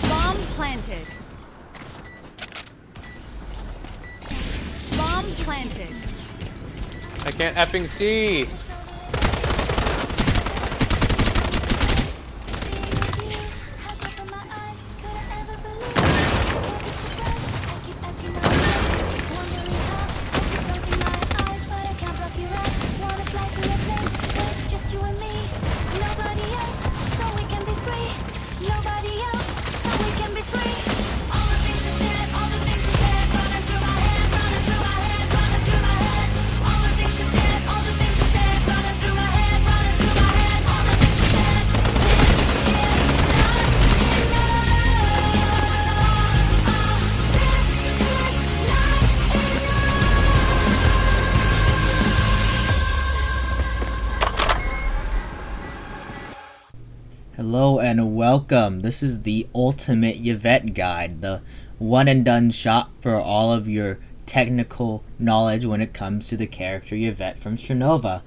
Bomb planted. Bomb planted. I can't effing see. Hello and welcome. This is the Ultimate Yvette Guide, the one and done shop for all of your technical knowledge when it comes to the character Yvette from Stranova.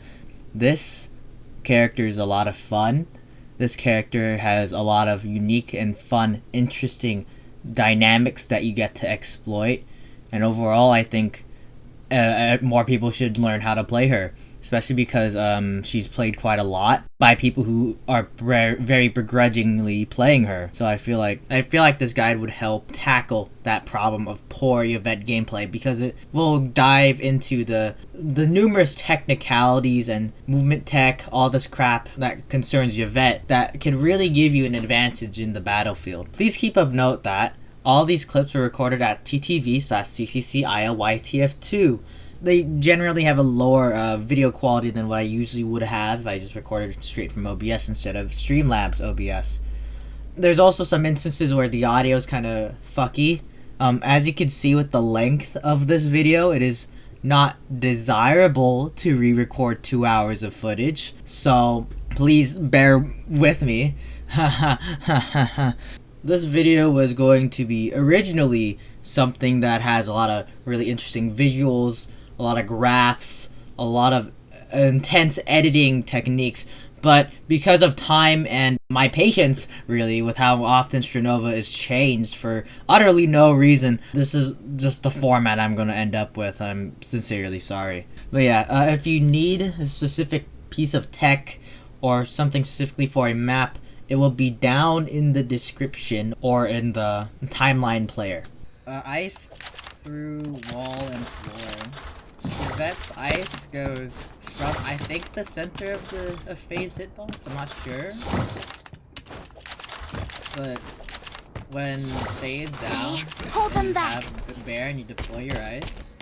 This character is a lot of fun. This character has a lot of unique and fun, interesting dynamics that you get to exploit. And overall, I think more people should learn how to play her. Especially because she's played quite a lot by people who are very begrudgingly playing her. So I feel like this guide would help tackle that problem of poor Yvette gameplay, because it will dive into the numerous technicalities and movement tech, all this crap that concerns Yvette that can really give you an advantage in the battlefield. Please keep of note that all these clips were recorded at TTV/CCC/ILYTF2. They generally have a lower video quality than what I usually would have if I just recorded straight from OBS instead of Streamlabs OBS. There's also some instances where the audio is kind of fucky. As you can see with the length of this video, it is not desirable to re-record 2 hours of footage, so please bear with me. This video was going to be originally something that has a lot of really interesting visuals, a lot of graphs, a lot of intense editing techniques, but because of time and my patience, really, with how often Stranova is changed for utterly no reason, this is just the format I'm going to end up with. I'm sincerely sorry. But yeah, if you need a specific piece of tech or something specifically for a map, it will be down in the description or in the timeline player. Ice through wall and floor. Yvette's ice goes from, I think, the center of the Fay's hitbox. I'm not sure. But when Fay is down, Hold them you back. have the bear and you deploy your ice,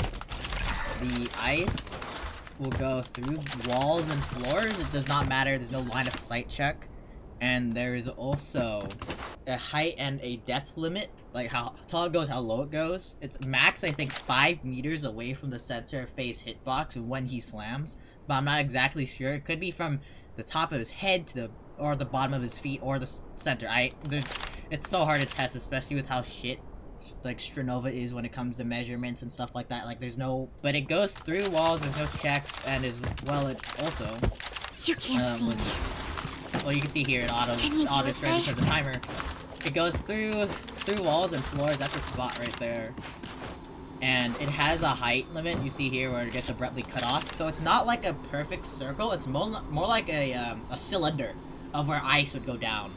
the ice will go through walls and floors. It does not matter. There's no line of sight check. And there is also a height and a depth limit, like how tall it goes, how low it goes. It's max, I think, 5 meters away from the center of Fay's hitbox when he slams, but I'm not exactly sure. It could be from the top of his head to the bottom of his feet or the center. It's so hard to test, especially with how shit like Stranova is when it comes to measurements and stuff like that. Like but it goes through walls. There's no checks, and as well, it also You can't see me. well, you can see here it auto straight because the timer. It goes through walls and floors. That's a spot right there, and it has a height limit. You see here where it gets abruptly cut off. So it's not like a perfect circle. It's more like a cylinder of where ice would go down.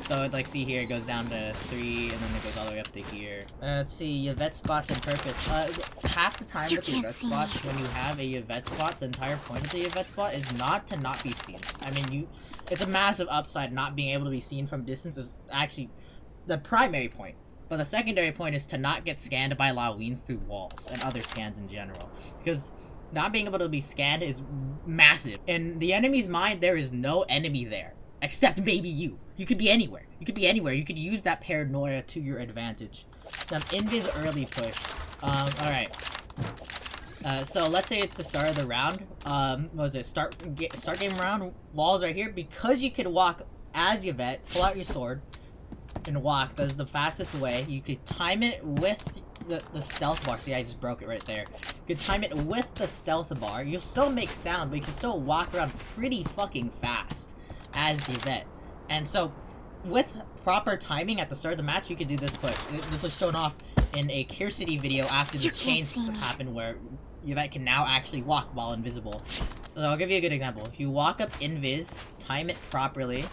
So like see here, it goes down to 3, and then it goes all the way up to here. Let's see, Yvette spots and purpose. Half the time with the Yvette spots, when you have a Yvette spot, the entire point of the Yvette spot is not to not be seen. I mean, it's a massive upside. Not being able to be seen from distance is actually the primary point. But the secondary point is to not get scanned by Lawines through walls and other scans in general. Because not being able to be scanned is massive. In the enemy's mind, there is no enemy there. Except maybe you. You could be anywhere. You could be anywhere. You could use that paranoia to your advantage. Some invis early push. Alright. So let's say it's the start of the round. What was it? Start game round. Walls right here. Because you could walk as Yvette, pull out your sword, and walk. That's the fastest way. You could time it with the stealth bar. See, I just broke it right there. You could time it with the stealth bar. You'll still make sound, but you can still walk around pretty fucking fast as Yvette. And so, with proper timing at the start of the match, you could do this push. This was shown off in a Cure City video after the change happened where Yvette can now actually walk while invisible. So I'll give you a good example. If you walk up invis, time it properly,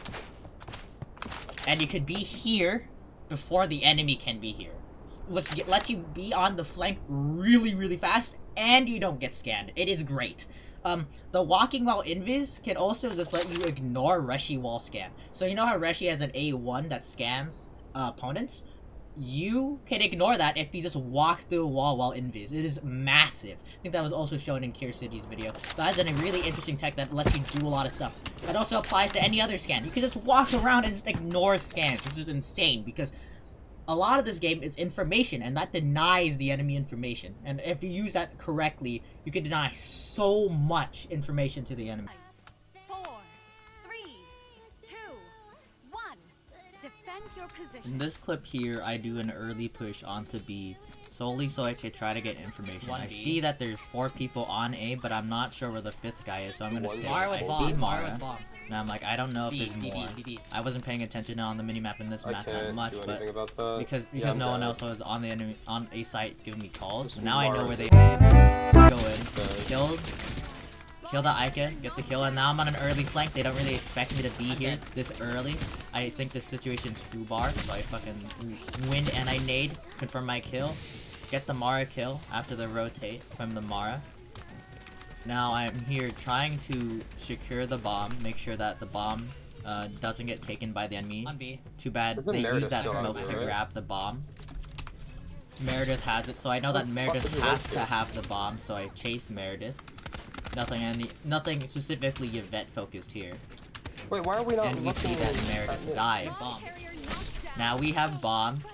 and you could be here before the enemy can be here. Which lets you be on the flank really, really fast, and you don't get scanned. It is great. The walking while invis can also just let you ignore Reiichi wall scan. So you know how Reiichi has an A1 that scans opponents? You can ignore that if you just walk through a wall while invis. It is massive. I think that was also shown in Cure City's video. So that's a really interesting tech that lets you do a lot of stuff. That also applies to any other scan. You can just walk around and just ignore scans, which is insane because a lot of this game is information, and that denies the enemy information. And if you use that correctly, you can deny so much information to the enemy. 4, 3, 2, 1. Defend your position. In this clip here, I do an early push onto B, solely so I could try to get information. I see that there's 4 people on A, but I'm not sure where the 5th guy is, so I'm gonna stay. I see Mara, and I'm like, I don't know if there's more. I wasn't paying attention on the minimap in this map that much, but because no one else was on the enemy on A site giving me calls. So now I know where they go in. Kill the Eika, get the kill, and now I'm on an early flank. They don't really expect me to be here this early. I think this situation's foobar, so I fucking win and I nade, confirm my kill, get the Mara kill after the rotate from the Mara. Now I'm here trying to secure the bomb, make sure that the bomb doesn't get taken by the enemy. Too bad they use that smoke to grab the bomb. Meredith has it, so I know that Meredith has to have the bomb, so I chase Meredith. Nothing specifically Yvette focused here. Wait, why are we not? And we see that Meredith dies. Now we have bomb.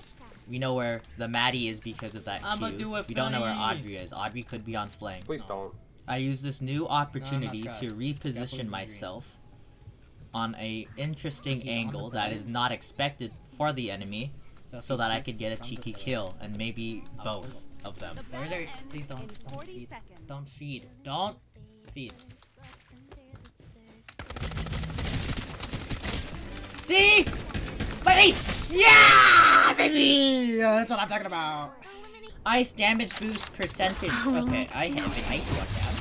We know where the Maddie is because of that Q. We don't know where Audrey is. Audrey could be on flank. Please don't. I use this new opportunity to reposition myself on a interesting angle that is not expected for the enemy, so that I could get a cheeky kill, and maybe both of them. Please don't feed. Don't feed. Don't feed. See? Baby! Yeah! Baby! That's what I'm talking about. Ice damage boost percentage. Okay, I have an ice watch out.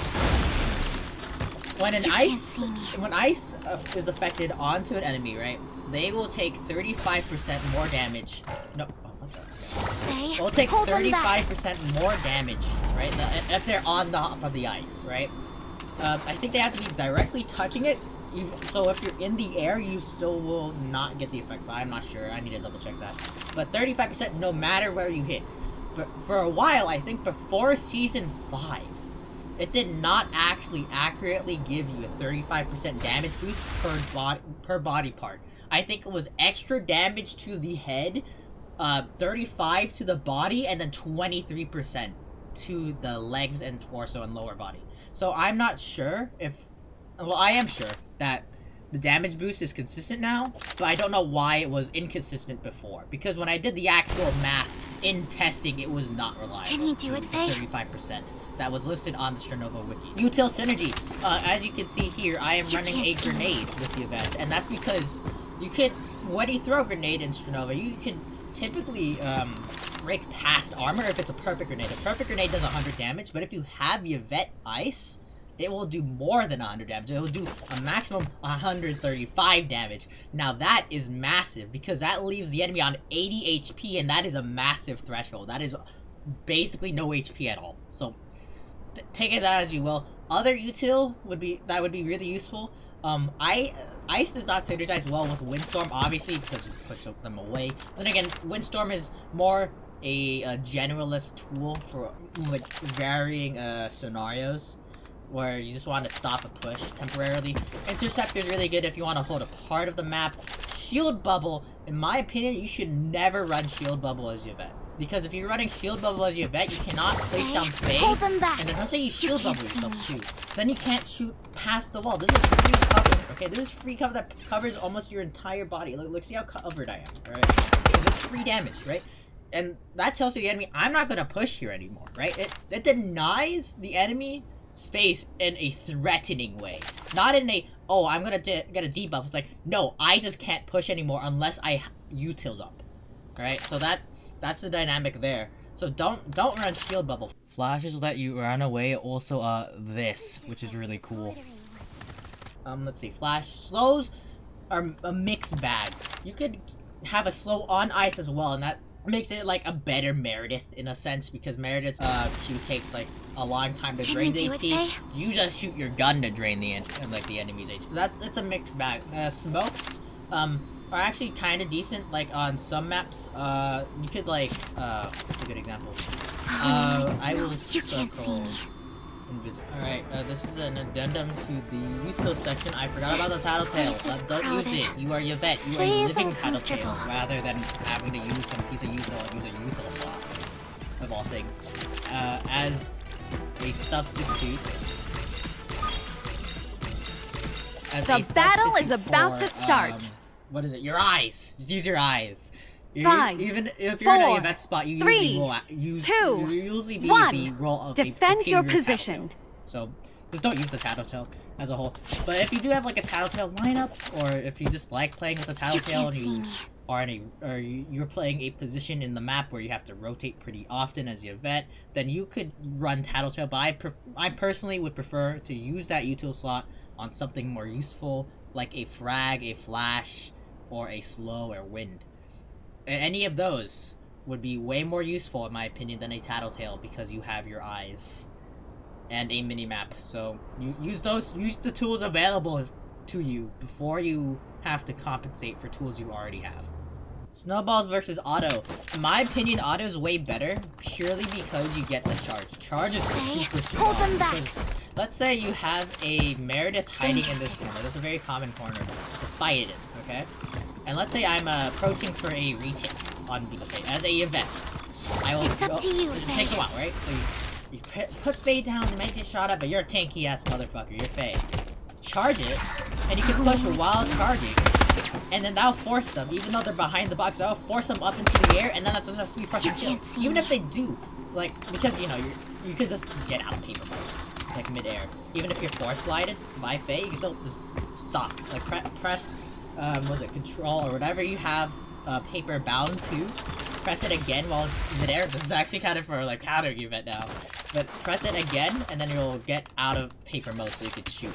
When ice is affected onto an enemy, right? They will take 35% more damage. No. They'll take 35% more damage, right? If they're on top of the ice, right? I think they have to be directly touching it. So if you're in the air, you still will not get the effect. But I'm not sure. I need to double check that. But 35% no matter where you hit. But for a while, I think before Season 5, it did not actually accurately give you a 35% damage boost per body part. I think it was extra damage to the head, 35 to the body, and then 23% to the legs and torso and lower body. So I'm not sure if... Well, I am sure that the damage boost is consistent now, but I don't know why it was inconsistent before. Because when I did the actual math in testing, it was not reliable. Can you do it, Fay? 35%. That was listed on the Chernobyl wiki. UTIL synergy. As you can see here, I am running a grenade with the event, and that's because you can... When you throw a grenade in Chernobyl, you can typically break past armor if it's a perfect grenade. A perfect grenade does 100 damage, but if you have Yvette Ice, it will do more than 100 damage. It will do a maximum 135 damage. Now that is massive, because that leaves the enemy on 80 HP, and that is a massive threshold. That is basically no HP at all. So, take it as you will. Other util would be really useful. Ice does not synergize well with Windstorm, obviously, because we push them away. Then again, Windstorm is more a generalist tool for varying scenarios, where you just want to stop a push temporarily. Interceptor is really good if you want to hold a part of the map. Shield Bubble, in my opinion, you should never run Shield Bubble as Yvette. Because if you're running Shield Bubble as Yvette, you cannot place down Fay, and then let's say you Shield Bubble yourself too. Then you can't shoot past the wall. This is free cover, okay? This is free cover that covers almost your entire body. Look, see how covered I am, alright? So this is free damage, right? And that tells the enemy, I'm not gonna push here anymore, right? It denies the enemy space in a threatening way. Not in a, oh, I'm gonna get a debuff. It's like, no, I just can't push anymore unless I UTIL up. Alright, so that's the dynamic there. So don't run shield bubble. Flashes let you run away. Also, this, which is really cool. Let's see. Flash slows are a mixed bag. You could have a slow on ice as well, and that makes it like a better Meredith in a sense, because Meredith's Q takes like a long time to drain the HP. You just shoot your gun to drain the enemy's HP. So it's a mixed bag. Smokes are actually kind of decent. Like on some maps, you could like what's a good example? I will circle invisible. Alright, this is an addendum to the util section. I forgot about the Tattletale. Don't use it. You are Yvette. You are a living Tattletale, rather than having to use some piece of util and use a util slot, of all things. As a substitute. The battle is about to start. What is it? Your eyes. Just use your eyes. Even if you're in a Yvette spot, you usually usually be the role of defend your position. So just don't use the Tattletale as a whole. But if you do have like a Tattletale lineup, or if you just like playing with the Tattletale and you are you're playing a position in the map where you have to rotate pretty often as Yvette, then you could run Tattletale. But I personally would prefer to use that util slot on something more useful, like a frag, a flash, or a slow or wind. Any of those would be way more useful, in my opinion, than a Tattletale, because you have your eyes and a mini-map. So you use the tools available to you before you have to compensate for tools you already have. Snowballs versus Auto. In my opinion, Auto is way better, purely because you get the charge. Charge is super strong. Hold them back. Let's say you have a Meredith hiding in this corner. That's a very common corner to fight it in, okay? And let's say I'm approaching for a retake on B. Okay, as a Yvette, I will. It's up to you, Fay. It takes a while, right? So you put Fay down, you might get shot at, but you're a tanky ass motherfucker. You're Fay. Charge it, and you can push while charging, and then that'll force them, even though they're behind the box, that'll force them up into the air, and then that's just a free fucking kill. Even if they do, like, because you know you could just get out of paper mode, like mid-air. Even if you're force glided by Fay, you can still just stop, like press. Was it control or whatever you have paper bound to, press it again while it's midair. This is actually kind of for like countering Yvette now, but press it again and then you'll get out of paper mode so you can shoot.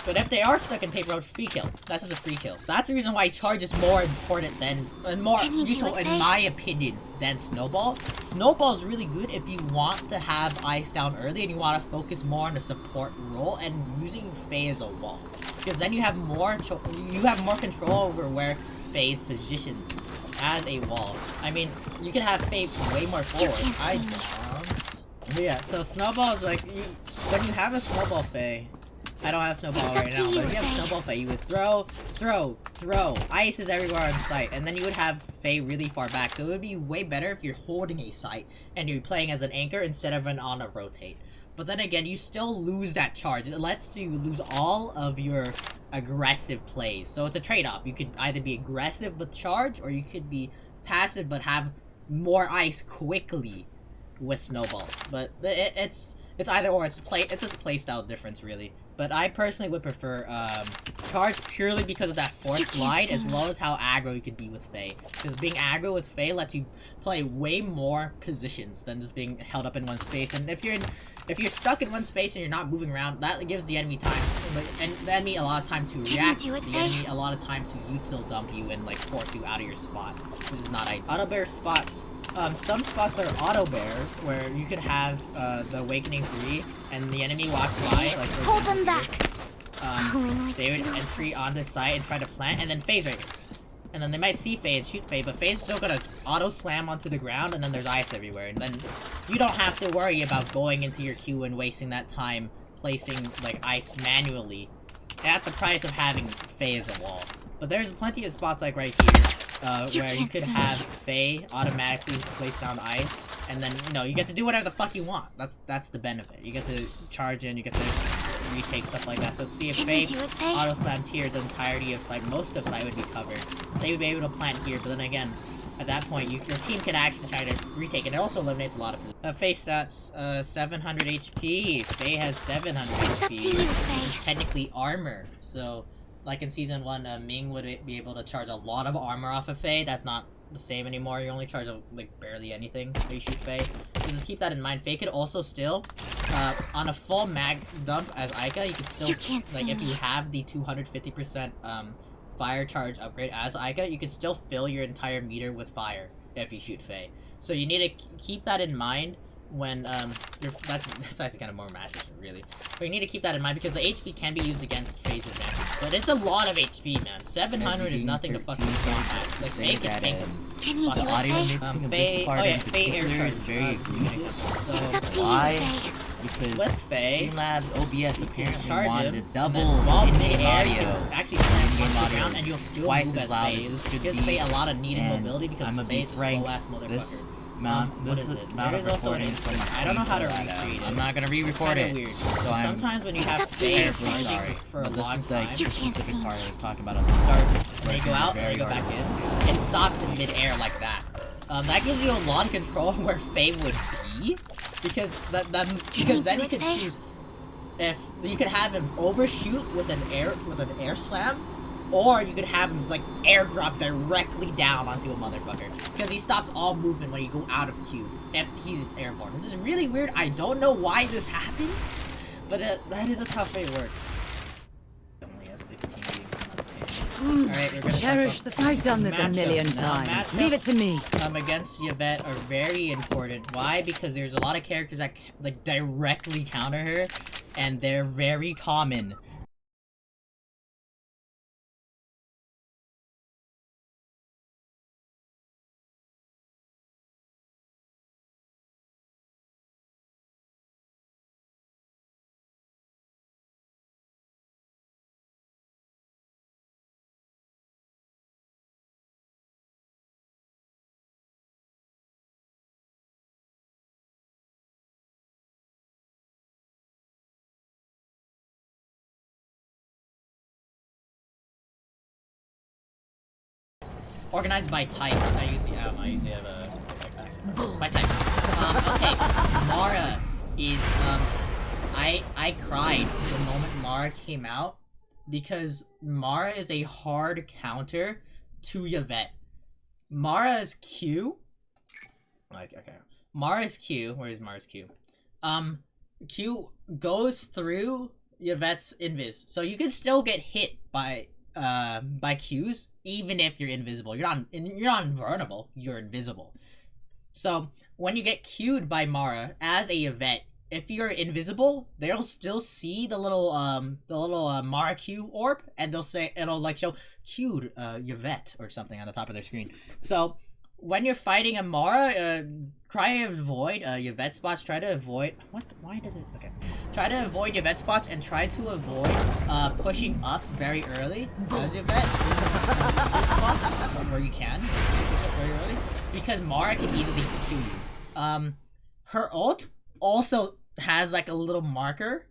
But if they are stuck in paper mode, free kill. That's just a free kill. That's the reason why charge is more important than, and more useful in my opinion, than Snowball. Snowball is really good if you want to have ice down early and you want to focus more on the support role and using Fay as a wall. Because then you have more control over where Fay's positioned as a wall. I mean, you can have Fay way more forward. But yeah, so Snowball is like, when you have a Snowball Fay, I don't have Snowball right now, but if you have Snowball Fay, you would throw, ice is everywhere on site, and then you would have Fay really far back, so it would be way better if you're holding a site, and you're playing as an anchor instead of an on a rotate. But then again, you still lose that charge. It lets you lose all of your aggressive plays. So it's a trade-off. You could either be aggressive with charge, or you could be passive but have more ice quickly with Snowballs. But it's either or. It's just a playstyle difference, really. But I personally would prefer charge purely because of that force glide, as well as how aggro you could be with Fay. Because being aggro with Fay lets you play way more positions than just being held up in one space. And if you're stuck in one space and you're not moving around, that gives the enemy time, and the enemy a lot of time to react. The enemy a lot of time to util dump you and like force you out of your spot, which is not ideal. Auto bear spots. Some spots are auto bears where you could have the Awakening 3 and the enemy walks by, like hold them back. They would entry on the site and try to plant, and then Fay's right here. And then they might see Fay and shoot Fay, but Fay's still gonna auto-slam onto the ground, and then there's ice everywhere. And then you don't have to worry about going into your queue and wasting that time placing, like, ice manually at the price of having Fay as a wall. But there's plenty of spots, like right here, where you could have Fay automatically place down ice, and then, you know, you get to do whatever the fuck you want. That's the benefit. You get to charge in, you get to retake, stuff like that. So see if Fay auto-slammed here, the entirety of site, most of site would be covered. They would be able to plant here, but then again, At that point, your team can actually try to retake, and it also eliminates a lot of Fay stats, 700 HP. Fay has 700 HP, which is technically armor. So, like in Season 1, Ming would be able to charge a lot of armor off of Fay. That's not the same anymore. You only charge, like, barely anything when you shoot Fay. So just keep that in mind. Fay could also still, on a full mag dump as Eika, you could still, like, if you have the 250%, fire charge upgrade as Eika, you can still fill your entire meter with fire if you shoot Fay. So you need to keep that in mind when that's actually kind of more magic, really. But you need to keep that in mind because the HP can be used against Fay's advantage. But it's a lot of HP, man. 700 is nothing to fucking stomp at. Like, Fay can tank them. Can you do it, Fay? Oh yeah, Fay Airslam is very extreme. So Why? Because with Fay, Streamlabs OBS apparently charge wanted him, to double while in-game mid-air, you audio. can actually slam the ground and you'll still twice move as as loud Fay. as this It could gives be, Fay a lot of needed and mobility because I'm a Fay is a frank, slow-ass motherfucker. this What is it? There is also an instant. I don't know how to recreate it. I'm not gonna re-record it. Weird. So I'm sometimes when you have Fay terribly charging sorry. for a But this long is like time, the specific part I was talking about on the start, start. and they go out and they go back in, it stops in mid-air like that. That gives you a lot of control where Fay would be, because because then you can choose if you could have him overshoot with an air slam, or you could have him like airdrop directly down onto a motherfucker, because he stops all movement when you go out of Q if he's airborne. This is really weird. I don't know why this happens, but that is just how Fay works. Only have 16 games. Alright, we're gonna Cherish the I've done this a million times. Leave it to me. Against Yvette are very important. Why? Because there's a lot of characters that like directly counter her, and they're very common. Organized by type. I usually have a by type. Okay. Mara is I cried the moment Mara came out because Mara is a hard counter to Yvette. Mara's Q. Like okay. Mara's Q. Where is Mara's Q? Q goes through Yvette's invis, so you can still get hit by Qs even if you're invisible. You're not invulnerable, you're invisible. So when you get Q'd by Mara as a Yvette, if you're invisible, they'll still see the little Mara Q orb, and it'll like show Q'd Yvette or something on the top of their screen. So when you're fighting a Mara, try to avoid Yvette spots. Try to avoid why does it okay? Try to avoid Yvette spots and try to avoid pushing up very early as Yvette spots where you can push up very early, because Mara can easily kill you. Her ult also has like a little marker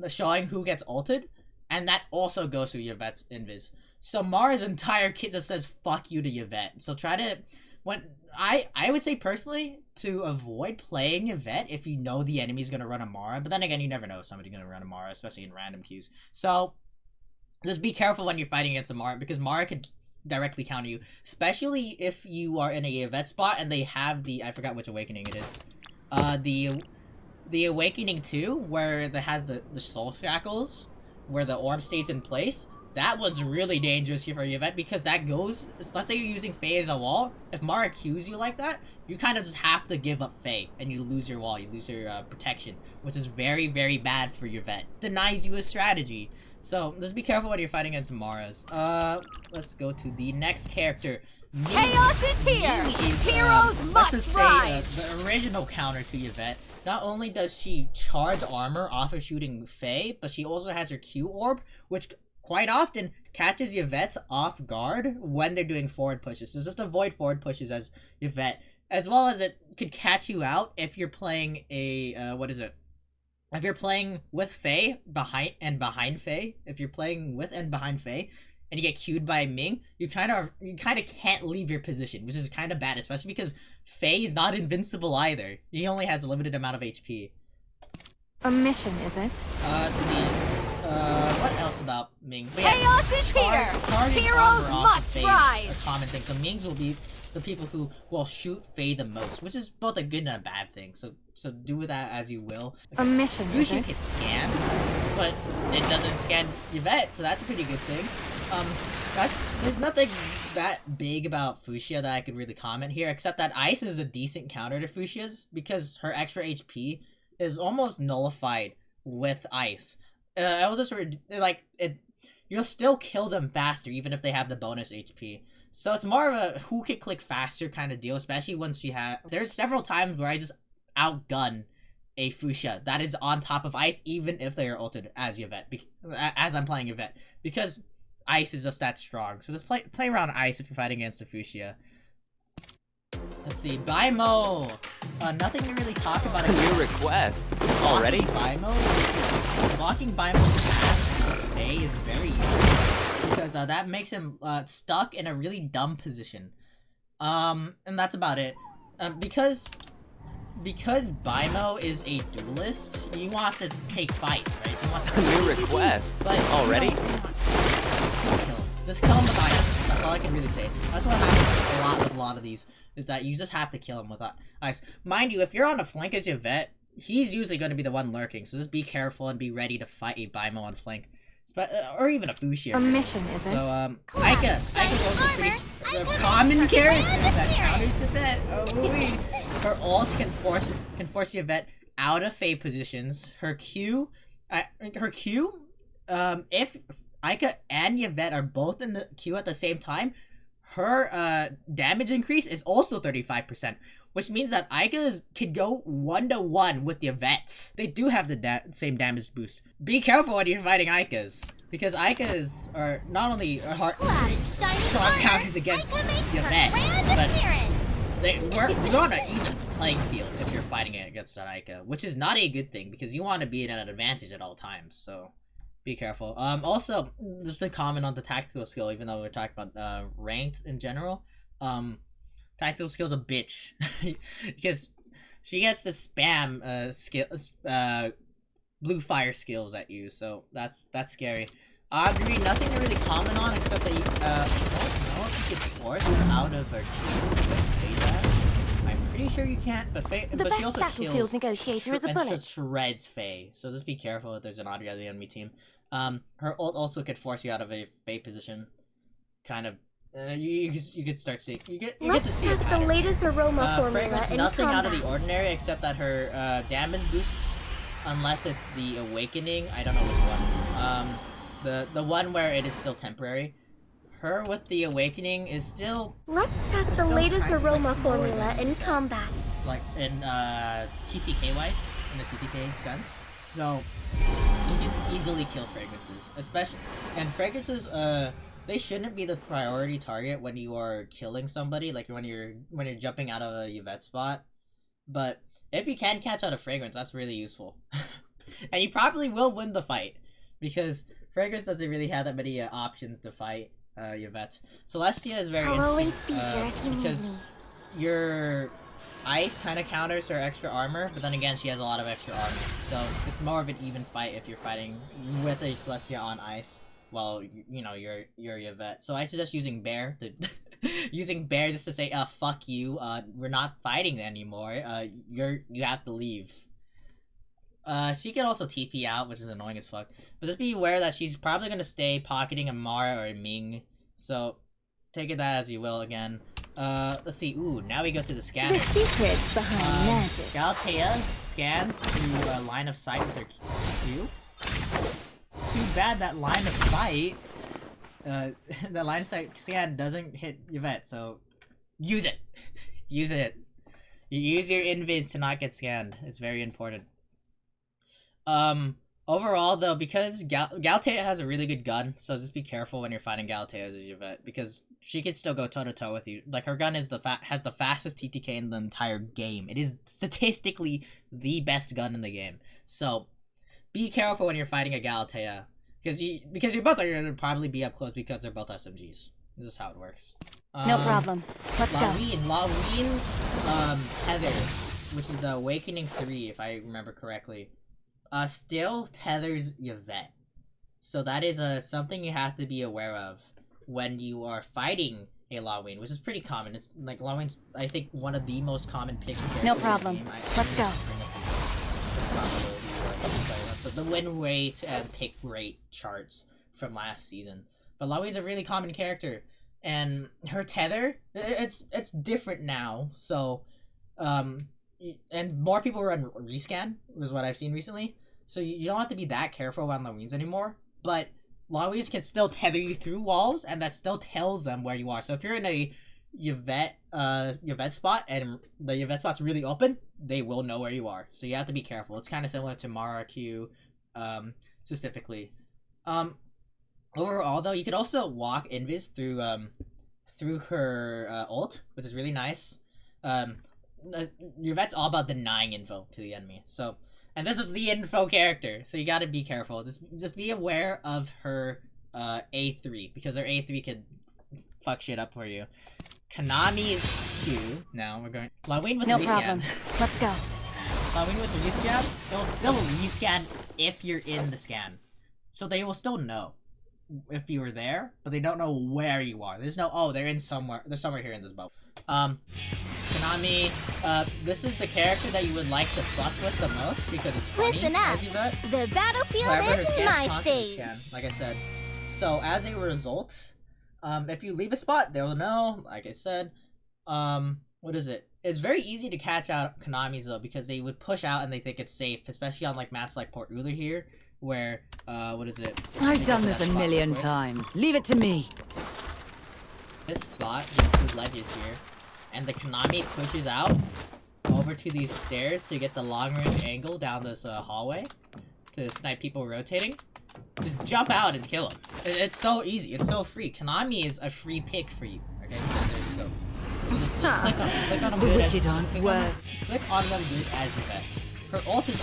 showing who gets ulted, and that also goes through Yvette's invis. So Mara's entire kit just says fuck you to Yvette. So try to I would say personally to avoid playing Yvette if you know the enemy's gonna run a Mara, but then again you never know if somebody's gonna run a Mara, especially in random queues. So just be careful when you're fighting against a Mara, because Mara could directly counter you, especially if you are in a Yvette spot and they have the I forgot which awakening it is. The awakening 2 where it has the soul shackles where the orb stays in place. That one's really dangerous here for Yvette, because that goes, let's say you're using Fay as a wall, if Mara Qs you like that, you kind of just have to give up Fay, and you lose your wall, you lose your protection, which is very, very bad for Yvette. Denies you a strategy. So, just be careful when you're fighting against Maras. Let's go to the next character. Ming. Chaos is here! Ming is, Heroes must rise! The original counter to Yvette. Not only does she charge armor off of shooting Fay, but she also has her Q orb, which quite often catches Yvette off guard when they're doing forward pushes. So just avoid forward pushes as Yvette, as well as it could catch you out if you're playing a if you're playing with Fay behind Fay. If you're playing with and behind Fay, and you get queued by Ming, you kind of can't leave your position, which is kind of bad, especially because Fay's not invincible either. He only has a limited amount of HP. A mission, is it? Let's see. What else about Ming? Chaos is here! Heroes must rise! A common thing. So Mings will be the people who will shoot Fay the most, which is both a good and a bad thing. So do with that as you will. A mission, Fuschia is can it? scan, but it doesn't scan Yvette, so that's a pretty good thing. There's nothing that big about Fuschia that I could really comment here, except that Ice is a decent counter to Fuschia's, because her extra HP is almost nullified with Ice. It'll just, you'll still kill them faster, even if they have the bonus HP. So it's more of a who can click faster kind of deal, especially once you have... There's several times where I just outgun a Fuschia that is on top of Ice, even if they are ulted as Yvette, as I'm playing Yvette, because Ice is just that strong. So just play around Ice if you're fighting against a Fuschia. Let's see, Bai Mo. Nothing to really talk about. A new request already. Blocking Bai Mo's path Fay is very useful because that makes him stuck in a really dumb position. And that's about it. Because Bai Mo is a duelist, he wants to take fights, right? He wants to A new request already. Just kill him with Ice. That's all I can really say. That's what happens a lot with a lot of these, is that you just have to kill him with Ice. Mind you, if you're on a flank as Yvette, he's usually going to be the one lurking, so just be careful and be ready to fight a Bai Mo on flank. Or even a Fuschia. A mission, is it? So, Eika's also pretty common character that counters Yvette. Oh, her ult can force Yvette out of Fay positions. Her Q, if Eika and Yvette are both in the queue at the same time, her damage increase is also 35%, which means that Eika could go 1-to-1 with the Yvette's. They do have the same damage boost. Be careful when you're fighting Eika's, because Eika's are not only strong counters against Yvette, but you're on an even playing field if you're fighting it against an Eika, which is not a good thing, because you want to be at an advantage at all times, so... Be careful. Also, just to comment on the tactical skill, even though we're talking about ranked in general, tactical skill's a bitch because she gets to spam blue fire skills at you, so that's scary. Audrey, nothing to really comment on except that you don't know if you can force her out of her team. I'm pretty sure you can't, but she also battlefield negotiator is a bullet. And shreds Fay, so just be careful if there's an Audrey on the enemy team. Her ult also could force you out of a Fay position. Kind of, you could start seeing, you get to see a pattern. The latest aroma formula Fragrans, in nothing combat. out of the ordinary except that her damage boost, unless it's the awakening, I don't know which one. The one where it is still temporary. Her with the awakening is still. Let's test the latest aroma formula in combat. Like in TTK wise, in the TTK sense. So you can easily kill fragrances, especially, and fragrances they shouldn't be the priority target when you are killing somebody, like when you're jumping out of a Yvette spot. But if you can catch out a fragrance, that's really useful. And you probably will win the fight, because Fragrance doesn't really have that many options to fight Yvette's. Celestia is very interesting, because your Ice kind of counters her extra armor, but then again, she has a lot of extra armor. So it's more of an even fight if you're fighting with a Celestia on Ice, while you're Yvette. So I suggest using Bear just to say, fuck you, we're not fighting anymore. You have to leave. She can also TP out, which is annoying as fuck. But just be aware that she's probably gonna stay pocketing a Mara or a Ming. So take it that as you will again. Let's see. Ooh, now we go to the scanner. The secrets behind magic. Galatea scans to line of sight with her Q. Too bad that line of sight, that line of sight scan doesn't hit Yvette, so use it. Use it. You use your invis to not get scanned. It's very important. Overall though, because Galatea has a really good gun, so just be careful when you're fighting Galatea as a Yvette, because she can still go toe-to-toe with you. Like, her gun is has the fastest TTK in the entire game. It is statistically the best gun in the game. So, be careful when you're fighting a Galatea, Because you both are gonna probably be up close because they're both SMGs. This is how it works. No problem. Let's go. Lawine's tether, which is the Awakening 3, if I remember correctly, still tethers Yvette. So that is something you have to be aware of when you are fighting a Lawine, which is pretty common. It's like Lawine's, I think, one of the most common pick characters. No problem. Let's go. The win rate and pick rate charts from last season. But Lawine's a really common character, and her tether, it's different now. So, and more people run rescan, was what I've seen recently. So you don't have to be that careful around Lawines anymore. But Lawines can still tether you through walls, and that still tells them where you are. So if you're in a Yvette spot, and the Yvette spot's really open, they will know where you are. So you have to be careful. It's kind of similar to Mara Q, specifically. Overall, though, you could also walk Invis through her ult, which is really nice. Yvette's all about denying info to the enemy. So, and this is the info character, so you gotta be careful. Just be aware of her A3, because her A3 could fuck shit up for you. Kanami's Q. Now we're going Lawine with no rescan. problem. Let's go. Lawine with the rescan. It'll still rescan if you're in the scan, so they will still know if you were there, but they don't know where you are. There's no, oh, they're somewhere here in this boat. Kanami, this is the character that you would like to fuck with the most because it's funny. Listen up. The battlefield is my stage. Like I said. So as a result, if you leave a spot, they'll know. Like I said, what is it? It's very easy to catch out Kanami's though, because they would push out and they think it's safe, especially on like maps like Port Ruler here, where what is it? I've done this a million times. Leave it to me. This spot, these ledges here, and the Kanami pushes out over to these stairs to get the long range angle down this hallway to snipe people rotating. Just jump out and kill them. It's so easy. It's so free. Kanami is a free pick for you. Okay, there's scope. So just click on them good as click on them good as you bet. Her ult is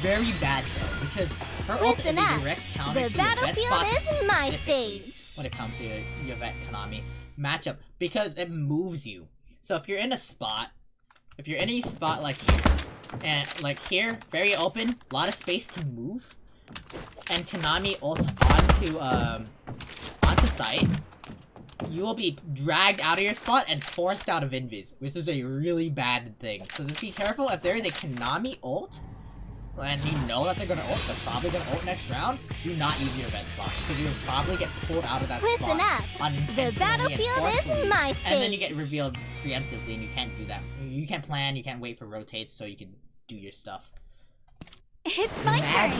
very bad though, because her ult is a direct counter to Yvette's spot is my stage. when it comes to Yvette Kanami matchup, because it moves you. So if you're in a spot, if you're in a spot like here, and like here, very open, a lot of space to move, and Kanami ults onto site, you will be dragged out of your spot and forced out of invis, which is a really bad thing. So just be careful. If there is a Kanami ult, and you know that they're gonna ult, they're probably gonna ult next round, do not use your event spot, because you'll probably get pulled out of that spot. The battlefield is my stage. And then you get revealed preemptively, and you can't do that. You can't plan, you can't wait for rotates, so you can do your stuff. It's my turn.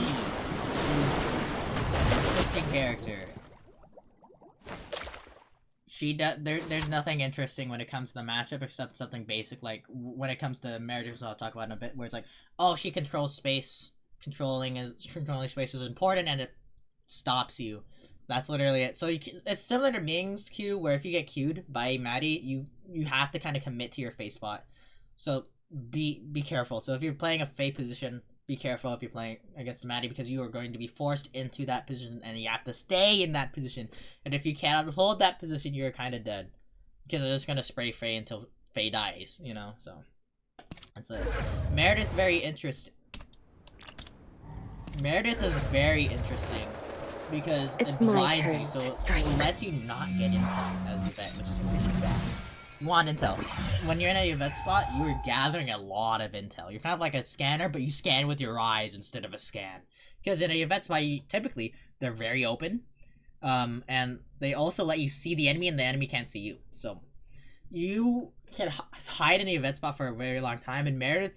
Interesting character. There's nothing interesting when it comes to the matchup except something basic, like when it comes to Meredith, I'll talk about in a bit, where it's like, oh, she controls space. Controlling space is important, and it stops you. That's literally it. So it's similar to Ming's Q, where if you get Q'd by Maddie, you have to kind of commit to your face spot. So be careful. So if you're playing a Fay position, be careful if you're playing against Maddie, because you are going to be forced into that position and you have to stay in that position. And if you cannot hold that position, you're kind of dead, because they're just going to spray Fay until Fay dies, you know? So that's it. Meredith's very interesting. Meredith is very interesting because it blinds you, so it lets you not get intel as you bet, which is really bad. You want intel. When you're in a event spot, you are gathering a lot of intel. You're kind of like a scanner, but you scan with your eyes instead of a scan. Because in a event spot, typically, they're very open. And they also let you see the enemy, and the enemy can't see you. So, you can hide in an event spot for a very long time, and Meredith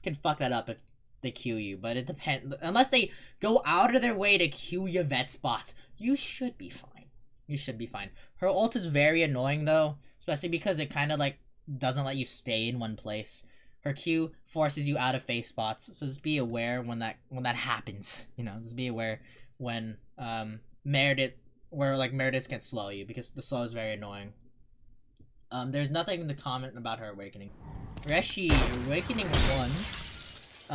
can fuck that up if they queue you. But it depends. Unless they go out of their way to queue your vet spots, you should be fine. You should be fine. Her ult is very annoying, though. Especially because it kind of like doesn't let you stay in one place. Her Q forces you out of face spots, so just be aware when that happens. You know, just be aware when Meredith can slow you, because the slow is very annoying. There's nothing to comment about her awakening. Reiichi, awakening 1.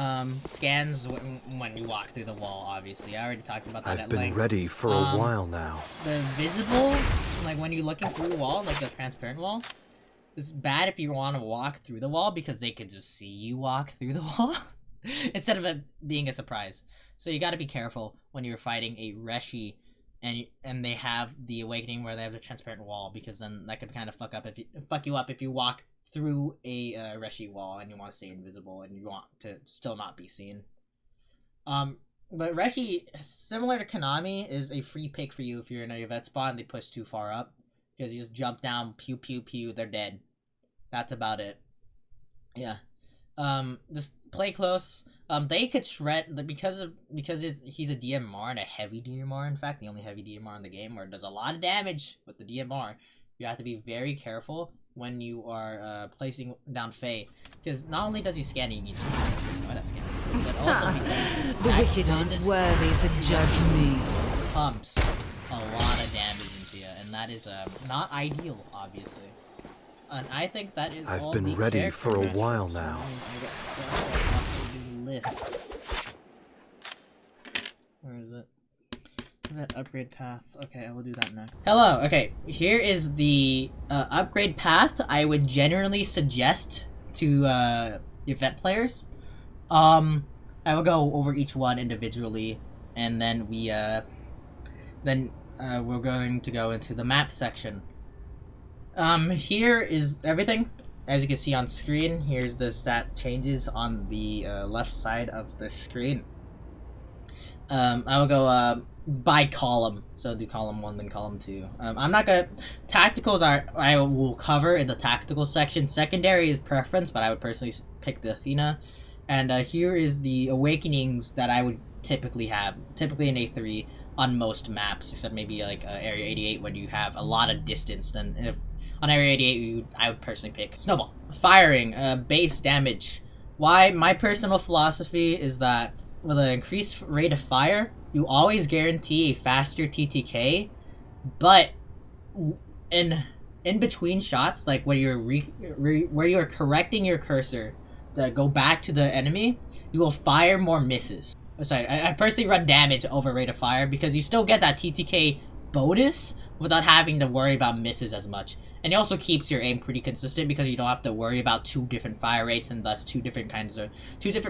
scans when you walk through the wall, obviously. I already talked about that I've been ready for a while now. The visible, like when you're looking through the wall, like the transparent wall, it's bad if you want to walk through the wall because they could just see you walk through the wall instead of it being a surprise. So you gotta be careful when you're fighting a Reiichi and they have the awakening where they have the transparent wall, because then that could kind of fuck you up if you walk through a Reiichi wall and you want to stay invisible and you want to still not be seen. But Reiichi, similar to Kanami, is a free pick for you if you're in a Yvette spot and they push too far up, because you just jump down, pew pew pew, they're dead. That's about it. Yeah. Just play close. They could shred because he's a DMR and a heavy DMR. In fact, the only heavy DMR in the game, where it does a lot of damage with the DMR. You have to be very careful when you are placing down Fay, because not only does he scan you, need to that scan, but also because the wicked aren't worthy to judge me. Pumps a lot of damage into you, and that is not ideal, obviously. And I think that is. I've been ready for a while now. Lists. Where is it? That upgrade path. Okay, I will do that next. Hello. Okay, here is the upgrade path I would generally suggest to Yvette players. I will go over each one individually, and then we're going to go into the map section. Here is everything. As you can see on screen, here's the stat changes on the left side of the screen. I will go by column, so do column 1 then column 2. I'm not gonna tacticals I will cover in the tactical section. Secondary is preference, but I would personally pick the Athena. And here is the awakenings that I would typically have, typically in A3 on most maps, except maybe like Area 88 when you have a lot of distance. Then if on Area 88 I would personally pick Snowball. Firing, base damage. Why? My personal philosophy is that with an increased rate of fire, you always guarantee a faster TTK, but in between shots, like when you're where you're correcting your cursor to go back to the enemy, you will fire more misses. Sorry, I personally run damage over rate of fire because you still get that TTK bonus without having to worry about misses as much. And it also keeps your aim pretty consistent because you don't have to worry about 2 different fire rates and thus 2 different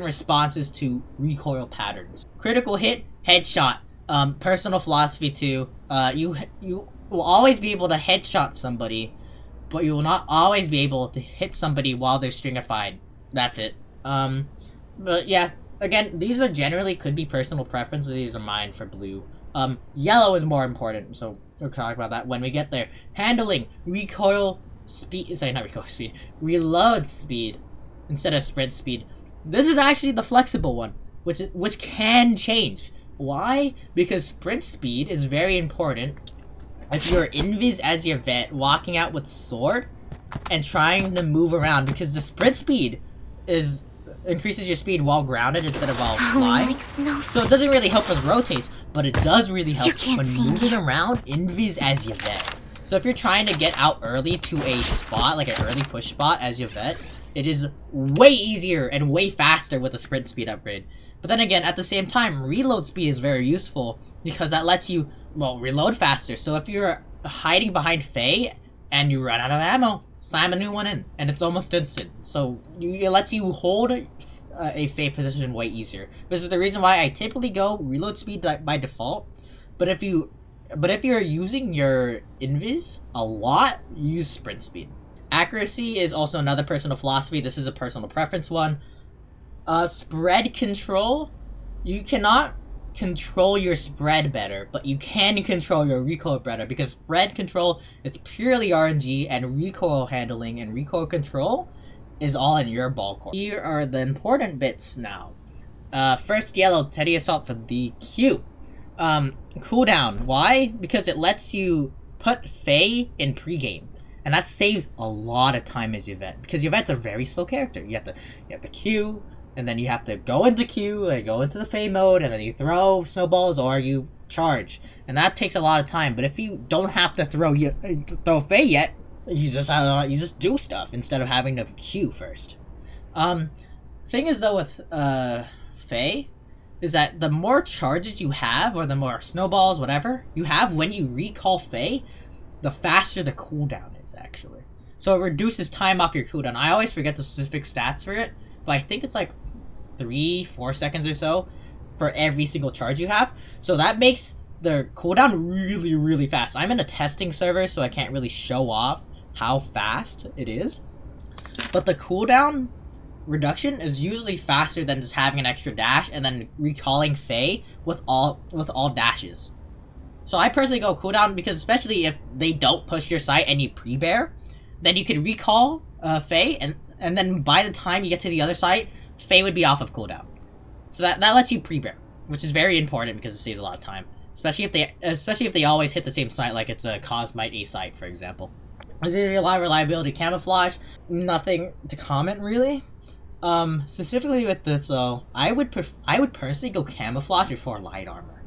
responses to recoil patterns. Critical hit, headshot. Personal philosophy too. You will always be able to headshot somebody, but you will not always be able to hit somebody while they're stringified. That's it. But yeah, again, these are generally could be personal preference, but these are mine for blue. Yellow is more important, so we'll talk about that when we get there. Handling, recoil speed, sorry, not recoil speed, reload speed instead of sprint speed. This is actually the flexible one, which can change. Why? Because sprint speed is very important if you're invis as your vet, walking out with sword and trying to move around, because the sprint speed increases your speed while grounded instead of while flying. So it doesn't really help with rotates, but it does really help when moving around invis as your vet. So if you're trying to get out early to a spot, like an early push spot as your vet, it is way easier and way faster with a sprint speed upgrade. But then again, at the same time, reload speed is very useful because that lets you, well, reload faster. So if you're hiding behind Fay and you run out of ammo, slam a new one in, and it's almost instant. So it lets you hold a Fay position way easier. This is the reason why I typically go reload speed by default. But if you're using your invis a lot, use sprint speed. Accuracy is also another personal philosophy. This is a personal preference one. Spread control. You cannot control your spread better, but you can control your recoil better, because spread control is purely RNG, and recoil handling and recoil control is all in your ballpark. Here are the important bits now. First yellow, Teddy Assault for the Q. Cooldown. Why? Because it lets you put Fay in pregame, and that saves a lot of time as Yvette, because Yvette's a very slow character. You have to Q, and then you have to go into Q, and go into the Fay mode, and then you throw snowballs or you charge. And that takes a lot of time, but if you don't have to throw Fay yet, you just do stuff instead of having to Q first. Thing is though with Fay, is that the more charges you have, or the more snowballs, whatever, you have when you recall Fay, the faster the cooldown is, actually. So it reduces time off your cooldown. I always forget the specific stats for it, but I think it's like 3-4 seconds or so for every single charge you have. So that makes the cooldown really, really fast. I'm in a testing server, so I can't really show off how fast it is. But the cooldown reduction is usually faster than just having an extra dash and then recalling Fay with all dashes. So I personally go cooldown because especially if they don't push your site and you pre-bear, then you can recall Fay and then by the time you get to the other site, Fay would be off of cooldown. So that lets you pre-bear, which is very important because it saves a lot of time. Especially if they always hit the same site, like it's a Cosmite A site, for example. Is it reliability camouflage? Nothing to comment really. Specifically with this though, I would personally go camouflage before light armor.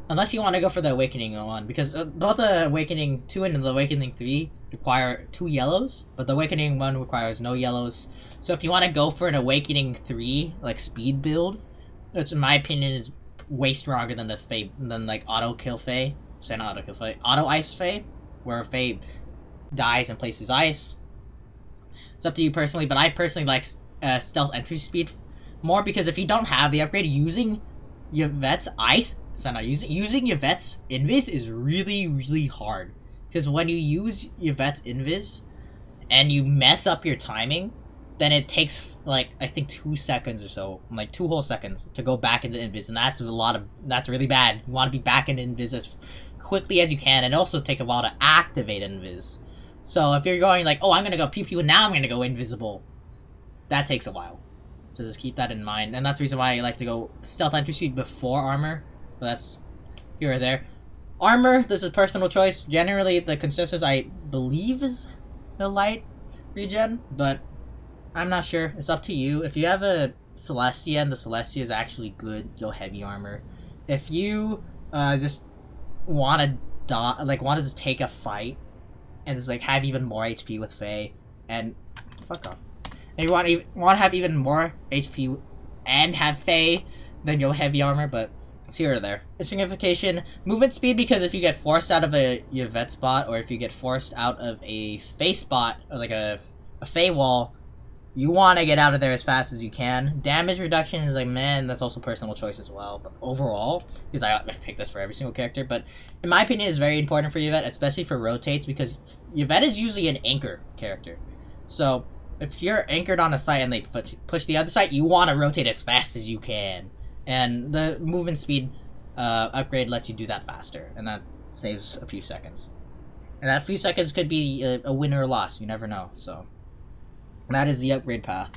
Unless you want to go for the Awakening one, because both the Awakening 2 and the Awakening 3 require 2 yellows, but the Awakening 1 requires no yellows. So if you want to go for an Awakening 3, like, speed build, which in my opinion is way stronger than the Fay, than like Auto Kill Fay, say not Auto Kill Fay, Auto Ice Fay, where Fay dies and places ice. It's up to you personally, but I personally like stealth entry speed more because if you don't have the upgrade, using YVETTE'S ice, so not using YVETTE'S invis is really, really hard. Because when you use YVETTE'S invis and you mess up your timing, then it takes like I think 2 seconds or so, like 2 whole seconds to go back into invis, and that's really bad. You want to be back in invis as quickly as you can, and it also takes a while to activate invis. So if you're going like, oh, I'm gonna go pew pew and now I'm gonna go invisible, that takes a while. So just keep that in mind, and that's the reason why I like to go stealth entry speed before armor. But that's here or there. Armor, this is personal choice. Generally, the consensus I believe is the light regen, but I'm not sure. It's up to you. If you have a Celestia and the Celestia is actually good, go heavy armor. If you just want to just take a fight and just like have even more HP with Fay and fuck off. And you want to have even more HP and have Fay, then go heavy armor. But it's here or there. Signification, movement speed, because if you get forced out of a YVETTE spot, or if you get forced out of a Fay spot, or like a Fay wall, you want to get out of there as fast as you can. Damage reduction is like, man, that's also personal choice as well. But overall, because I pick this for every single character, but in my opinion, it's very important for YVETTE, especially for rotates, because YVETTE is usually an anchor character. So if you're anchored on a site and they push the other site, you want to rotate as fast as you can. And the movement speed upgrade lets you do that faster, and that saves a few seconds. And that few seconds could be a win or a loss, you never know, so that is the upgrade path.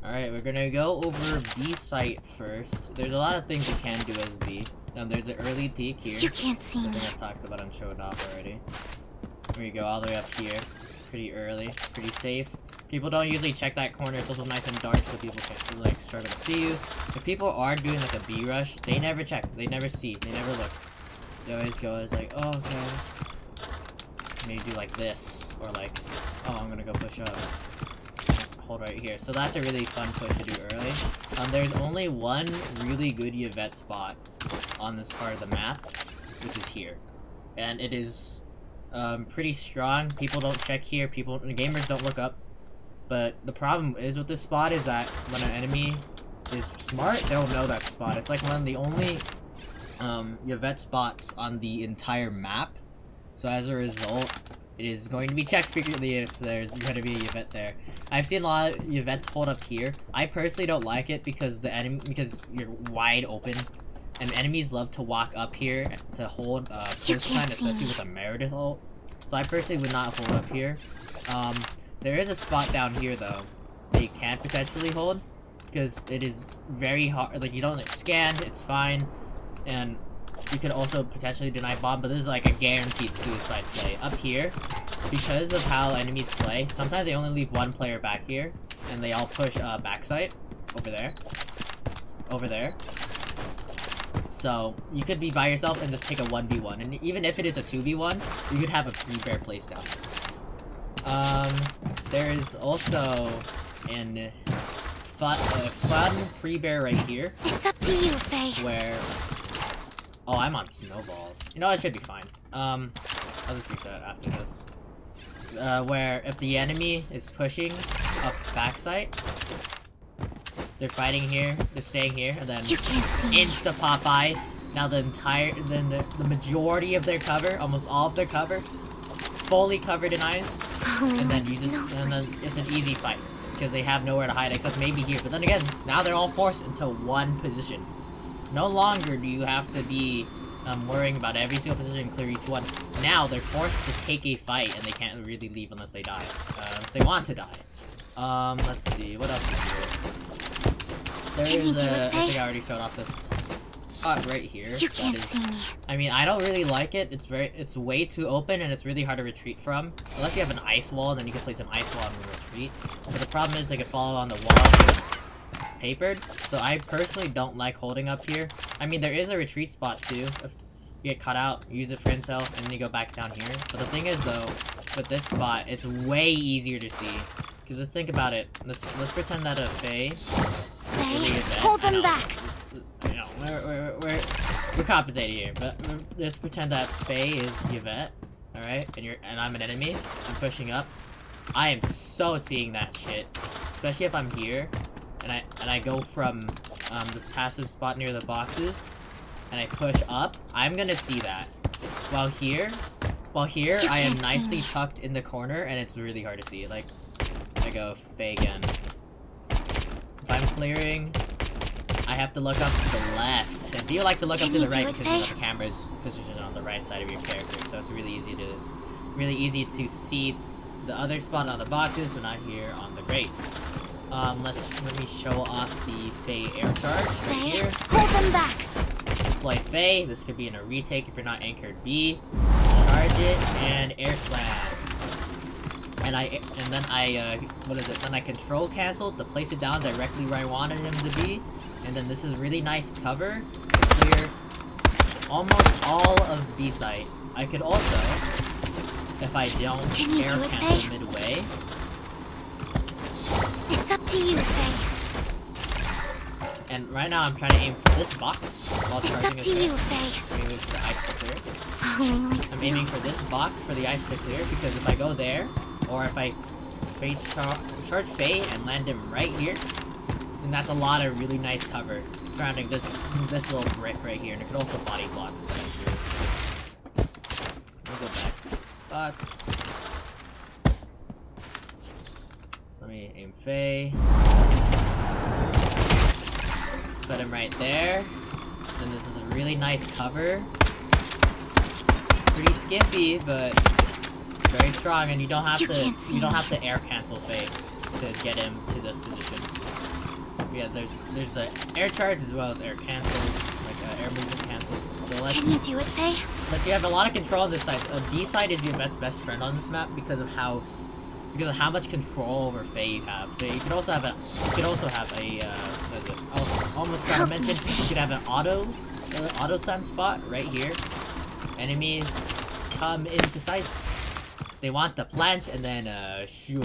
Alright, we're gonna go over B site first. There's a lot of things you can do as B. There's an early peak here. You can't see me. I've talked about and showed off already. Here we go, all the way up here. Pretty early, pretty safe. People don't usually check that corner, it's also nice and dark so people can like struggle to see you. If people are doing like a B rush, they never check, they never see, they never look. They always go as like, oh, okay. Maybe do like this, or like, oh, I'm gonna go push up. Hold right here. So that's a really fun push to do early. There's only one really good YVETTE spot on this part of the map, which is here. And it is pretty strong. People don't check here, the gamers don't look up. But the problem is with this spot is that when an enemy is smart, they'll know that spot. It's like one of the only YVETTE spots on the entire map. So as a result, it is going to be checked frequently if there's going to be a YVETTE there. I've seen a lot of YVETTEs hold up here. I personally don't like it because because you're wide open, and enemies love to walk up here to hold close time, especially with a Meredith ult. So I personally would not hold up here. There is a spot down here though they can potentially hold, because it is very hard. Like, you don't scan, it's fine, and you could also potentially deny bomb, but this is like a guaranteed suicide play. Up here, because of how enemies play, sometimes they only leave one player back here, and they all push backside over there. So you could be by yourself and just take a 1v1, and even if it is a 2v1, you could have a pre-bear place down. There is also an fun pre-bear right here. It's up to you, Fay. Where... Oh, I'm on Snowballs. You know, it should be fine. I'll just reset after this. Where if the enemy is pushing up backside, they're fighting here, they're staying here, and then insta Popeyes. Now the majority of their cover, almost all of their cover, fully covered in ice, and then it's an easy fight because they have nowhere to hide except maybe here. But then again, now they're all forced into one position. No longer do you have to be worrying about every single position and clear each one. Now they're forced to take a fight and they can't really leave unless they die. Unless they want to die. Let's see, what else is here? There is I think I already showed off this spot right here. You can't see me. I mean, I don't really like it. It's way too open and it's really hard to retreat from. Unless you have an ice wall, then you can place an ice wall and retreat. But the problem is they can fall on the wall and papered, so I personally don't like holding up here. I mean, there is a retreat spot too. If you get caught out, use it for intel, and then you go back down here. But the thing is though, with this spot, it's way easier to see. Because let's think about it. Let's pretend that a Fay, hold them back. You know, we're compensating here, but let's pretend that Fay is Yvette, alright? And I'm an enemy. I'm pushing up. I am so seeing that shit. Especially if I'm here. And I go from this passive spot near the boxes, and I push up, I'm gonna see that. While here, I am nicely tucked in the corner, and it's really hard to see. Like, I go Fay again. If I'm clearing, I have to look up to the left. And do you like to look up to the right because you know the camera's positioned on the right side of your character, so it's really easy to see the other spot on the boxes, but not here on the grates. Let me show off the Fay air charge right here. Hold them back. Deploy Fay. This could be in a retake if you're not anchored B. Charge it and air slam. And then I control cancel to place it down directly where I wanted him to be. And then this is really nice cover to clear almost all of B site. I could also, if I don't air cancel midway. It's up to you, Fay. And right now I'm trying to aim for this box while charging it. It's up to you, Fay. I'm aiming for the ice to clear. I'm aiming for this box for the ice to clear because if I go there, or if I charge Fay and land him right here, then that's a lot of really nice cover surrounding this little brick right here, and it could also body block right through. I'll go back to the spots. Let me aim Fay. Put him right there. And this is a really nice cover. Pretty skippy, but very strong, and you don't have to air cancel Fay to get him to this position. Yeah, there's the air charge as well as air cancels, like air movement cancels. So Can you do it, Fay? You have a lot of control on this side. B side is your best friend on this map because of how much control over Fay you have. So you could also have a almost got to mention, you could have an Autoslam spot right here. Enemies come into sight. They want to plant and then shoot.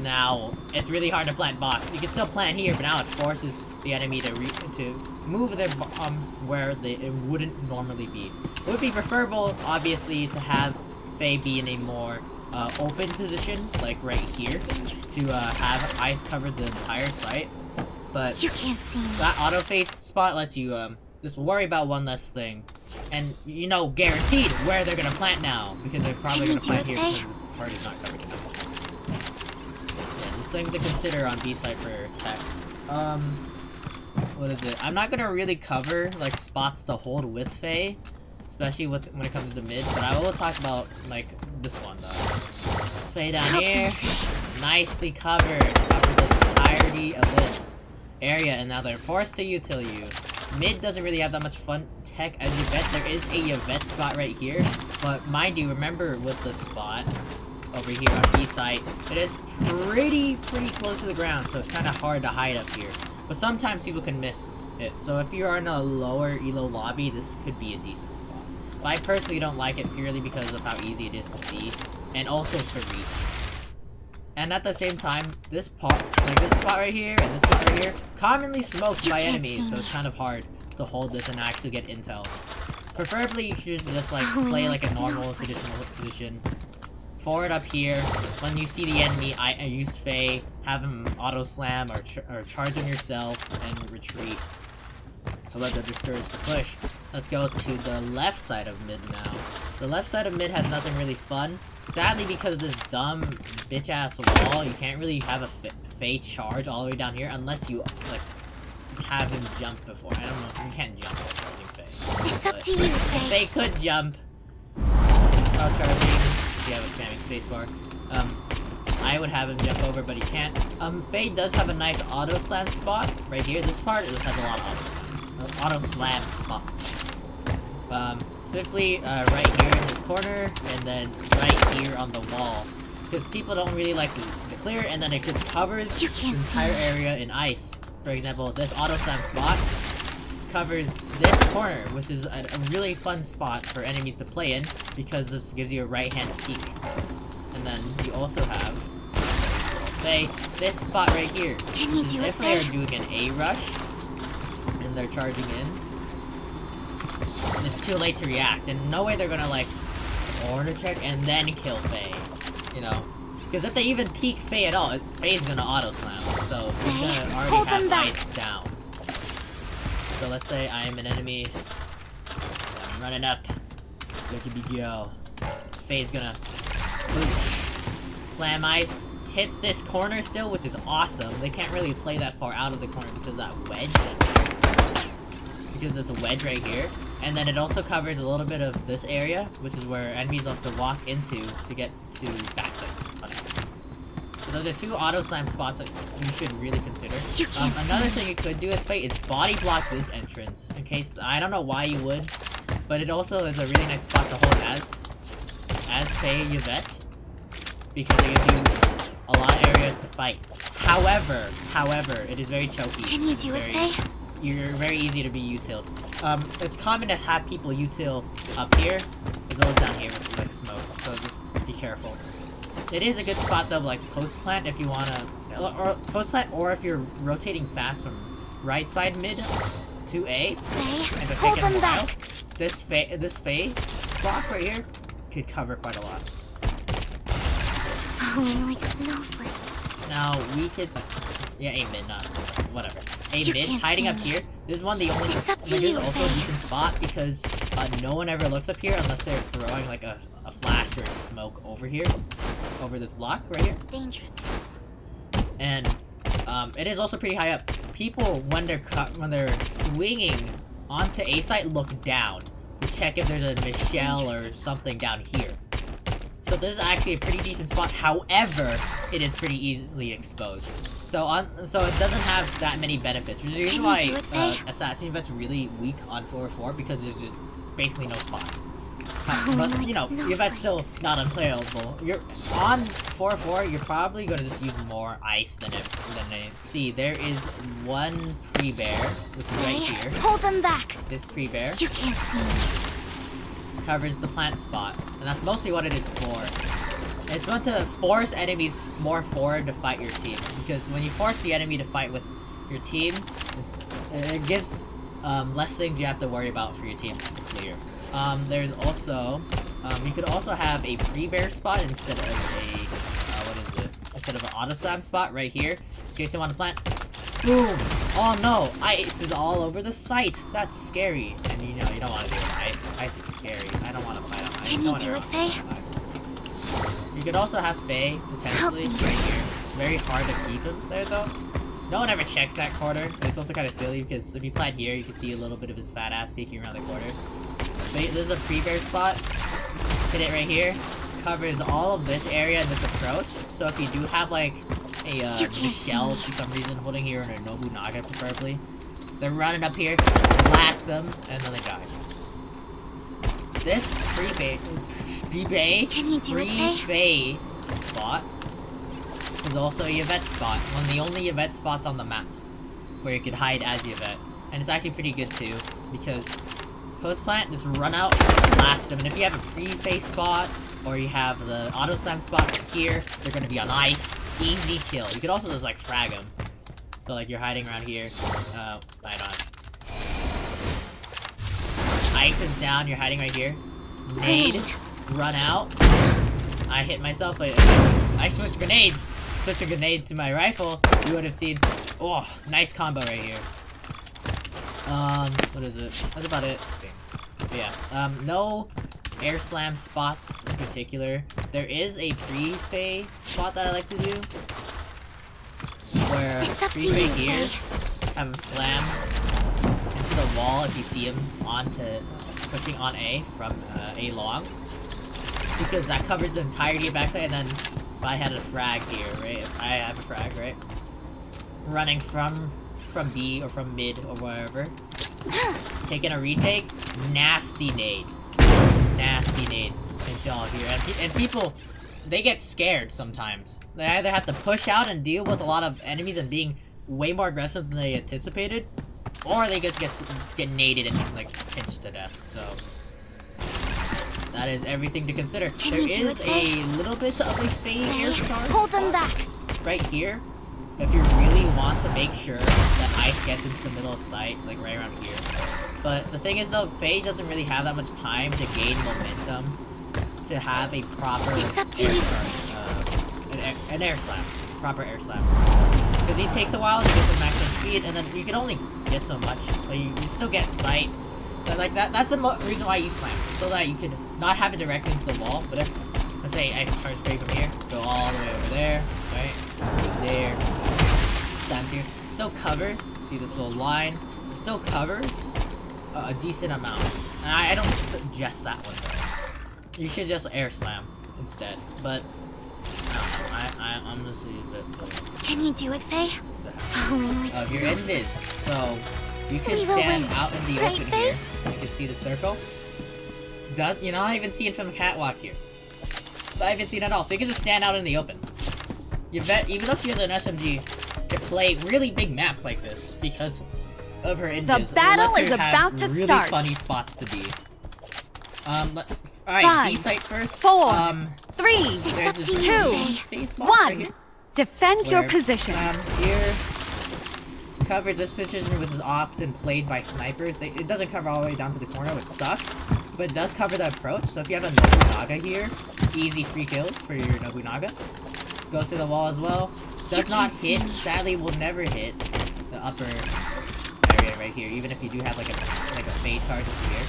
Now it's really hard to plant box. You can still plant here, but now it forces the enemy to move their where it wouldn't normally be. It would be preferable, obviously, to have Fay be in a more open position, like right here, to have ice cover the entire site. But you can't see me. That auto fade spot lets you just worry about one less thing, and you know guaranteed where they're gonna plant now because they're probably gonna plant here because this part is not covered enough. Yeah, these things to consider on B side for tech. What is it? I'm not gonna really cover like spots to hold with Fay, especially when it comes to mid, but I will talk about like this one though. Fay down here, nicely covered, cover the entirety of this area, and now they're forced to util you. Mid doesn't really have that much fun tech as Yvette. There is a Yvette spot right here, but mind you, remember with the spot over here on B site, it is pretty close to the ground, so it's kind of hard to hide up here. But sometimes people can miss it, so if you're in a lower elo lobby, this could be a decent spot. But I personally don't like it purely because of how easy it is to see, and also to reach. And at the same time, this part, like this spot right here and this spot right here, commonly smoked by enemies, so it's kind of hard to hold this and actually get intel. Preferably, you should just like play like a normal traditional position. Forward up here. When you see the enemy, I use Fay, have him auto slam or charge on yourself and retreat. So let the discourage the push. Let's go to the left side of mid now. The left side of mid has nothing really fun. Sadly, because of this dumb bitch-ass wall, you can't really have a Fay charge all the way down here unless you, like, have him jump before. I don't know, you can't jump while charging Fay. It's up to you, Fay. Fay could jump while charging, if you have a spamming spacebar. I would have him jump over, but he can't. Fay does have a nice auto slam spot right here. This part just has a lot of auto slam spots. Specifically, right here in this corner, and then right here on the wall. Because people don't really like the clear, and then it just covers the entire area in ice. For example, this auto slam spot covers this corner, which is a really fun spot for enemies to play in, because this gives you a right-hand peek. And then you also have, say, this spot right here. Can you do it, if they are doing an A rush, and they're charging in, it's too late to react, and no way they're gonna like order check and then kill Fay, you know, because if they even peek Fay at all, Fay's gonna auto slam, so he's gonna already have ice down. So let's say I'm an enemy, I'm running up, look at me go. Fay's gonna slam ice, hits this corner still, which is awesome. They can't really play that far out of the corner because of that wedge. Because there's a wedge right here. And then it also covers a little bit of this area, which is where enemies have to walk into to get to backside. So those are two auto slam spots that you should really consider. Another thing you could do is Fay is body block this entrance. In case, I don't know why you would, but it also is a really nice spot to hold as Fay Yvette, because it gives you a lot of areas to fight. However, it is very choky. Can you do it, Fay? You're very easy to be utiled. It's common to have people util up here, as well as down here with like smoke, so just be careful. It is a good spot though, like post plant if you wanna, or post plant, or if you're rotating fast from right side mid to A, and to take it a while. This Fay block right here could cover quite a lot. Oh, like snowflakes. Now we could, yeah, A mid, not whatever. A mid hiding up here. This is one of the only. This is also a decent spot because no one ever looks up here unless they're throwing like a flash or a smoke over here, over this block right here. Dangerous. And it is also pretty high up. People when they're swinging onto A site look down to check if there's a Michelle or something down here. So this is actually a pretty decent spot. However, it is pretty easily exposed. So it doesn't have that many benefits. The reason why Assassin Yvette's really weak on 4-4 because there's just basically no spots. But you know, Yvette's still not unplayable. You're on 4-4. You're probably gonna just use more ice than it. See, there is one pre-bear, which is right here. Hold them back. This pre-bear. You can't see me. Covers the plant spot, and that's mostly what it is for. It's meant to force enemies more forward to fight your team, because when you force the enemy to fight with your team, it gives less things you have to worry about for your team to clear. There's also, you could also have a pre-bear spot instead of a, instead of an auto-slam spot right here, in case they want to plant. Boom! Oh no! Ice is all over the site! That's scary. And you know, you don't want to do it with ice. Ice is scary. I don't want to fight on ice. Can you do it, Fay? You could also have Fay, potentially, right here. Very hard to keep him there, though. No one ever checks that corner. It's also kind of silly, because if you plant here, you can see a little bit of his fat ass peeking around the corner. But this is a pre-bear spot. Hit it right here. Covers all of this area and this approach. So if you do have, like, a Michelle for some reason holding here, or a Nobunaga preferably, they're running up here, blast them, and then they die. This pre-Fay spot is also a Yvette spot. One of the only Yvette spots on the map where you could hide as Yvette. And it's actually pretty good too, because post plant, just run out and blast them. And if you have a pre-Fay spot, or you have the Autoslam spot right here. They're gonna be on ice. Easy kill. You could also just like frag them. So like you're hiding around here. I don't. Ice is down. You're hiding right here. Nade. Run out. I hit myself, but I switched grenades. Switched a grenade to my rifle. You would have seen. Oh, nice combo right here. What is it? That's about it. But yeah. No Airslam spots in particular. There is a pre-Fay spot that I like to do. Where pre-Fay here, have him slam into the wall if you see him pushing on A from A long. Because that covers the entirety of backside, and then if I had a frag here, right? If I have a frag, right? Running from B or from mid or wherever. Taking a retake. Nasty nade. Nasty nade. Finish all here. And people, they get scared sometimes. They either have to push out and deal with a lot of enemies and being way more aggressive than they anticipated, or they just get naded and like pinched to death. So that is everything to consider. There is a little bit of a Fay air charge. Hold them back. Right here. If you really want to make sure that ice gets into the middle of sight, like right around here. But the thing is though, Fay doesn't really have that much time to gain momentum to have a proper air charge, an air slam. Proper air slam. Because it takes a while to get the maximum speed, and then you can only get so much. But you still get sight. But like that's the reason why you slam. So that you can not have it directly into the wall, but if, let's say I charge Fay from here, go all the way over there, right? There. Stands here. Still covers. See this little line? It still covers a decent amount. And I don't suggest that one though. You should just air slam instead. But I'm just a bit. Can you do it, Fay? You're in this, so you can stand out in the open here. You can see the circle. You're not even seeing from the catwalk here. Not even seen at all. So you can just stand out in the open. Even though she has an SMG, can play really big maps like this because of her invis. The battle is about to really start. Funny spots to be. Alright, B site first. 4, 3, there's this 2, spot 1. right here, Defend your where, position. Here covers this position, which is often played by snipers. It doesn't cover all the way down to the corner, which sucks, but it does cover the approach. So if you have a Nobunaga here, easy free kills for your Nobunaga. Goes to the wall as well. Does not hit. Sadly, will never hit the upper area right here, even if you do have like a Fay charge up here,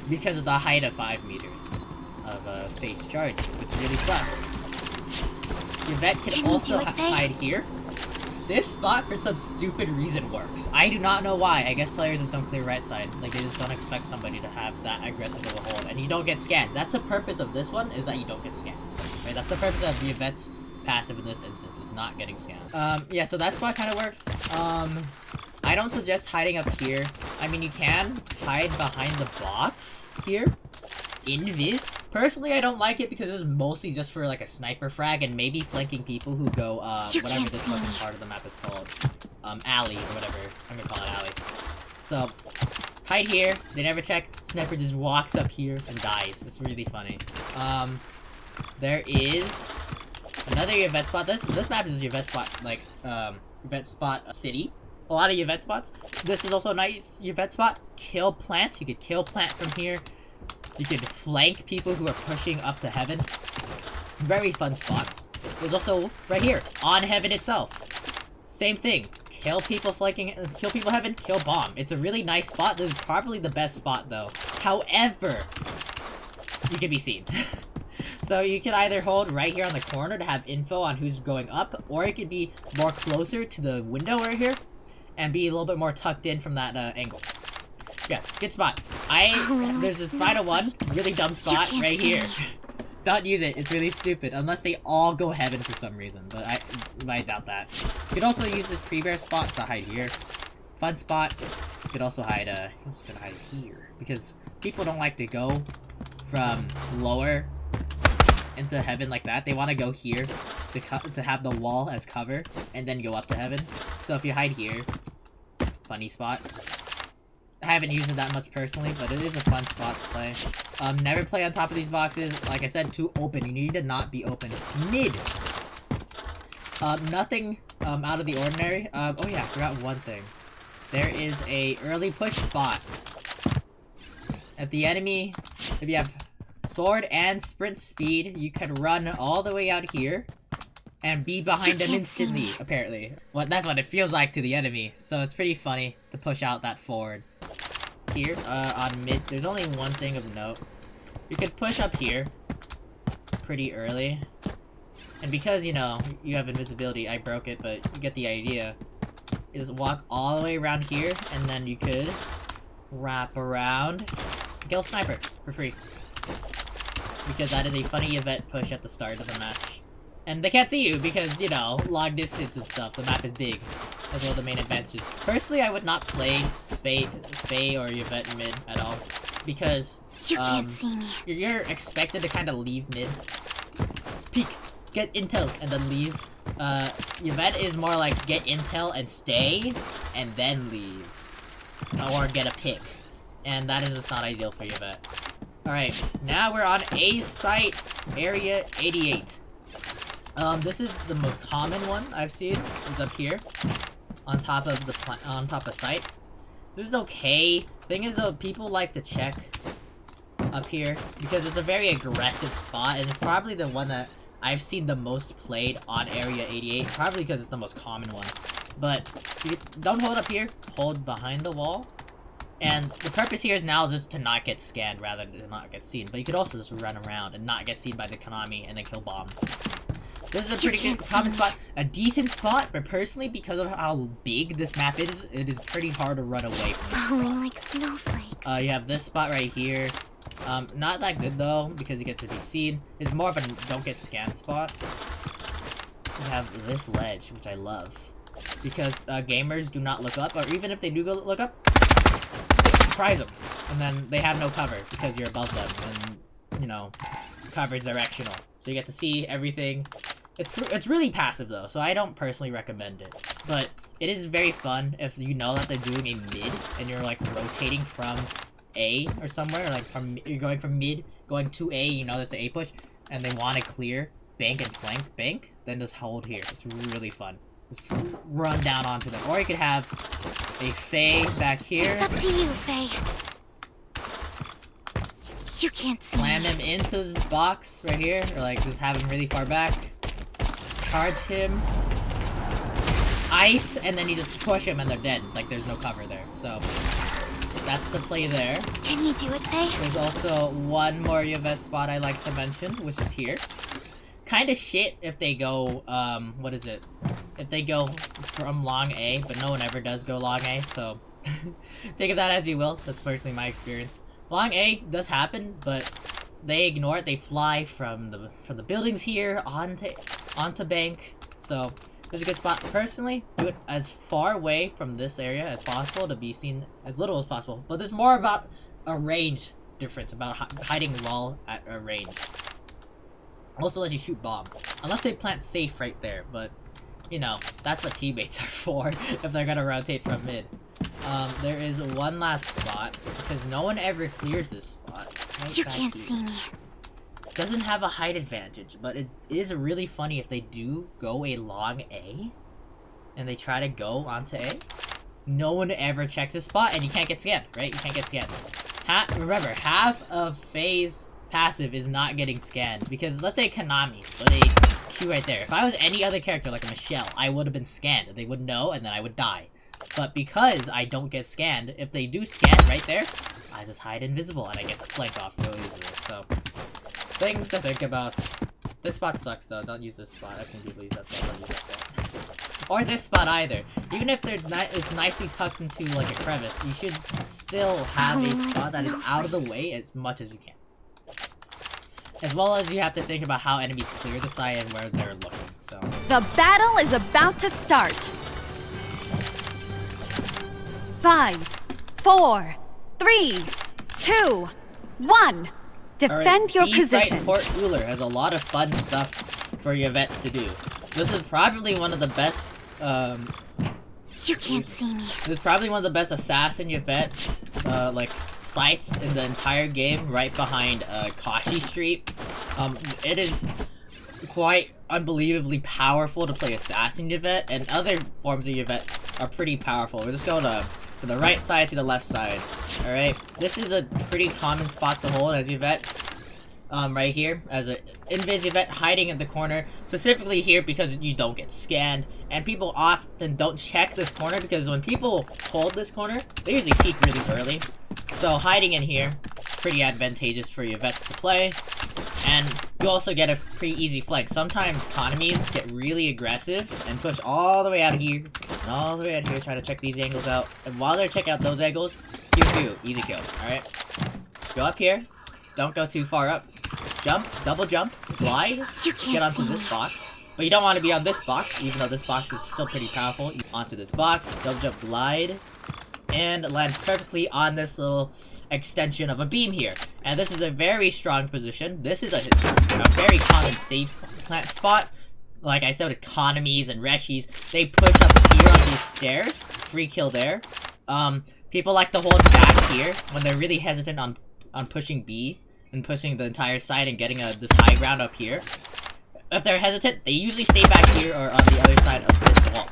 because of the height of 5 meters of a face charge, which really sucks. Yvette can also hide here. This spot, for some stupid reason, works. I do not know why. I guess players just don't clear right side. Like, they just don't expect somebody to have that aggressive of a hold, and you don't get scanned. That's the purpose of this one, is that you don't get scanned. Right? That's the purpose of the Yvette's passive in this instance, is not getting scanned. Yeah, so that spot kind of works. I don't suggest hiding up here. I mean, you can hide behind the box here. Invis. Personally, I don't like it because it's mostly just for like a sniper frag and maybe flanking people who go, whatever this fucking part of the map is called. Alley or whatever. I'm gonna call it alley. So, hide here. They never check. Sniper just walks up here and dies. It's really funny. There is another Yvette spot. This map is Yvette spot, like, Yvette spot city. A lot of Yvette spots. This is also a nice Yvette spot. Kill plant. You could kill plant from here. You could flank people who are pushing up to heaven. Very fun spot. There's also right here on heaven itself. Same thing. Kill people flanking. Kill people heaven. Kill bomb. It's a really nice spot. This is probably the best spot though. However, you can be seen. So you can either hold right here on the corner to have info on who's going up, or you could be more closer to the window right here and be a little bit more tucked in from that angle. Yeah, good spot. There's this final one, really dumb spot right here. Don't use it, it's really stupid, unless they all go heaven for some reason, but I doubt that. You could also use this pre-bear spot to hide here. Fun spot. You could also hide, I'm just gonna hide here, because people don't like to go from lower into heaven like that. They want to go here to have the wall as cover, and then go up to heaven. So if you hide here, funny spot. I haven't used it that much personally, but it is a fun spot to play. Never play on top of these boxes. Like I said, too open. You need to not be open. Mid. Nothing out of the ordinary. Oh yeah, I forgot one thing. There is a early push spot. If the enemy, if you have sword and sprint speed, you can run all the way out here and be behind them instantly, apparently. Well, that's what it feels like to the enemy, so it's pretty funny to push out that forward. Here, on mid, there's only one thing of note. You could push up here pretty early. And because, you know, you have invisibility, I broke it, but you get the idea. You just walk all the way around here, and then you could wrap around, kill sniper for free. Because that is a funny Yvette push at the start of the match. And they can't see you because, you know, long distance and stuff. The map is big. That's one of the main advantages. Personally, I would not play Fay or Yvette mid at all. Because, you can't see me. You're expected to kind of leave mid. Peek, get intel, and then leave. Yvette is more like get intel and stay, and then leave. Or get a pick. And that is just not ideal for Yvette. Alright, now we're on A site, area 88. This is the most common one I've seen, is up here. On top of the site. This is okay. Thing is though, people like to check up here, because it's a very aggressive spot, and it's probably the one that I've seen the most played on area 88, probably because it's the most common one. But, don't hold up here, hold behind the wall. And the purpose here is now just to not get scanned rather than not get seen. But you could also just run around and not get seen by the Kanami and then kill bomb. This is a pretty good common spot. A decent spot, but personally, because of how big this map is, it is pretty hard to run away from this Falling like snowflakes. You have this spot right here. Not that good though, because you get to be seen. It's more of a don't get scanned spot. You have this ledge, which I love. Because gamers do not look up, or even if they do go look up, surprise them. And then they have no cover, because you're above them, and, you know, cover is directional. So you get to see everything. It's really passive though, so I don't personally recommend it. But it is very fun if you know that they're doing a mid, and you're like rotating from A or somewhere, or like you're going from mid, going to A, you know that's an A push, and they want to clear bank and flank bank, then just hold here. It's really fun. Just run down onto them. Or you could have a Fay back here. It's up to you, Fay. You can't see Slam him into this box right here, or like just have him really far back. Charge him. Ice, and then you just push him and they're dead. Like there's no cover there. So that's the play there. Can you do it, Fay? There's also one more Yvette spot I like to mention, which is here. Kind of shit if they go, what is it? If they go from long A, but no one ever does go long A, so take of that as you will. That's personally my experience. Long A does happen, but they ignore it. They fly from the buildings here onto bank. So it's a good spot. Personally, do it as far away from this area as possible to be seen as little as possible. But there's more about a range difference, about hiding lull at a range. Also lets you shoot bomb. Unless they plant safe right there, but, you know, that's what teammates are for, if they're gonna rotate from mid. There is one last spot, because no one ever clears this spot. You can't see me. Doesn't have a height advantage, but it is really funny if they do go a long A, and they try to go onto A. No one ever checks this spot, and you can't get scanned, right? You can't get scanned. Remember, half of Fay's passive is not getting scanned, because let's say Kanami, put a Q right there. If I was any other character, like a Michelle, I would have been scanned. They would know, and then I would die. But because I don't get scanned, if they do scan right there, I just hide invisible, and I get the flank off really easily. So, things to think about. This spot sucks, so don't use this spot. I've seen people use that spot, don't use that spot. Or this spot either. Even if it's nicely tucked into like a crevice, you should still have a spot that is out of the way as much as you can. As well as you have to think about how enemies clear the site and where they're looking, so. The battle is about to start. 5, 4, 3, 2, 1. Defend your position. Port Uller has a lot of fun stuff for Yvette to do. This is probably one of the best, You can't see me. This is probably one of the best assassin Yvette like sites in the entire game, right behind Cauchy Street. It is quite unbelievably powerful to play Assassin Yvette, and other forms of Yvette are pretty powerful. We're just going to the right side to the left side. Alright, this is a pretty common spot to hold as Yvette. Right here, as a invis Yvette hiding in the corner, specifically here because you don't get scanned, and people often don't check this corner because when people hold this corner, they usually peek really early. So hiding in here, pretty advantageous for Yvettes to play, and you also get a pretty easy flank. Sometimes Kanamis get really aggressive and push all the way out of here, and all the way out here, trying to check these angles out, and while they're checking out those angles, pew pew, easy kill, alright? Go up here, don't go too far up, jump, double jump, glide, get onto this box. But you don't want to be on this box, even though this box is still pretty powerful. Onto this box, double jump, glide, and land perfectly on this little extension of a beam here. And this is a very strong position. This is a very common safe plant spot. Like I said with Kanamis and Reishis, they push up here on these stairs. Free kill there. People like to hold back here when they're really hesitant on pushing B and pushing the entire side and getting this high ground up here. If they're hesitant, they usually stay back here or on the other side of this wall.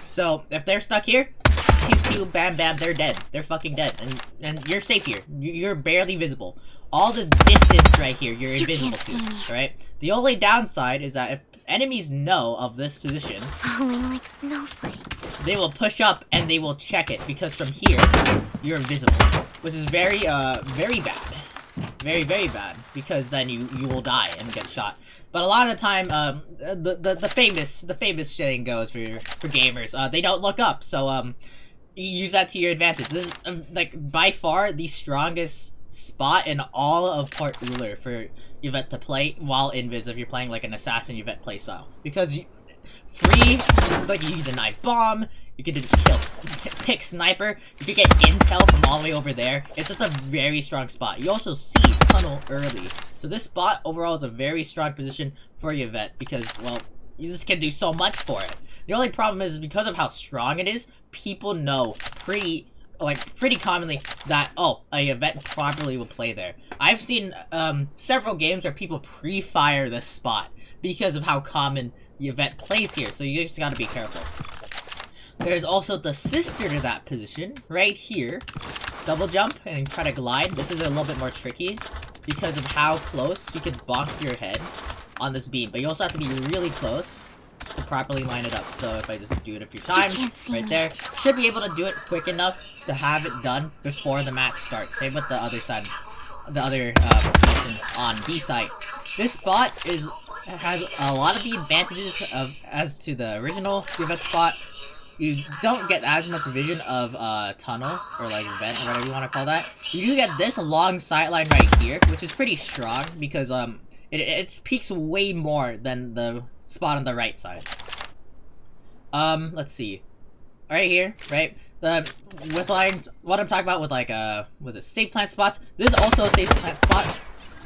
So if they're stuck here, pew pew, bam bam, they're dead. They're fucking dead, and you're safe here. You're barely visible. All this distance right here, you're invisible to. Right? The only downside is that if enemies know of this position, Falling like snowflakes, they will push up and they will check it because from here you're invisible, which is very very bad, very bad, because then you will die and get shot. But a lot of the time, the famous saying goes for gamers, they don't look up, so you use that to your advantage. This is like by far the strongest spot in all of Port Uller for Yvette to play while invis if you're playing like an Assassin Yvette playstyle, because you use a knife bomb, you can pick sniper, you can get intel from all the way over there. It's just a very strong spot. You also see tunnel early. So this spot overall is a very strong position for Yvette because, well, you just can do so much for it. The only problem is because of how strong it is, people know pretty commonly that, oh, a Yvette probably will play there. I've seen several games where people pre-fire this spot because of how common Yvette plays here, so you just gotta be careful. There's also the sister to that position, right here. Double jump and try to glide. This is a little bit more tricky because of how close you can bonk your head on this beam. But you also have to be really close to properly line it up. So if I just do it a few times, right there, should be able to do it quick enough to have it done before the match starts. Same with the other side, the other person on B side. This spot has a lot of the advantages as to the original Yvette spot. You don't get as much vision of tunnel or like vent or whatever you want to call that. You do get this long sightline right here, which is pretty strong because it peaks way more than the spot on the right side. Let's see, right here, right. With like what I'm talking about with like was it safe plant spots? This is also a safe plant spot,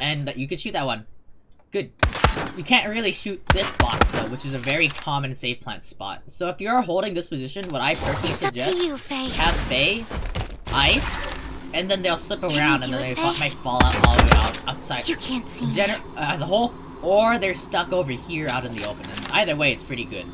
and you can shoot that one. Good. You can't really shoot this box though, which is a very common safe plant spot. So if you're holding this position, what I personally suggest have Fay, ice, and then they'll slip around and then they might fall out all the way outside. You can't see as a whole, or they're stuck over here out in the open. And either way, it's pretty good.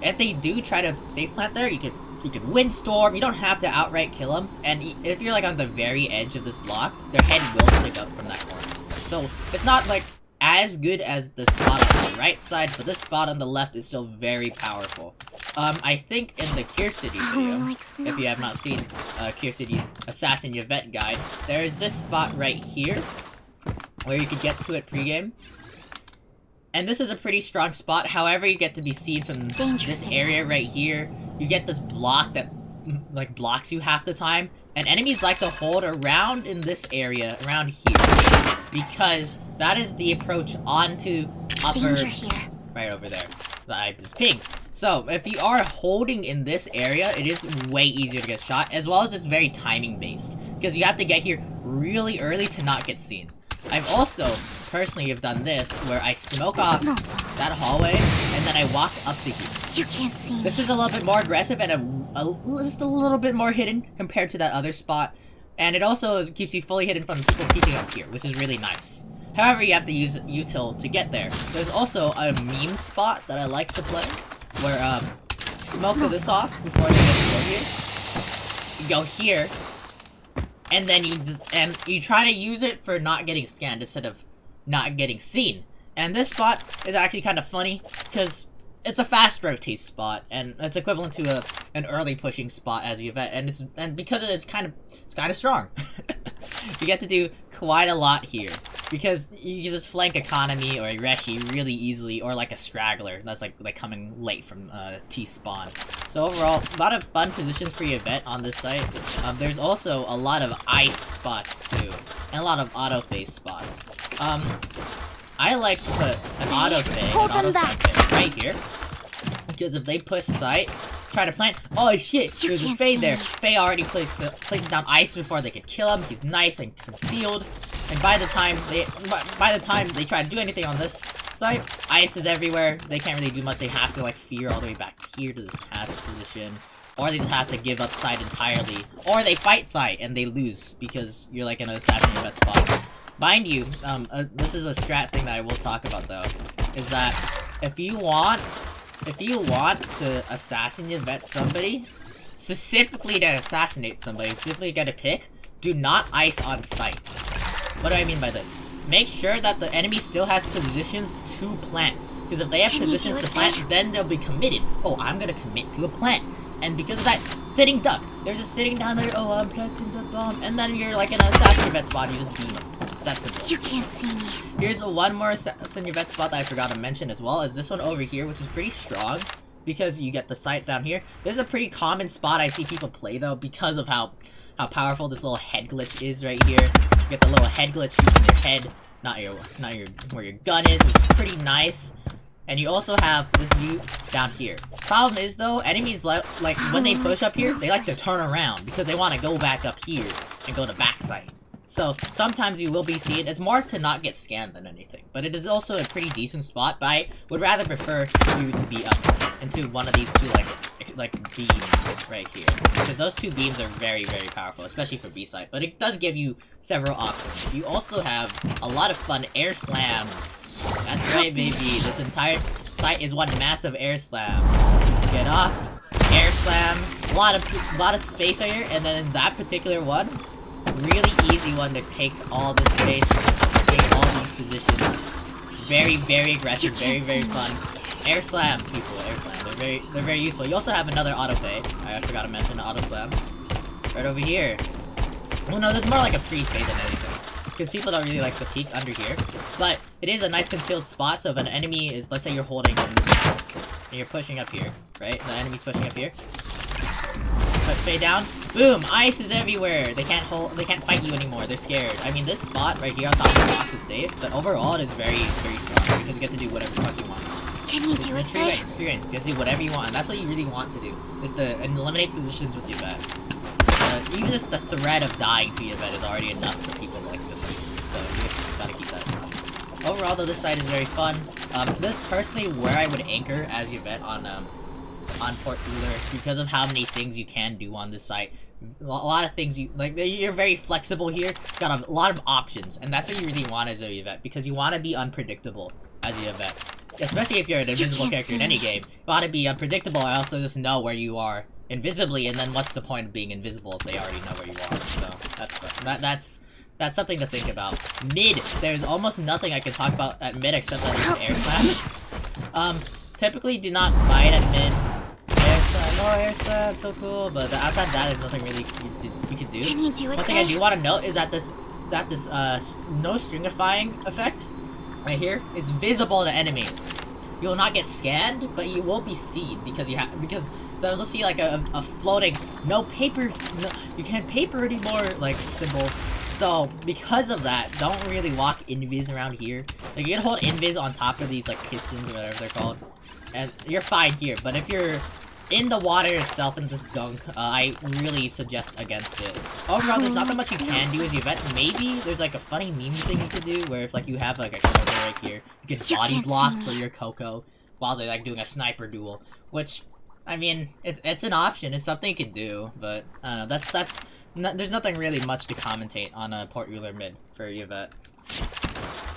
If they do try to safe plant there, you can windstorm. You don't have to outright kill them. And if you're like on the very edge of this block, their head will stick up from that corner. So it's not like as good as the spot on the right side, but this spot on the left is still very powerful. I think in the Cure City video, if you have not seen Cure City's Assassin Yvette guide, there is this spot right here where you could get to it pregame. And this is a pretty strong spot. However, you get to be seen from this area right here. You get this block that like blocks you half the time, and enemies like to hold around in this area around here because that is the approach onto upper right over there that I just pinged. So if you are holding in this area, it is way easier to get shot, as well as it's very timing based because you have to get here really early to not get seen. I've also personally have done this where I smoke off that hallway and then I walk up to here. You can't see me. This is a little bit more aggressive and just a little bit more hidden compared to that other spot. And it also keeps you fully hidden from people peeking up here, which is really nice. However, you have to use UTIL to get there. There's also a meme spot that I like to play, where smoke this off before they get here. You go here, and then you try to use it for not getting scanned instead of not getting seen. And this spot is actually kind of funny because it's a fast rotate spot, and it's equivalent to an early pushing spot as you vet, and because it's kind of strong. You get to do quite a lot here because you can just flank a Kanami or a Reiichi really easily, or like a straggler that's like coming late from T spawn. So overall, a lot of fun positions for your vet on this site. There's also a lot of ice spots too, and a lot of auto phase spots. I like to put an auto phase, right here, because if they push site, try to plant. Oh shit! There's a Fay there. Fay already places down ice before they could kill him. He's nice and concealed. And by the time they try to do anything on this site, ice is everywhere. They can't really do much. They have to like fear all the way back here to this passive position, or they just have to give up site entirely, or they fight site and they lose because you're like in an assassin your vet spot. Mind you, this is a strat thing that I will talk about though, is that if you want to assassin your vet somebody, specifically to assassinate somebody, specifically get a pick, do not ice on sight. What do I mean by this? Make sure that the enemy still has positions to plant, because if they have positions to plant, then they'll be committed. Oh, I'm gonna commit to a plant. And because of that, sitting duck. They're just sitting down there, oh, I'm planting the bomb, and then you're like in an assassin your vet spot, you just beam them. That's simple. You can't see me. Here's one more assassin your vet spot that I forgot to mention as well, is this one over here, which is pretty strong, because you get the sight down here. This is a pretty common spot I see people play though, because of how powerful this little head glitch is right here. You get the little head glitch shooting your head, not your where your gun is, which is pretty nice. And you also have this view down here. Problem is though, enemies like when they push up here, they like to turn around because they want to go back up here and go to backside. So sometimes you will be seen. It's more to not get scanned than anything, but it is also a pretty decent spot. But I would rather prefer you to be up into one of these two like beams right here, because those two beams are very, very powerful, especially for B side. But it does give you several options. You also have a lot of fun air slams. That's right, baby. This entire site is one massive air slam. Get off, air slam. A lot of space right here, and then that particular one, really easy one to take all the space, take all these positions. Very, very aggressive, very, very fun. Air slam, people, air slam. They're very useful. You also have another auto fade. I forgot to mention the auto slam. Right over here. Well, no, there's more like a pre-fade than anything, because people don't really like to peek under here. But it is a nice concealed spot, so if an enemy is, let's say you're holding this, and you're pushing up here, right? The enemy's pushing up here. Put fade down. Boom! Ice is everywhere. They can't fight you anymore. They're scared. I mean, this spot right here on top of the box is safe, but overall it is very, very strong because you get to do whatever the fuck you want. Can you do it, Fay? Free reign. You get to do whatever you want, and that's what you really want to do. Is to eliminate positions with your vet. Even just the threat of dying to your vet is already enough for people to like to fight. So you just gotta keep that in mind. Overall, though, this site is very fun. This is personally where I would anchor as your vet on Port Ruler, because of how many things you can do on this site. A lot of things you're very flexible here. Got a lot of options, and that's what you really want as a vet, because you want to be unpredictable as a vet. Especially if you're an invisible character in any game. You want to be unpredictable and also just know where you are invisibly, and then what's the point of being invisible if they already know where you are? So that's something to think about. Mid, there's almost nothing I can talk about at mid except that air slam. Typically do not buy it at mid. Air slam, air slam, so cool, but outside that, there's nothing really you can do. Can you do it? One thing I do want to note is that this no stringifying effect right here is visible to enemies. You will not get scanned, but you will be seen because they'll see like a floating no paper, you can't paper anymore like symbol. So because of that, don't really walk invis around here. Like you can hold invis on top of these like pistons or whatever they're called, and you're fine here. But if you're in the water itself in this gunk, I really suggest against it. Overall, there's not that much you can do as Yvette. Maybe there's like a funny meme thing you could do where if like you have like a Coco right here, you can body block for your Coco while they're like doing a sniper duel. Which, I mean, it's an option. It's something you can do, but I don't know. There's nothing really much to commentate on a Port Ruler mid for Yvette.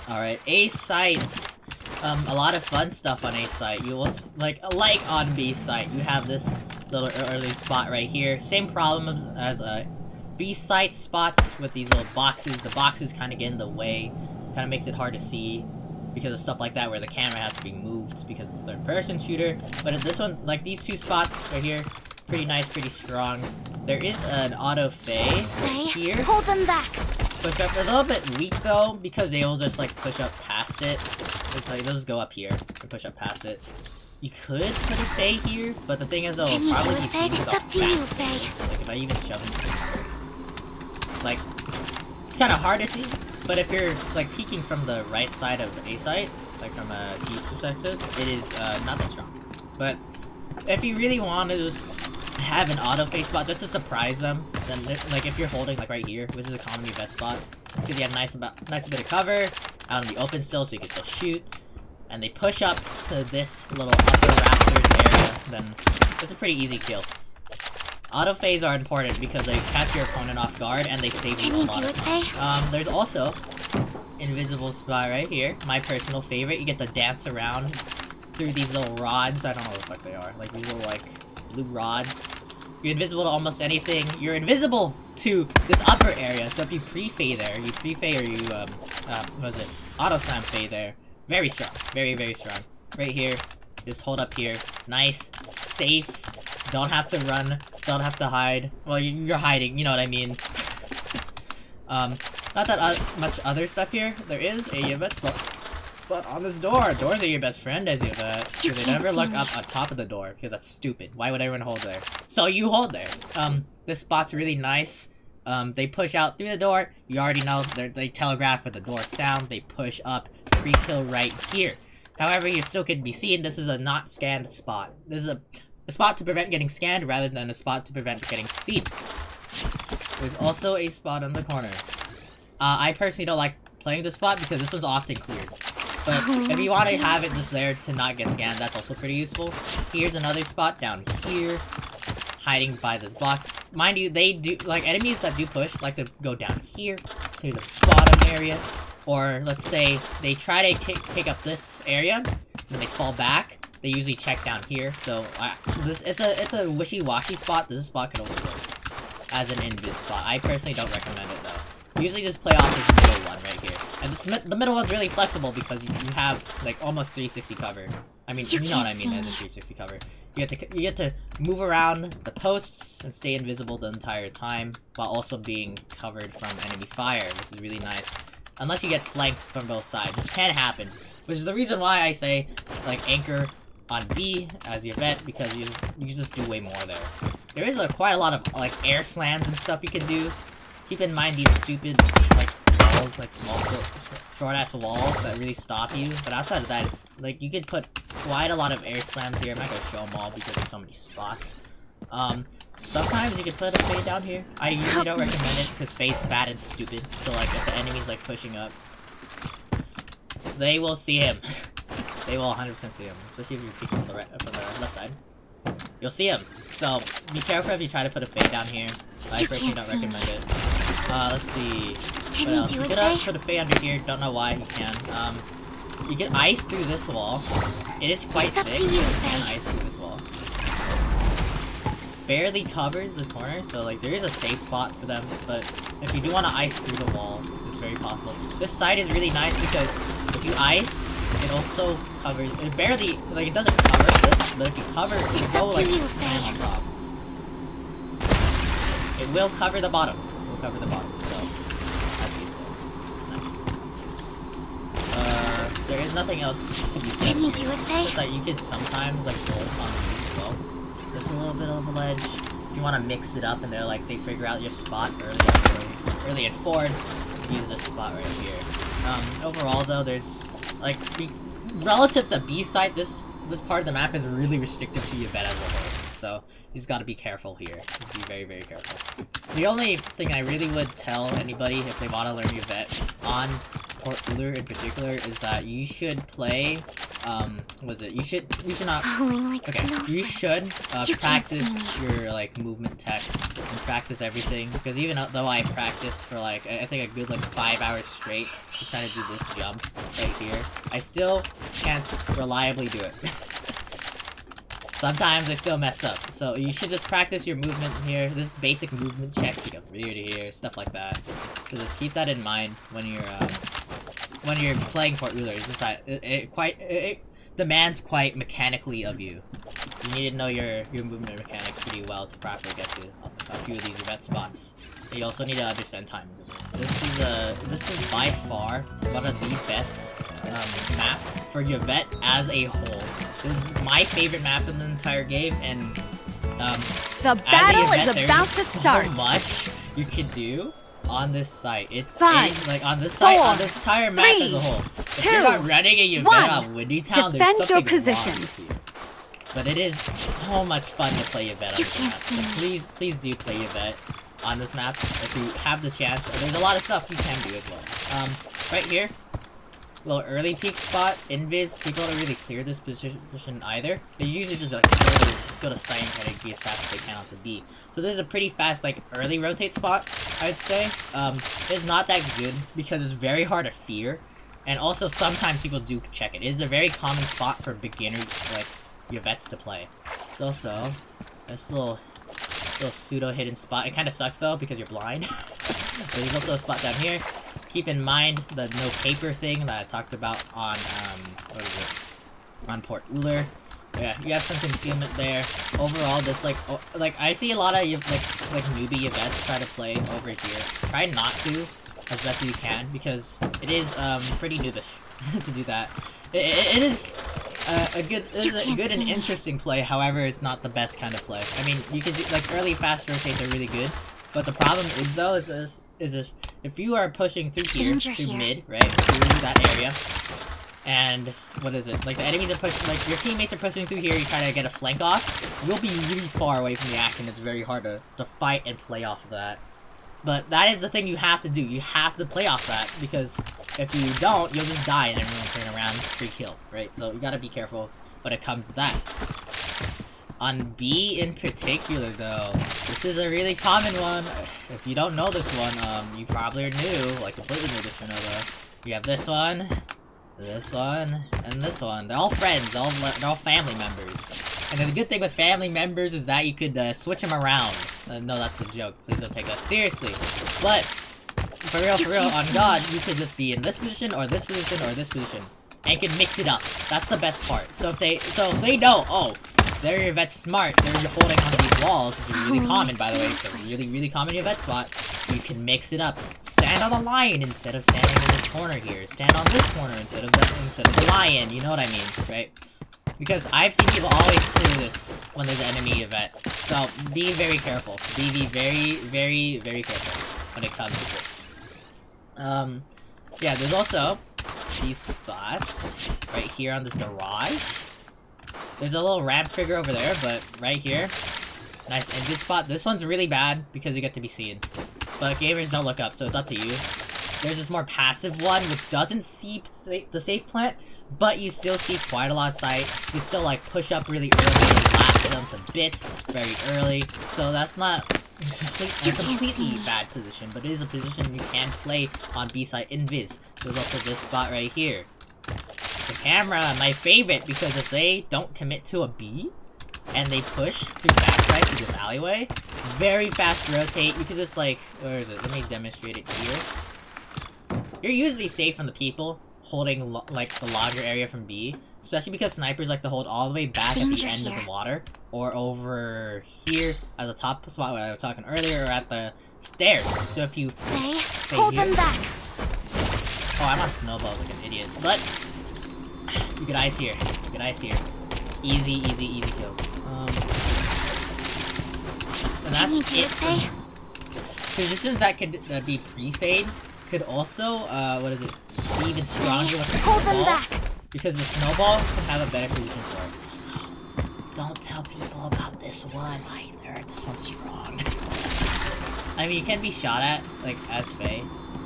Alright, A sites. A lot of fun stuff on A site. You will like on B site. You have this little early spot right here. Same problem as B site spots with these little boxes. The boxes kind of get in the way, kind of makes it hard to see because of stuff like that where the camera has to be moved because it's a third-person shooter. But if this one, like these two spots right here, pretty nice, pretty strong. There is an auto Fay here. Hold them back. Push up a little bit weak though because they will just like push up past it. It's like they'll just go up here and push up past it. You could put a Fay here, but the thing is though, it'll probably be seen It's up to you, Fay. So, like if I even shove him, like it's kind of hard to see. But if you're like peeking from the right side of A site, like from a T's perspective, it is not that strong. But if you really want to just have an auto Fay spot just to surprise them, then like if you're holding like right here, which is a common Yvette spot, because you have nice bit of cover out in the open still, so you can still shoot, and they push up to this little upper rafters area, then it's a pretty easy kill. Auto Fays are important because they catch your opponent off guard and they save you a lot of time. There's also invisible spot right here, my personal favorite. You get to dance around through these little rods. I don't know what the fuck they are. Like these little like blue rods. You're invisible to almost anything. You're invisible to this upper area. So if you pre-Fay there, you pre-Fay or you what is it? Autoslam Fay there. Very strong. Very, very strong. Right here. Just hold up here. Nice. Safe. Don't have to run. Don't have to hide. Well, you're hiding. You know what I mean. Not that much other stuff here. There is a Yvette spot on this door. Doors are your best friend as Yvette. So they never look up on top of the door because that's stupid. Why would everyone hold there? So you hold there. This spot's really nice. They push out through the door. You already know they telegraph with the door sound. They push up. Pre-kill right here. However, you still can be seen. This is a not scanned spot. This is a spot to prevent getting scanned rather than a spot to prevent getting seen. There's also a spot on the corner. I personally don't like playing this spot because this one's often cleared. But if you want to have it just there to not get scanned, that's also pretty useful. Here's another spot down here, hiding by this block. Mind you, they do, like, enemies that do push like to go down here to the bottom area. Or, let's say, they try to take up this area, and they fall back. They usually check down here, so it's a wishy-washy spot. This spot can also work as an invis spot. I personally don't recommend it, though. Usually just play off this middle one right here. And the middle one's really flexible because you have, like, almost 360 cover. I mean, you know what I mean as a 360 cover. You get to move around the posts and stay invisible the entire time, while also being covered from enemy fire, which is really nice. Unless you get flanked from both sides, which can happen. Which is the reason why I say, like, anchor on B as Yvette, because you just do way more there. There is quite a lot of, like, air slams and stuff you can do. Keep in mind these stupid, like, walls, like, small, short-ass walls that really stop you. But outside of that, it's, like, you could put quite a lot of air slams here. I'm not gonna show them all because there's so many spots. Sometimes you can put a Fay down here. I usually don't recommend it because Fay's bad and stupid. So like if the enemy's like pushing up, they will see him. They will 100% see him, especially if you're peeking from the left side. You'll see him. So be careful if you try to put a Fay down here. I personally don't recommend it. Let's see. What else? You could put a Fay under here. Don't know why you can. You can ice through this wall. It is quite thick. You can ice through this wall. Barely covers this corner, so like there is a safe spot for them, but if you do want to ice through the wall, it's very possible. This side is really nice because if you ice, it also covers, it barely, like it doesn't cover this, but if you cover, it will go like slam on top. It will cover the bottom. It will cover the bottom, so that's useful. Nice. There is nothing else to be said. Can you do it, Fay? Just that you could sometimes like roll on these as well. There's a little bit of a ledge. If you want to mix it up and they're like, they figure out your spot early and forward, use this spot right here. Overall though, there's like, relative to B site, this part of the map is really restricted to Yvette as a whole. so you just gotta be careful here. Just be very, very careful. The only thing I really would tell anybody if they want to learn Yvette on Port Uller in particular is that you should play, you should not, okay, you should practice your, like, movement tech and practice everything, because even though I practiced for, like, I think a good, like, 5 hours straight just trying to do this jump right here, I still can't reliably do it. Sometimes I still mess up, so you should just practice your movement here, this basic movement check to go from here to here, stuff like that. So just keep that in mind when you're playing Port Uller. It's just that it demands quite mechanically of you. You need to know your movement mechanics pretty well to properly get to a few of these Yvette spots. And you also need to understand timings as well. This is by far one of the best maps for Yvette as a whole. This is my favorite map in the entire game, and the battle is about to start. So much you can do on this site. It's 5, like on this 4, site, on this entire map 3, as a whole. If 2, you're not running a Yvette on Windy Town, there's defend your something wrong position. with you. But it is so much fun to play Yvette on this map. So please do play Yvette on this map if you have the chance. There's a lot of stuff you can do as well. Right here, little early peek spot, invis. People don't really clear this position either. They usually just like go to site and try to be as fast as they can onto B. So there's a pretty fast like early rotate spot, I'd say. It's not that good because it's very hard to fear, and also sometimes people do check it. It is a very common spot for beginners like Yvette's to play. It's also this little pseudo hidden spot. It kind of sucks though because you're blind. But there's also a spot down here. Keep in mind the no paper thing that I talked about on what is it? On Port Uller. Yeah, you have some concealment there. Overall, this like I see a lot of like newbie Yvettes try to play over here. Try not to as best as you can because it is pretty noobish to do that. It is a good and interesting play. However, it's not the best kind of play. I mean, you can do like early fast rotates are really good, but the problem is though is if you are pushing through here, through mid, right, through that area, and what is it? Like the enemies are pushing, like your teammates are pushing through here. You try to get a flank off. You'll be really far away from the action. It's very hard to fight and play off of that. But that is the thing you have to do. You have to play off that because if you don't, you'll just die and everyone will turn around free kill, right? So you gotta be careful when it comes to that. On B in particular, though, this is a really common one. If you don't know this one, you probably are new, like completely new to Shinoda. You have this one, and this one. They're all friends. They're all family members. And then the good thing with family members is that you could switch them around. No, that's a joke. Please don't take that seriously. But for real, on God, you could just be in this position or this position or this position, and you can mix it up. That's the best part. So if they know, oh, they're Yvette's smart, they're holding onto these walls, which is really common, by the way. It's a really common Yvette spot. You can mix it up. Stand on the line instead of standing in this corner here. Stand on this corner instead of the lion. You know what I mean, right? Because I've seen people always clear this when there's an enemy Yvette. So be very careful. Be very careful when it comes to this. Yeah, there's also these spots right here on this garage. There's a little ramp trigger over there, but right here, nice invis spot. This one's really bad because you get to be seen. But gamers don't look up, so it's up to you. There's this more passive one, which doesn't see the safe plant, but you still see quite a lot of sight. You still, like, push up really early and blast them to bits very early. So that's not a completely bad position, but it is a position you can play on B-side invis. There's also this spot right here. The camera, my favorite, because if they don't commit to a B, and they push through backside through this alleyway, very fast rotate. You can just like, where is it? Let me demonstrate it here. You're usually safe from the people holding like the longer area from B, especially because snipers like to hold all the way back at the end of the water, or over here at the top spot where I was talking earlier, or at the stairs. So if you hold them back. Oh, I'm on Snowballs like an idiot, but you get eyes here. You get eyes here. Easy kill. And that's it. Positions that could be pre-fade could also, what is it? Be even stronger with the snowball. Because the snowball can have a better position for it. don't tell people about this one either. This one's strong. I mean, you can be shot at, like, as Fay,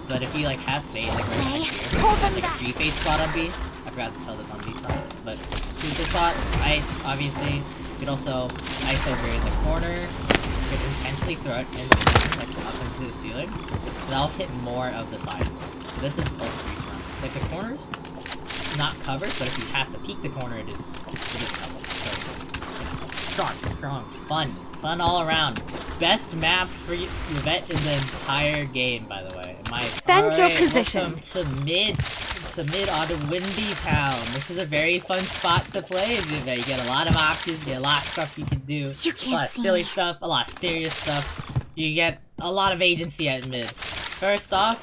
but if you, like, have Fay, like, right here, like a 3-phase spot on B. I forgot to tell this on B side, but 2-phase spot, ice, obviously. You could also ice over in the corner. You could intentionally throw it in, like, up into the ceiling. That'll hit more of the side. So this is also pretty strong. Like, the corners, not covered, but if you have to peek the corner, it is covered. So, you know, strong, fun all around. Best map for Yvette in the entire game, by the way. Defend your position. Welcome to mid on the Windy Town. This is a very fun spot to play as Yvette. You get a lot of options, you get a lot of stuff you can do. You A lot of silly stuff, a lot of serious stuff. You get a lot of agency at mid. First off,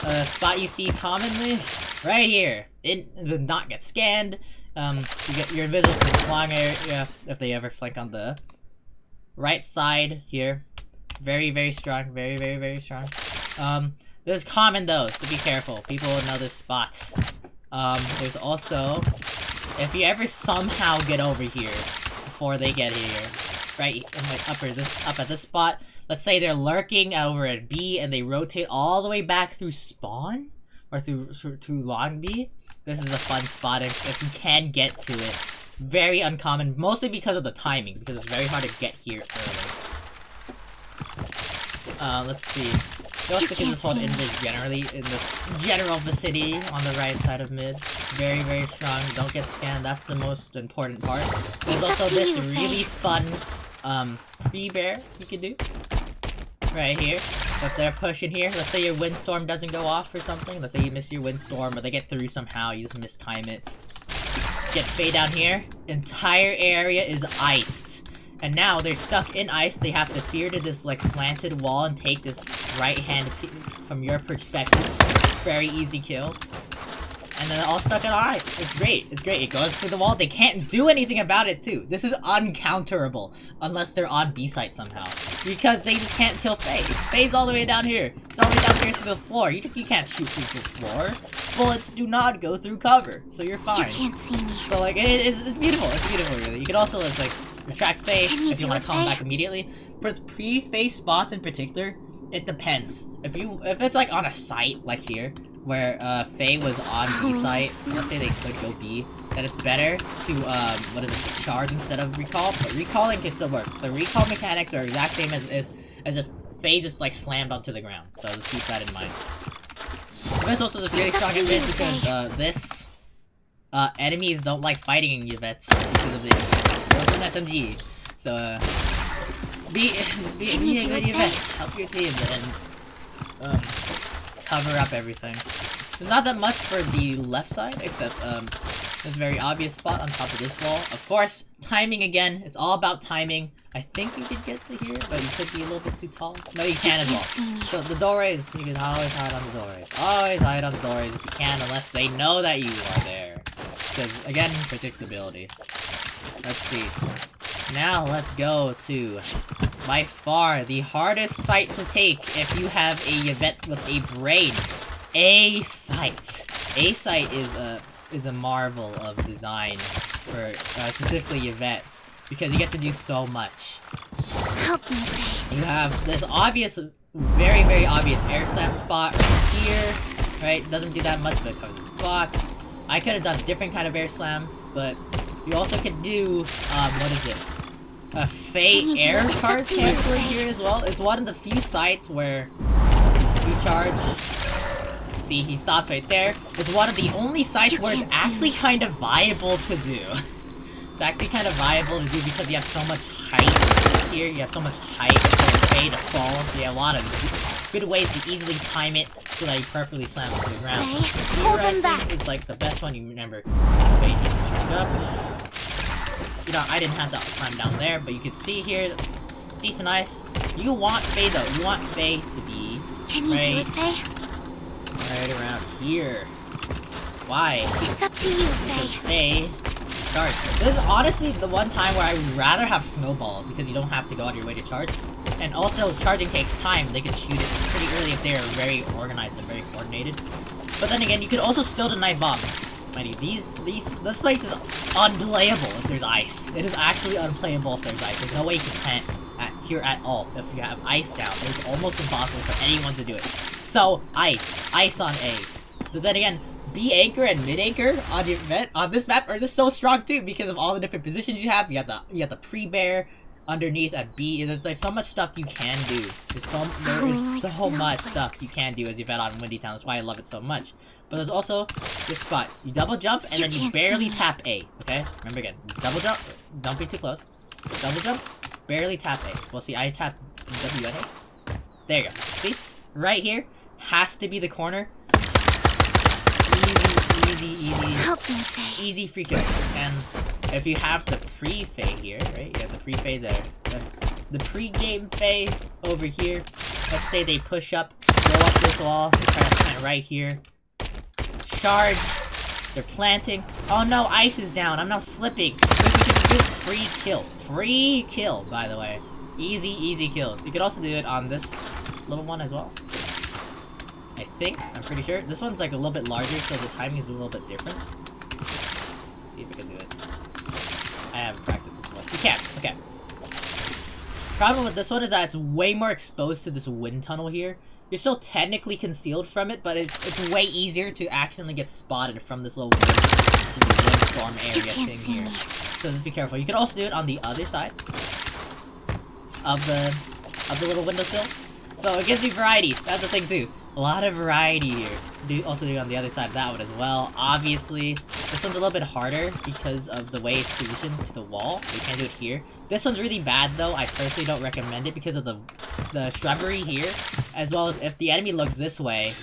a spot you see commonly, right here. It does not get scanned. You get your invisible from the long area if they ever flank on the right side here. Very strong. Very strong. This is common though, so be careful. People will know this spot. There's also, if you ever somehow get over here before they get here, right in like up at this spot, let's say they're lurking over at B and they rotate all the way back through spawn or through long B. This is a fun spot if you can get to it. Very uncommon, mostly because of the timing, because it's very hard to get here early. Let's see. You also can just hold invis generally in the general vicinity on the right side of mid. Very strong. Don't get scanned. That's the most important part. There's also this really fun free bear you can do right here. If they're pushing here, let's say your windstorm doesn't go off or something. Let's say you miss your windstorm, or they get through somehow. You just mistime it. Get Fay down here. Entire area is iced. And now they're stuck in ice. They have to fear to this like slanted wall and take this right hand from your perspective. Very easy kill. And then they're all stuck in ice. It's great. It goes through the wall. They can't do anything about it too. This is uncounterable unless they're on B site somehow. Because they just can't kill Fay. Fay's all the way down here. It's all the way down here to the floor. You can't shoot through the floor. Bullets do not go through cover. So you're fine. You can't see me. So like, it's beautiful. It's beautiful really. You can also just like retract Fay if you want to call him back immediately. For pre-Fay spots in particular, it depends. If it's like on a site like here, where Fay was on B site, let's say they could go B, then it's better to charge instead of recall. But recalling can still work. The recall mechanics are exact same as if Fay just like slammed onto the ground. So just keep that in mind. Yvette's also just really strong at mid because enemies don't like fighting in Yvette's because of this. They're also an SMG. So be a good Yvette. Help your team and cover up everything. There's not that much for the left side, except this very obvious spot on top of this wall. Of course, timing again. It's all about timing. I think you could get to here, but you could be a little bit too tall. No, you can as well. So the doorways, you can always hide on the doorways. Always hide on the doorways if you can, unless they know that you are there. Because, again, predictability. Let's see. Now let's go to, by far, the hardest site to take if you have a Yvette with a brain. A site. A site is a marvel of design for specifically Yvette's, because you get to do so much. Help me. You have this obvious, very obvious Airslam spot right here, right? Doesn't do that much, but it covers the blocks. I could have done a different kind of Airslam, but you also can do, what is it? A Fay air charge cancel here as well. It's one of the few sites where you charge. See, he stopped right there. It's one of the only sites where it's actually kind of viable to do. It's actually kind of viable to do because you have so much height here. You have so much height for Fay to fall. So you have a lot of good ways to easily time it so that you perfectly slam to the ground. Here, I think, is like the best one you remember. Fay needs to charge up. You know, I didn't have to climb down there, but you can see here, decent ice. You want Fay though. You want Fay to be Can you do it, Fay? right around here. Why? It's up to you, Fay. Fay starts. This is honestly the one time where I would rather have snowballs because you don't have to go out of your way to charge. And also, charging takes time. They can shoot it pretty early if they are very organized and very coordinated. But then again, you could also still deny bomb. this place is unplayable if there's ice. It is actually unplayable if there's ice. There's no way you can plant here at all if you have ice down. It's almost impossible for anyone to do it. So, ice on A. But then again, B anchor and mid anchor on your vet on this map are just so strong too because of all the different positions you have. You have the pre-bear underneath at B. There's so much stuff you can do. There is so much stuff you can do as you vet on Windy Town. That's why I love it so much. But there's also this spot. You double jump and then you barely tap A. Okay? Remember again. Double jump. Don't be too close. Double jump. Barely tap A. Well, see, I tapped W and A. There you go. See? Right here has to be the corner. Easy free kill. And if you have the pre-Fay here, right? You have the pre-Fay there. The pre-game Fay over here. Let's say they push up, go up this wall, they try to plant right here. Charge. They're planting. Oh no, ice is down. I'm now slipping. Free kill. Free kill, by the way. Easy kills. You could also do it on this little one as well. I think. I'm pretty sure. This one's like a little bit larger, so the timing is a little bit different. Let's see if I can do it. I haven't practiced this one. You can. Okay. Problem with this one is that it's way more exposed to this wind tunnel here. You're still technically concealed from it, but it's way easier to accidentally get spotted from this little windstorm area thing here. So just be careful. You can also do it on the other side of the little windowsill. So it gives you variety. That's the thing too. A lot of variety here. Also do it on the other side of that one as well. Obviously, this one's a little bit harder because of the way it's positioned to the wall. So you can't do it here. This one's really bad though. I personally don't recommend it because of the shrubbery here, as well as if the enemy looks this way,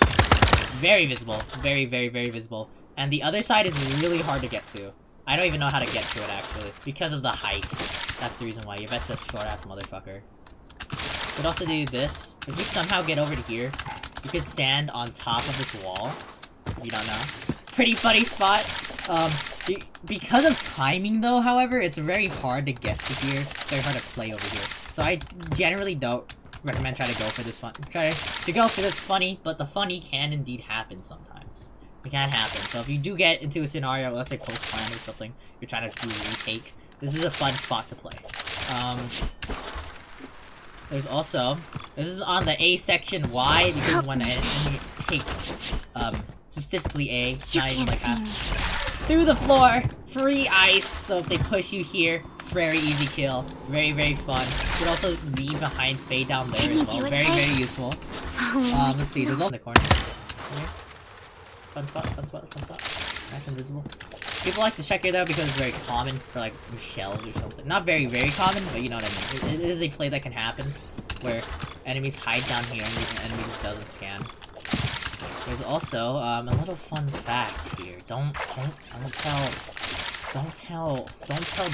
very visible, very visible. And the other side is really hard to get to. I don't even know how to get to it actually because of the height. That's the reason why. YVETTE'S a short ass motherfucker. You could also do this. If you somehow get over to here, you could stand on top of this wall. If you don't know. Pretty funny spot. Because of timing though, however, it's very hard to get to here. It's very hard to play over here. So I generally don't recommend trying to go for this fun. Try to go for this funny, but the funny can indeed happen sometimes. It can happen. So if you do get into a scenario, let's say post-plan or something, you're trying to do a retake, this is a fun spot to play. There's also, this is on the A section. Why? Because when an enemy takes, specifically A, not even like that, through the floor, free ice, so if they push you here, very easy kill, very fun. You could also leave behind Fay down there as well, very useful. Let's see, there's also in the corner. Here. Fun spot. Nice and visible. People like to check here though because it's very common for like shells or something. Not very common, but you know what I mean. It is a play that can happen where enemies hide down here and the enemy just doesn't scan. There's also a little fun fact here. Don't tell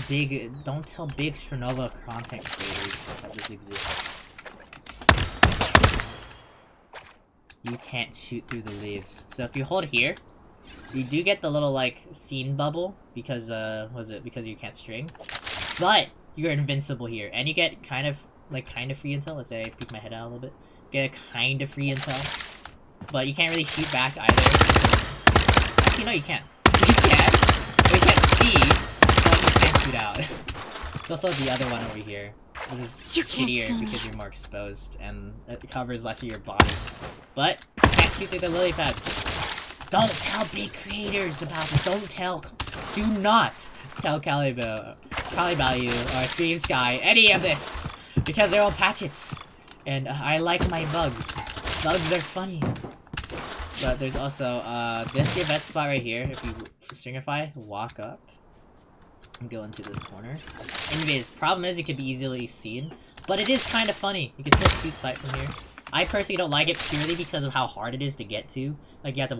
big Stranova content creators that this exists. You can't shoot through the leaves. So if you hold here, you do get the little like scene bubble because because you can't string, but you're invincible here and you get kind of free intel. Let's say I peek my head out a little bit, get a kind of free intel, but you can't really shoot back either. Actually, no, you can't. You can. We can't see, but you can't shoot out. There's also the other one over here. This is shittier because you're more exposed and it covers less of your body, but you can't shoot through the lily pads. Don't tell big creators about this. Do not tell Calivalue or Stream Sky any of this because they're all patches, and I like my bugs. Bugs are funny. But there's also this YVETTE'S spot right here. If you stringify, walk up and go into this corner. Anyways, problem is it could be easily seen, but it is kind of funny. You can still shoot sight from here. I personally don't like it purely because of how hard it is to get to. Like you have to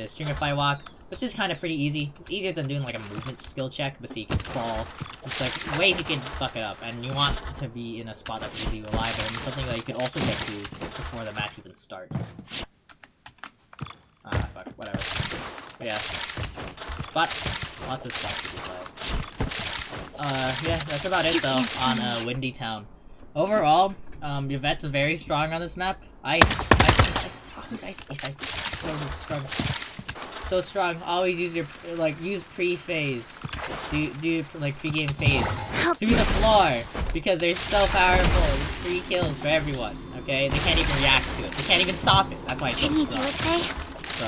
stringify walk, which is kind of pretty easy. It's easier than doing like a movement skill check, but so you can fall. It's like ways you can fuck it up, and you want to be in a spot that's really reliable and something that you can also get to before the match even starts. Ah, fuck, whatever. But yeah, lots of spots to decide. Yeah, that's about it though on Windy Town. Overall, YVETTE'S very strong on this map. Ice. so strong. Always use your use pre-phase. Do like pre-game phase through the floor because they're so powerful. It's free kills for everyone. Okay, they can't even react to it. They can't even stop it. That's why it's so strong. Can you do it, Fay? So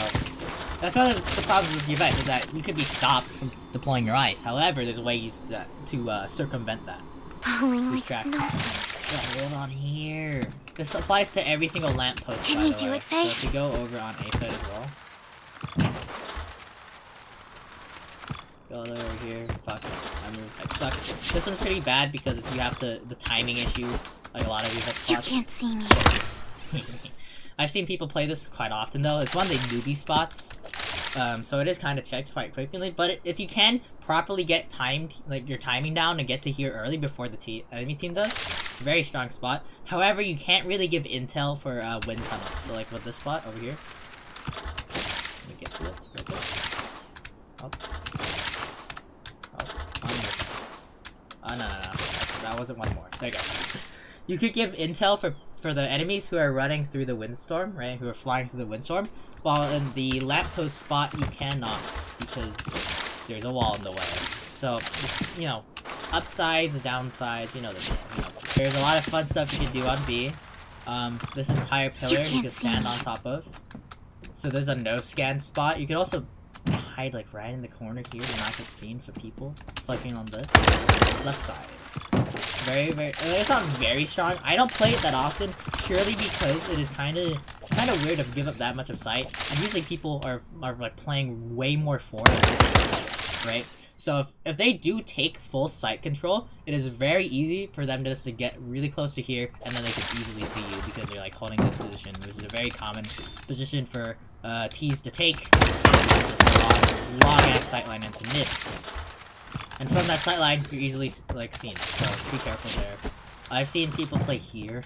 that's one of the problems with YVETTE is that you could be stopped from deploying your ice. However, there's ways to circumvent that. Falling like Track. snowflakes. Hold on here. This applies to every single lamppost. Can you do it, Fay? So if we go over on A side as well. Go over here. Fuck. My move like sucks. This one's pretty bad because you have the timing issue. Like a lot of these spots. You can't see me. I've seen people play this quite often though. It's one of the newbie spots. So it is kind of checked quite frequently, but if you can properly get timed, like your timing down and get to here early before the enemy team does, very strong spot. However, you can't really give intel for wind tunnels. So like with this spot over here. Let me get to it right there. Oh. Oh, no. That wasn't one more. There you go. You could give intel for the enemies who are running through the windstorm, right? Who are flying through the windstorm. While in the lamppost spot, you cannot because there's a wall in the way. So, you know, upsides, downsides, you know this. You know, there's a lot of fun stuff you can do on B. This entire pillar you can stand on top of. So there's a no scan spot. You could also hide like right in the corner here to not get seen for people flanking on the left side. It's not very strong. I don't play it that often purely because it is kind of weird to give up that much of sight. And usually people are like playing way more forward, right? So if they do take full sight control, it is very easy for them just to get really close to here, and then they can easily see you because they're like holding this position, which is a very common position for T's to take. Long ass sightline into mid. And from that sightline, you're easily like seen. So be careful there. I've seen people play here.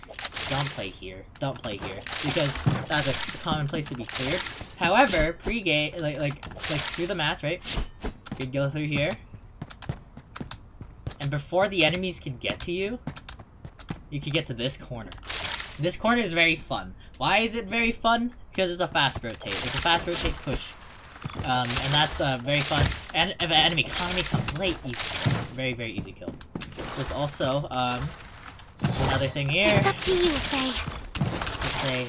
Don't play here. Don't play here because that's a common place to be cleared. However, pre-game, like through the match, right? You could go through here, and before the enemies can get to you, you could get to this corner. This corner is very fun. Why is it very fun? Because it's a fast rotate. It's a fast rotate push. And that's very fun. And if an enemy Kanami comes late, easy kill. Very, very easy kill. There's also another thing here. It's up to you, Fay. Let's say,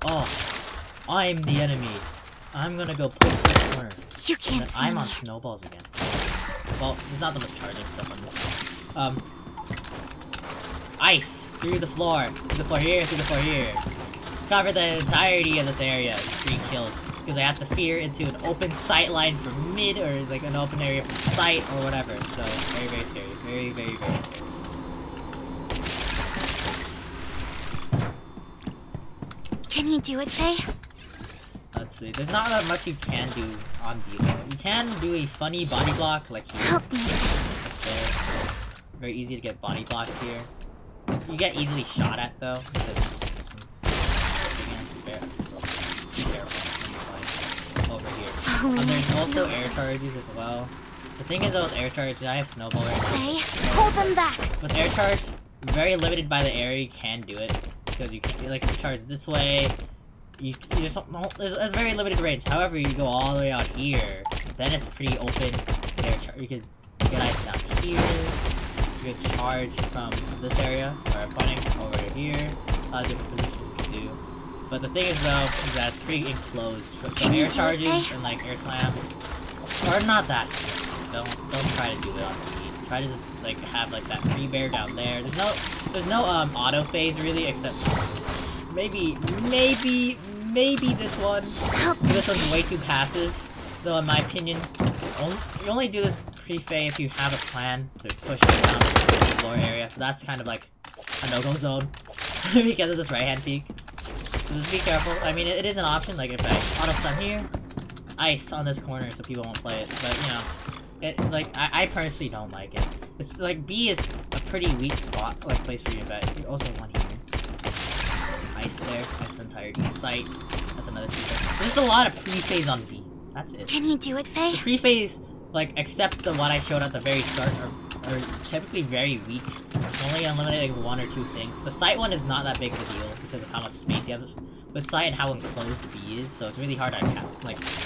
oh, I'm the enemy. I'm gonna go push this corner. You can't see I'm me. on Snowballs again. Well, there's not that much charging stuff on this. Ice through the floor here, through the floor here. Cover the entirety of this area. 3 kills. Because I have to fear into an open sight line from mid, or like an open area from sight, or whatever. So, very, very scary. Very, very, very scary. Can you do it, Fay? Let's see. There's not that much you can do on B though. You can do a funny body block like here. Help me. There. Very easy to get body blocked here. You get easily shot at though. Over here. There's also air charges as well. The thing is though with air charges, I have Snowball right now. Fay, hold them back. With air charge, very limited by the area you can do it. Because you can like charge this way. You just don't, there's very limited range. However, you go all the way out here, then it's pretty open air charge. You could get ice down here. You could charge from this area where I'm pointing over to here. A lot of different positions you can do. But the thing is though, is that it's pretty enclosed. So air charges and like air slams are not that good. Don't try to do it on speed. Try to just like have like that free bear down there. There's no auto phase really except maybe this one. This one's way too passive, though in my opinion. You only do this pre-fay if you have a plan to push it down to the floor area. That's kind of like a no-go zone because of this right-hand peak. So just be careful. I mean, it is an option. Like if I auto-stun here, ice on this corner so people won't play it. But you know, I personally don't like it. It's like B is a pretty weak spot, like place for you, but you also one here. Ice there. Ice the entire east site. That's another pre-phase. There's a lot of pre-phase on B. That's it. Can you do it, Fay? The pre-phase, like, except the one I showed at the very start, are typically very weak. Only unlimited like 1 or 2 things. The site one is not that big of a deal because of how much space you have with sight and how enclosed the B is, so it's really hard to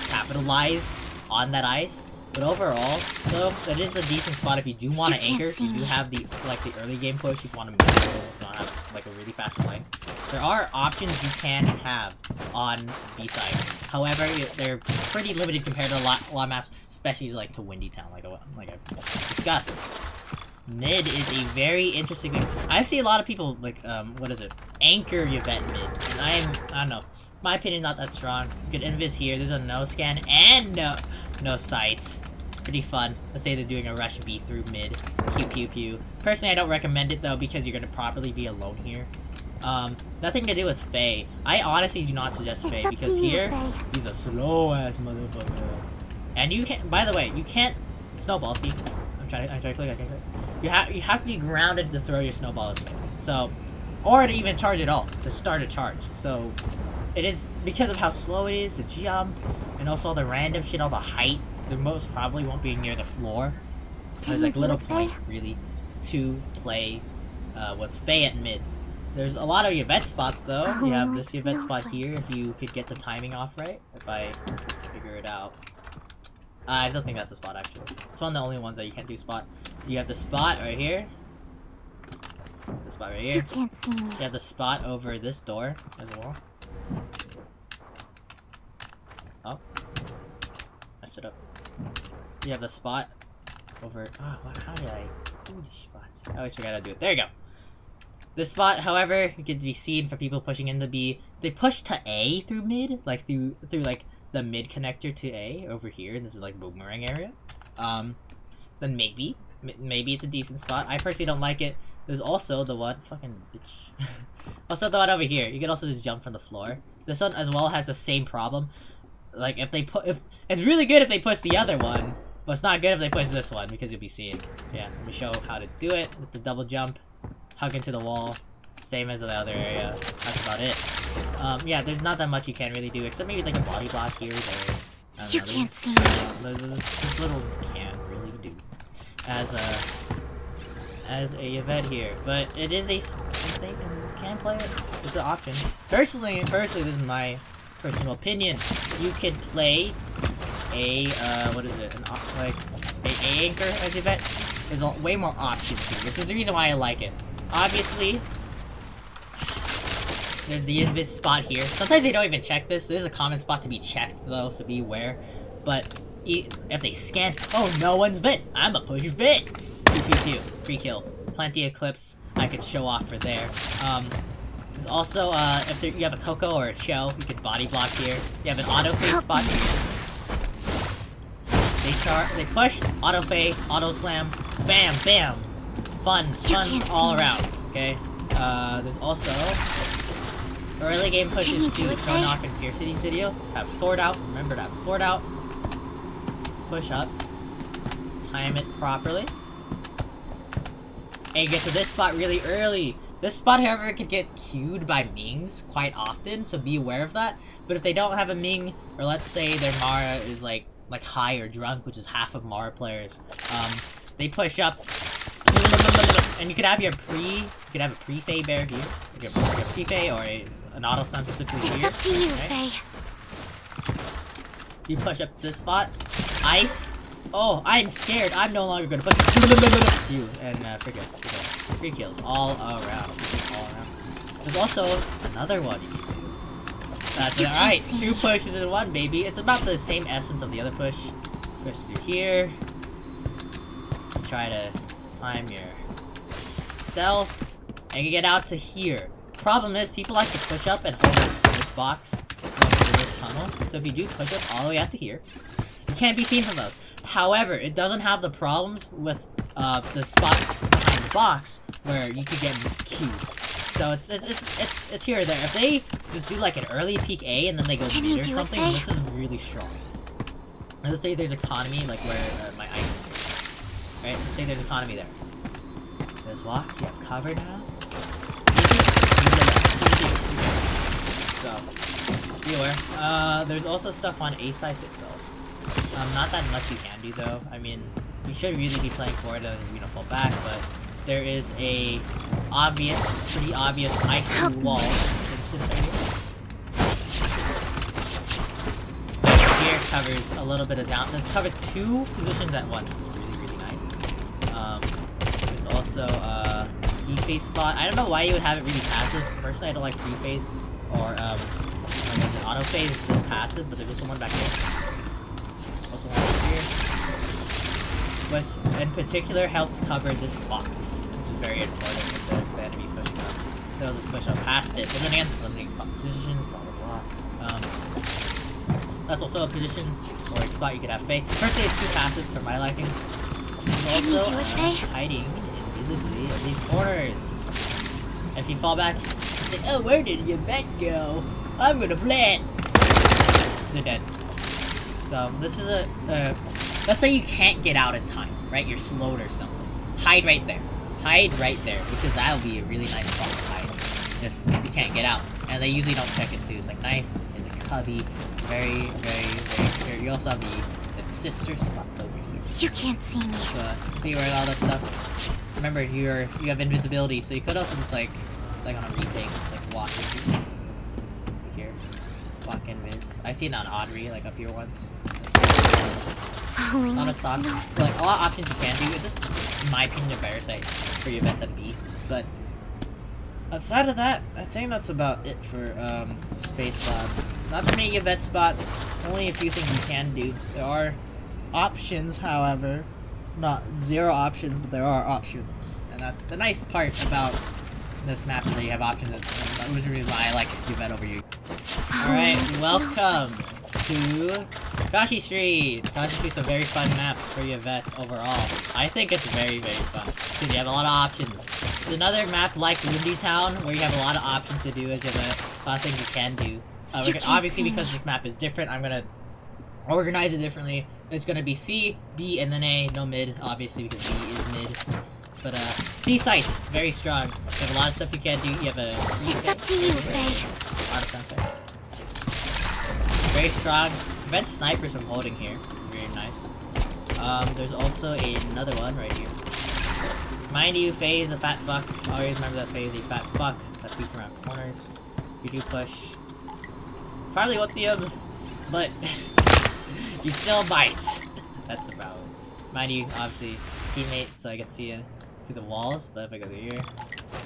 capitalize on that ice. But overall, though, that is a decent spot if you do want to anchor. If you do have the early game push, if you want to move, not have like a really fast play. There are options you can have on B side. However, they're pretty limited compared to a lot of maps, especially like to Windy Town, like I discussed. Mid is a very interesting thing. I see a lot of people like anchor Yvette mid, and I don't know. My opinion, not that strong. You could invis here. There's a no scan and no sights. Pretty fun. Let's say they're doing a rush B through mid. Pew pew pew. Personally, I don't recommend it though because you're gonna probably be alone here. Nothing to do with Fay. I honestly do not suggest Fay because here he's a slow ass motherfucker. And you can't. By the way, you can't snowball. See, I'm trying to click. I can't click. You have to be grounded to throw your snowballs. So, or to even charge at all to start a charge. So. It is because of how slow it is, the jump, and also all the random shit, all the height. The most probably won't be near the floor. So there's like little point really to play with Fay at mid. There's a lot of Yvette spots though. You have this Yvette spot here if you could get the timing off right. If I figure it out. I don't think that's the spot actually. It's one of the only ones that you can't do spot. You have the spot right here. The spot right here. You have the spot over this door as well. Oh, messed it up. You have the spot over. Oh, how did I do this spot? I always forgot how to do it. There you go. This spot, however, you can be seen for people pushing in the B. They push to A through mid, like through like the mid connector to A over here in this like boomerang area. Then maybe it's a decent spot. I personally don't like it. There's also the one fucking bitch. Also the one over here. You can also just jump from the floor. This one as well has the same problem. Like if it's really good if they push the other one, but it's not good if they push this one because you'll be seeing. Yeah, let me show how to do it. It's the double jump, hug into the wall, same as the other area. That's about it. Yeah, there's not that much you can really do except maybe like a body block here. You can't see me. There's little you can really do as a event here, but it is a thing and you can play it. It's an option. Personally, this is my personal opinion. You could play a what is it? Like a anchor as event. There's way more options here. This is the reason why I like it. Obviously, there's the invis spot here. Sometimes they don't even check this. There's a common spot to be checked though, so be aware. But if they scan, oh no one's vent. I'ma push vent. Pew pew pew. Free kill. Plenty of clips I could show off for there. There's also, if you have a Coco or a Shell, you can body block here. You have an auto phase spot here. They push, auto fade, auto slam, bam, bam. Fun all around. Okay. There's also early game pushes to Knock and Fear City's video. Have sword out. Remember to have sword out. Push up. Time it properly. And get to this spot really early. This spot, however, can get queued by Mings quite often, so be aware of that. But if they don't have a Ming, or let's say their Mara is like high or drunk, which is half of Mara players, they push up, and you could have your pre-Fay bear here, like a pre-Fay or an Autoslam specifically here. It's up to you, okay? Fay. You push up this spot, ice. Oh, I'm scared. I'm no longer gonna push you and forget. 3 kills all around. There's also another one you can do. That's it. Alright, 2 pushes in 1, baby. It's about the same essence of the other push. Push through here. Try to climb your stealth and get out to here. Problem is, people like to push up and hold this box into this tunnel. So if you do push up all the way out to here, you can't be seen from those. However, it doesn't have the problems with the spot behind the box where you could get queued. So it's here or there. If they just do like an early peek A and then they go mid or something, this is really strong. Let's say there's economy like where my ice is. Right? Let's say there's economy there. There's walk. You have cover now. So be aware. There's also stuff on A side itself. Not that much you can do though. I mean, you should really be playing forward and fall back, but there is a pretty obvious ice wall. covers a little bit of down. It covers 2 positions at once. Really nice. There's also E-phase spot. I don't know why you would have it really passive. Personally, I don't like free phase or auto phase. It's just passive, but there's also one back here. Also one back here, which in particular helps cover this box, which is very important with the enemy pushing up. They'll just push up past it, but then again, limiting positions, blah blah blah. That's also a position or a spot you could have Fay. Personally, it's too passive for my liking. Can you do it, Fay? Hiding invisibly in these corners. If you fall back, it's like, oh, where did your vet go? I'm gonna plant. They're dead. So this is let's say you can't get out in time, right? You're slowed or something. Hide right there. Hide right there, because that'll be a really nice spot to hide if you can't get out. And they usually don't check it too. It's like nice in the cubby, very, very, very secure. You also have the sister spot over here. You can't see me. So be aware of all that stuff. Remember, you have invisibility, so you could also just like on a retake, just like walk in here, walk in Viz. I see it on Audrey, like up here once. Falling Not a like stock. snow. So, like a lot of options you can do. It's just, in my opinion, a better site for your vet than B. But outside of that, I think that's about it for space labs. Not too many vet spots. Only a few things you can do. There are options, however, not 0 options, but there are options, and that's the nice part about this map, is that you have options. That was the reason why I like vet over you. Alright, welcome to Cauchy Street. Cauchy Street's a very fun map for your vet overall. I think it's very, very fun, because you have a lot of options. It's another map like Windy Town, where you have a lot of options to do as your vet. A lot of things you can do. Obviously, because this map is different, I'm gonna organize it differently. It's gonna be C, B, and then A. No mid, obviously, because B is mid. But C site, very strong. You have a lot of stuff you can't do. You have a It's up to you, Fay. Very strong. Prevent snipers from holding here. It's very nice. There's also another one right here. Mind you, Fay is a fat fuck. Always remember that Fay is a fat fuck that beats around corners. You do push. Probably won't see him, but you still bite. That's the problem. Mind you, obviously, teammate, so I can see him through the walls, but if I go through here,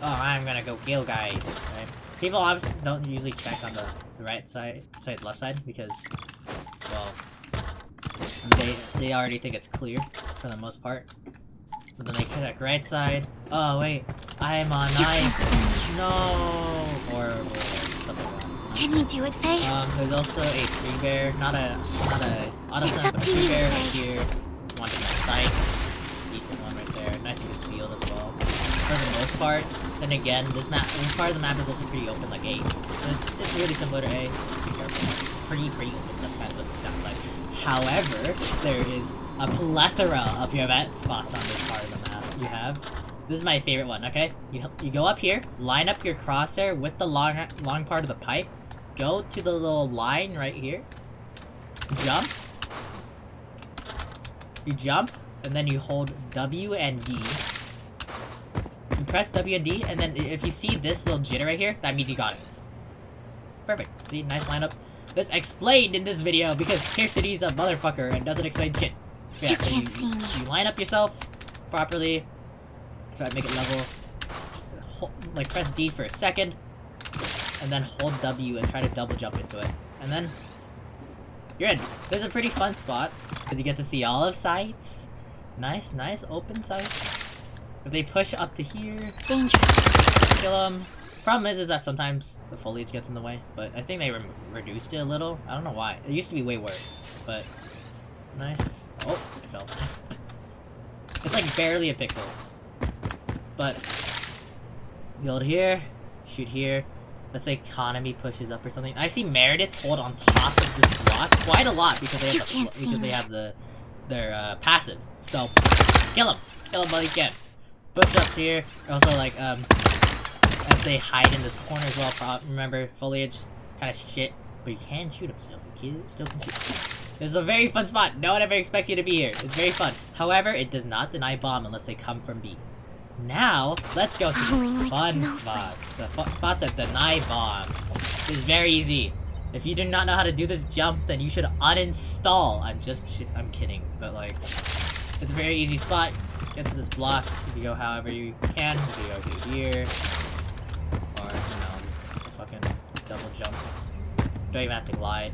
oh, I'm gonna go kill guys, right? People obviously don't usually check on the right side, left side, because, well, they already think it's clear, for the most part. But then they check right side, oh wait, I'm on knife, no, horrible, stuff like that. Can you do it, Fay? There's also a free bear, not a Autoslam, but a free bear right here. One in that sight. Decent one right there. Nice and concealed as well. For the most part. Then again, this part of the map is also pretty open, like A. So it's really similar to A. Be careful. Pretty open. That's kind of the downside. However, there is a plethora of your vet spots on this part of the map. You have. This is my favorite one. Okay, you go up here, line up your crosshair with the long part of the pipe. Go to the little line right here. Jump. You jump, and then you hold W and D. You press W and D, and then if you see this little jitter right here, that means you got it. Perfect. See, nice lineup. This explained in this video because Scarcity's a motherfucker and doesn't explain shit. Yeah, You can't see me. You line up yourself properly. Try to make it level. Like press D for a second, and then hold W and try to double jump into it, and then you're in. This is a pretty fun spot because you get to see all of sights. Nice open sights. If they push up to here, Dangerous. kill them. Problem is that sometimes the foliage gets in the way, but I think they reduced it a little. I don't know why. It used to be way worse, but nice. Oh, it fell. It's like barely a pixel. But build here, shoot here. Let's say Kanami pushes up or something. I see Meredith hold on top of this block quite a lot because they have their passive. So kill him while you can. Push up here. Also like as they hide in this corner as well. Remember foliage kind of shit, but you can shoot him still. You still can shoot. This is a very fun spot. No one ever expects you to be here. It's very fun. However, it does not deny bomb unless they come from B. Now, let's go to the fun spots. The spots that deny bomb. This is very easy. If you do not know how to do this jump, then you should uninstall. I'm kidding, but like, it's a very easy spot. Get to this block. If you go however you can, if you go through here, or you know, just fucking double jump. Don't even have to glide.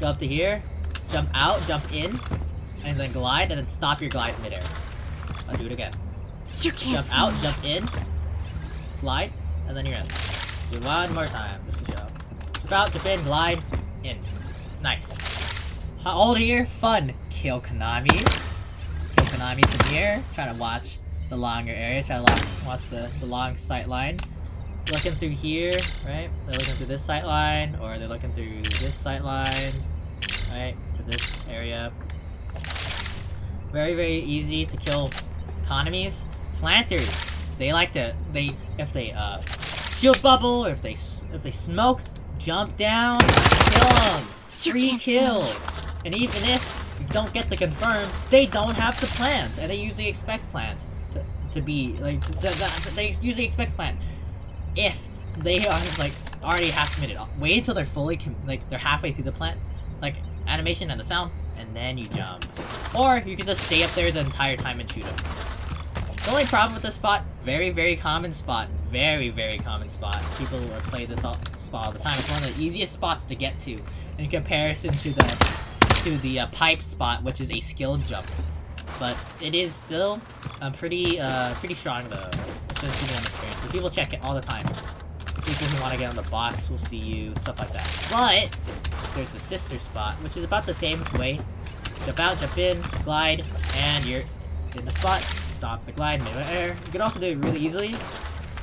Go up to here, jump out, jump in, and then glide, and then stop your glide midair. I'll do it again. You can't Jump out, jump in, glide, and then you're in. Do it one more time, just to show. Jump out, jump in, glide, in. Nice. How old here? Fun. Kill Kanamis. Kill Kanamis in here. Try to watch the longer area. Try to watch the long sight line. Looking through here, right? They're looking through this sight line, or they're looking through this sight line, right? To this area. Very, very easy to kill Kanamis. Planters. They like to, if they shield bubble, or if they smoke, jump down, kill them. Free kill. And even if you don't get the confirm, they don't have to plant, and they usually expect plant to be like they usually expect plant if they are like already half committed. Wait until they're fully they're halfway through the plant, like animation and the sound, and then you jump. Or you can just stay up there the entire time and shoot them. The only problem with this spot, very, very common spot. Very, very common spot. People play this spot all the time. It's one of the easiest spots to get to in comparison to the pipe spot, which is a skilled jump. But it is still pretty strong though. It's just giving on experience. So people check it all the time. People who want to get on the box will see you, stuff like that. But there's a sister spot, which is about the same way. Jump out, jump in, glide, and you're in the spot. Stop the glide mid-air. You can also do it really easily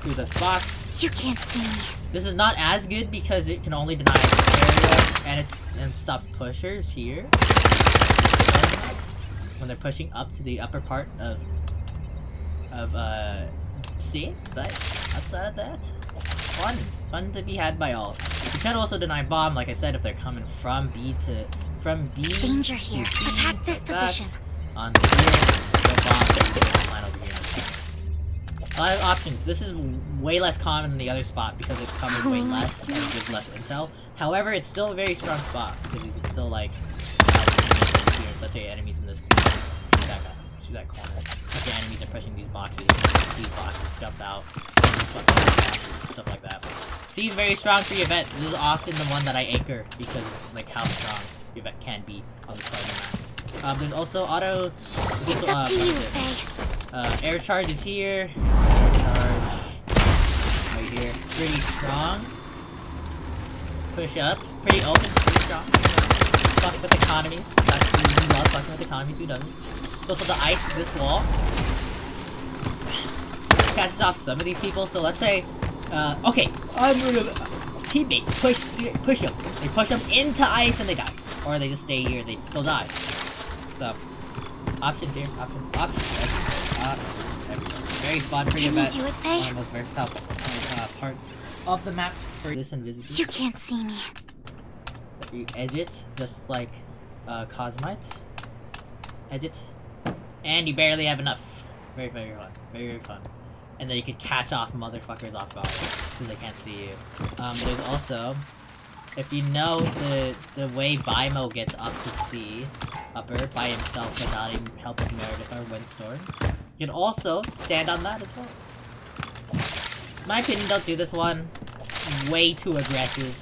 through the spots. You can't see me. This is not as good because it can only deny this area, and stops pushers here when they're pushing up to the upper part of C. But outside of that, fun to be had by all. You can also deny bomb, like I said, if they're coming from B. Danger here. To C, Attack this like position. On the here, go bomb, line over here. A lot of options. This is way less common than the other spot because it covers way less and it gives less intel. However, it's still a very strong spot because you can still like, let's say enemies in this corner, shoot that guy, shoot that corner. Let's say enemies are pushing these boxes, jump out, stuff like that. C is very strong for Yvette. This is often the one that I anchor because of like how strong Yvette can be on the part of the map. There's also auto. It's up to you, Fay. Air charge is here. Charge right here. Pretty strong. Push up. Pretty open. Pretty strong. Fuck with economies. We love fucking with economies. Who doesn't? So the ice this wall catches off some of these people. So let's say, okay, teammates push them. They push them into ice and they die, or they just stay here. They still die. So options here. Options. Very fun for you, but one of the most versatile parts of the map for this invisibility. You can't see me. You edge it, just like Cosmite. Edge it. And you barely have enough. Very, very fun. Very, very fun. And then you can catch off motherfuckers off guard, so they can't see you. There's also, if you know the way Bai Mo gets up to C, upper by himself without even help of Meredith or Windstorm, you can also stand on that as well. In my opinion, don't do this one. It's way too aggressive.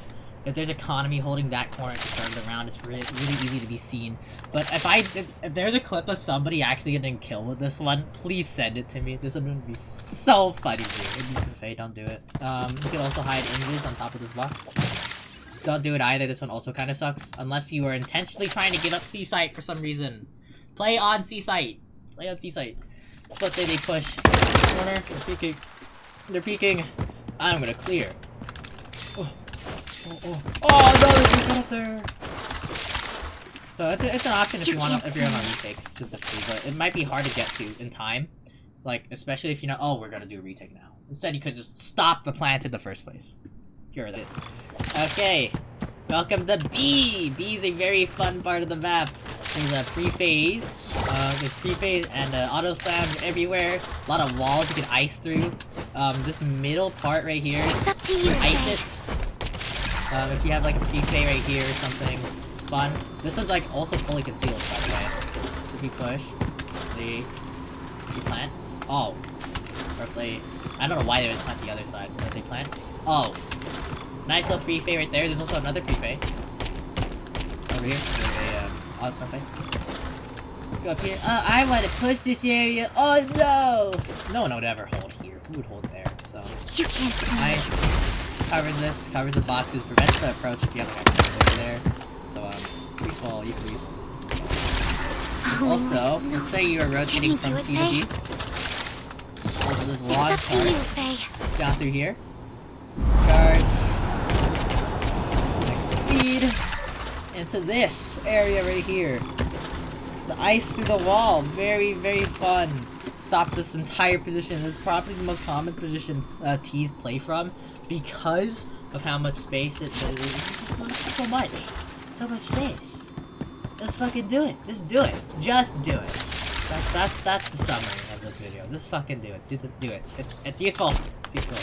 If there's economy holding that corner to turn it around, it's really easy to be seen. But if there's a clip of somebody actually getting killed with this one, please send it to me. This one would be so funny, dude. Fay, don't do it. You can also hide invis on top of this box. Don't do it either. This one also kind of sucks. Unless you are intentionally trying to give up C-site for some reason. Play on C-site. Play on C-site. Let's say they push corner. They're peeking. They're peeking. I'm gonna clear. Oh no, there's people up there. So it's an option if you want if you're on a retake, specifically, but it might be hard to get to in time. Like, especially if you know, oh, we're gonna do a retake now. Instead, you could just stop the plant in the first place. Here it. Okay, welcome to B. B is a very fun part of the map. There's a pre-phase. There's pre-phase and auto-slams everywhere. A lot of walls you can ice through. This middle part right here, It's up to you, ice it. If you have like a Fay right here or something fun. This is like also fully concealed, by the way. So if you push, you plant. Oh. Or if they... I don't know why they would plant the other side, but if they plant. Oh. Nice little Fay right there. There's also another Fay. Over here. There's a, Autoslam Fay. Go up here. I want to push this area. Oh no! No one would ever hold here. Who would hold there? So. You can't see me. Nice. Covers this. Covers the boxes. Prevents the approach if you have like a over there. So pretty small. Easily. Also, let's say you are rotating from C to B. Also, this long It's up to you, Fay. down through here. Charge. Next speed. Into this area right here. The ice through the wall. Very, very fun. Stops this entire position. This is probably the most common position T's play from because of how much space it is. So much. So much space. Let's fucking do it. Just do it. Just do it. That's the summary of this video. Just fucking do it. Do it. It's useful. It's useful.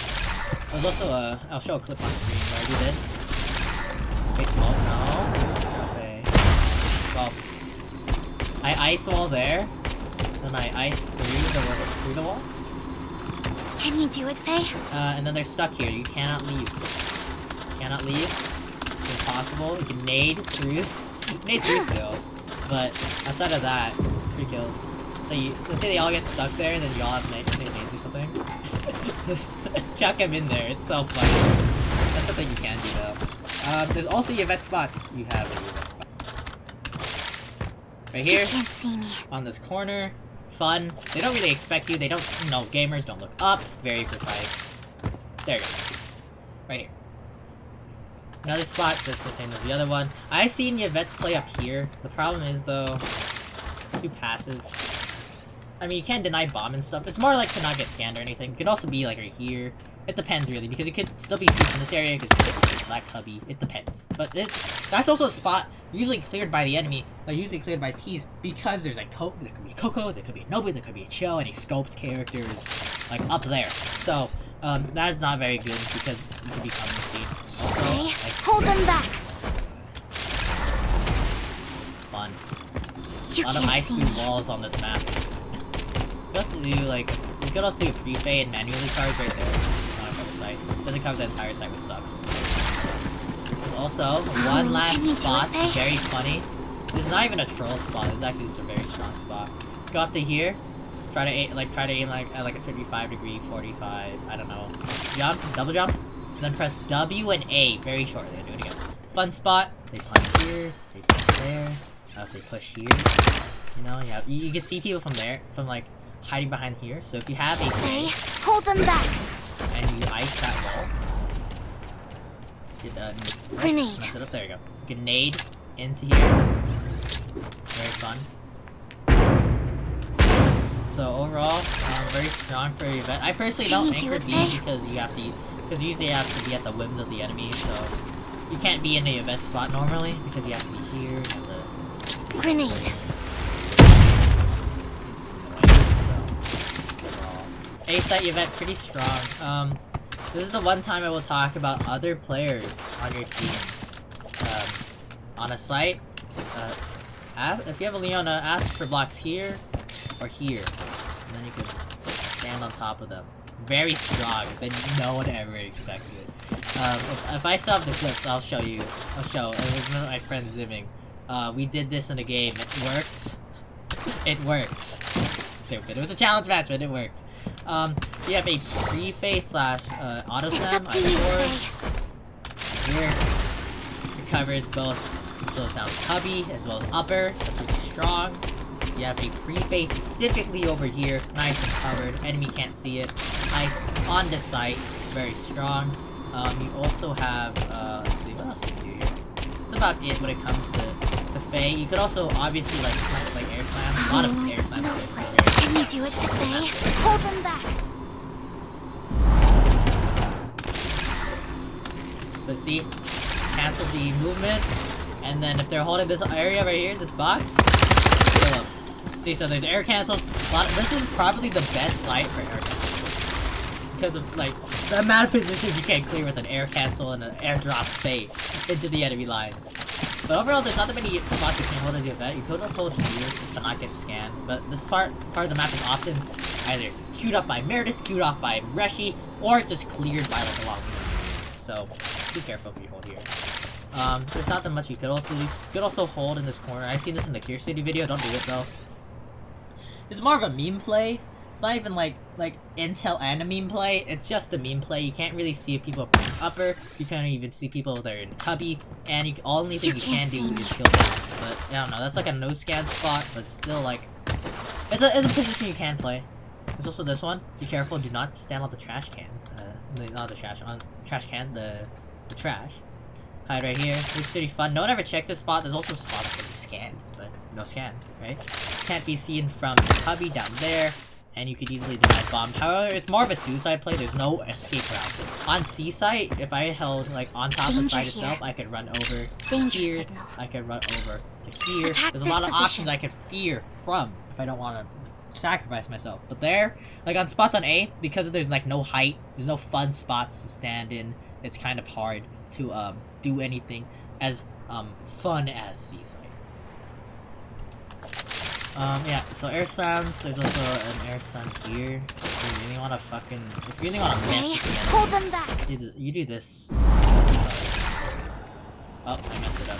There's also I'll show a clip on screen where I do this. Wait, oh no. Okay. Well, I ice wall there, then I ice through the wall. Can you do it, Fay? And then they're stuck here. You cannot leave. Cannot leave. It's impossible. You can nade through. Nade through still, but outside of that, 3 kills. So let's say they all get stuck there, and then y'all have nades or something. Just chuck them in there. It's so funny. That's something you can do though. There's also YVETTE spots. You have a YVETTE spot. Right here, You can't see me. on this corner, fun. They don't really expect you. They don't, gamers don't look up. Very precise. There you go. Right here. Another spot, just the same as the other one. I've seen YVETTE'S play up here. The problem is though, too passive. I mean, you can't deny bomb and stuff. It's more like to not get scanned or anything. It could also be like right here. It depends really, because you could still be seen in this area because it's a black cubby. It depends. But that's also a spot usually cleared by the enemy, usually cleared by T's, because there's like there could be a Coco, there could be a Nobu, there could be a Chill, any scoped characters like up there. So that is not very good because you can become the scene. Fay, hold them back. Fun. You A lot of can't ice see through me. walls on this map. You could also do like you could also do free Fay and manually charge right there. Not cover the site. Doesn't cover the entire site, which sucks. Also, one last spot, very funny. This is not even a troll spot. It's actually just a very strong spot. Go up to here. Try to aim like at like a 35-degree, 45. I don't know. Jump, double jump, and then press W and A very shortly. Do it again. Fun spot. They punch here. They punch there. If they push here, you can see people from there, from like hiding behind here. So if you have a Fay, hold them back. and you ice that wall, Grenade. mess it up. There you go. Grenade into here. Very fun. So overall, very strong for your event. I personally don't anchor B because usually you have to be at the whims of the enemy. So you can't be in a YVETTE spot normally because you have to be here. Grenade. Ace at YVETTE, pretty strong. This is the one time I will talk about other players on your team. On a site, if you have a Leona, ask for blocks here or here, and then you can stand on top of them. Very strong, but no one ever expected it. If I still have the clips, I'll show you. It was one of my friends Zimming. We did this in a game. It worked. It worked. Stupid. It was a challenge match, but it worked. You have a pre-Fay / Autoslam here. It covers both, slows down cubby as well as upper. That's really strong. You have a pre-Fay specifically over here, nice and covered. Enemy can't see it. Nice on the site, very strong. You also have let's see, what else do you do here? That's about it when it comes to the Fay. You could also obviously like Airslam. A lot of Airslam. Can you do it, Fay? Hold them back. But see, cancel the movement, and then if they're holding this area right here, this box, kill them. See, so there's air cancels. This is probably the best site for air cancels. because of like the amount of positions you can clear with an air cancel and an airdrop Fay into the enemy lines. But overall, there's not that many spots you can hold as your vet. You could hold here just to not get scanned. But this part of the map is often either queued up by Meredith, queued off by Reiichi, or just cleared by like a Lawine. So be careful if you hold here. There's not that much you could also do. You could also hold in this corner. I've seen this in the Cauchy Street video. Don't do it though. It's more of a meme play. It's not even like intel and a meme play. It's just a meme play. You can't really see people playing upper. You can't even see people that are in cubby. And you only thing you can do is kill them. But I don't know. That's like a no scan spot, but still like it's a position you can play. There's also this one. Be careful. Do not stand on the trash cans. Not the trash on trash can. The trash. Hide right here. It's pretty fun. No one ever checks this spot. There's also spots that can be scanned, but no scan, right? Can't be seen from the cubby down there. And you could easily deny bomb. However, it's more of a suicide play. There's no escape route. On C site, if I held like on top of the site itself, I could run over to here. I could run over to here. There's a lot of options I could fear from if I don't want to sacrifice myself. But there, like on spots on A, because there's like no height, there's no fun spots to stand in. It's kind of hard to do anything as fun as C site. Yeah, so air slams, there's also an air slam here. If you really wanna fucking, if you really wanna mess hold them back. You do this. Oh, I messed it up.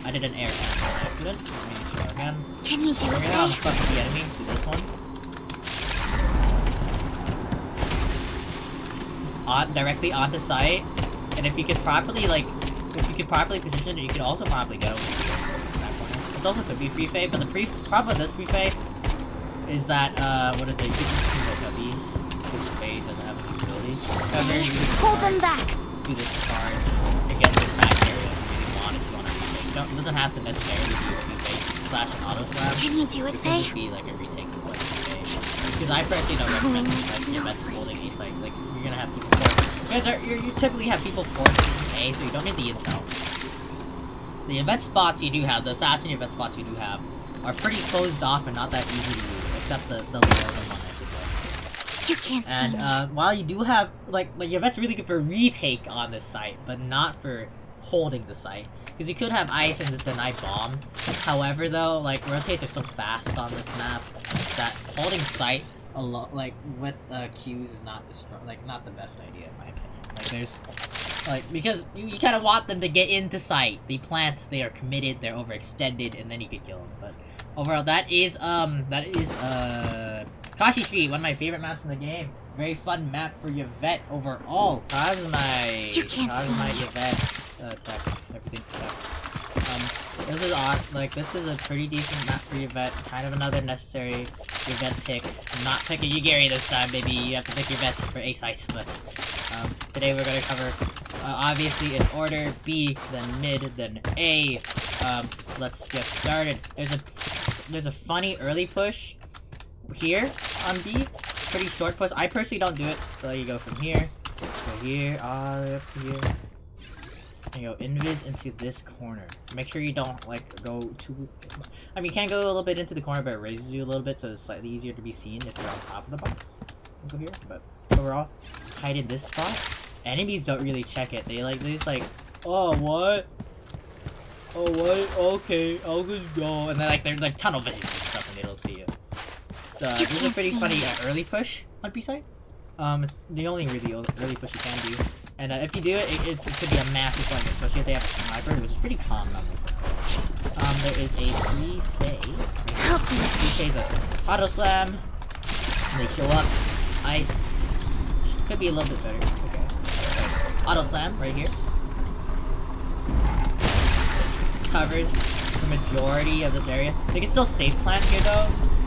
I did an air cancel on accident. Let me try again. Can you do it? We're gonna fuck the enemy, do this one. Directly onto site. And if you could properly, like, position it, you could also probably go over here. It also could be free Fay, but the problem with this free Fay is that, what is it? You can just do B, because Fay doesn't have any abilities. However, you hold them back. Do this charge to get this back area if you really want it to on a retake. It doesn't have to necessarily be a free Fay slash an Autoslam. Can you do it, Fay? It could just be like a retake of like free Fay. Because I personally don't recommend like the best holding A site. Like, you're gonna have people you typically have people forcing A, so you don't need the intel. The event spots you do have, the assassin event spots you do have, are pretty closed off and not that easy to do, except the lower one, I suppose. You can't see me. And while you do have, like your event's really good for retake on this site, but not for holding the site. Because you could have ice and just deny bomb. However though, like rotates are so fast on this map that holding site a lot, like with Qs is not not the best idea in my opinion. Like there's because you kind of want them to get into sight. They plant, they are committed, they're overextended, and then you could kill them. But overall, that is Cauchy Street, one of my favorite maps in the game. Very fun map for Yvette overall. How's my Yvette tech, everything tech. This is awesome. Like this is a pretty decent map for Yvette. Kind of another necessary Yvette pick. I'm not picking you Gary this time, baby. You have to pick your bets for A sites, but today we're gonna cover obviously in order B, then mid, then A. Let's get started. There's a funny early push here on B. Pretty short push. I personally don't do it. So you go from here, go here, all the way up to here. And you go invis into this corner. Make sure you don't like go too. I mean, you can go a little bit into the corner, but it raises you a little bit, so it's slightly easier to be seen if you're on top of the box. Go here, but overall, hide in this spot. Enemies don't really check it. They just like, oh what? Oh what? Okay, I'll just go. And then like they're like tunnel vision and stuff, and they don't see you. This is a pretty funny early push on B side. It's the only really early push you can do. And if you do it, it could be a massive point, especially if they have a sniper, which is pretty common on this map. There is a free Fay. Free Fay's a Autoslam. And they show up. Ice. Could be a little bit better. Okay. Autoslam right here. Covers the majority of this area. They can still safe plant here though,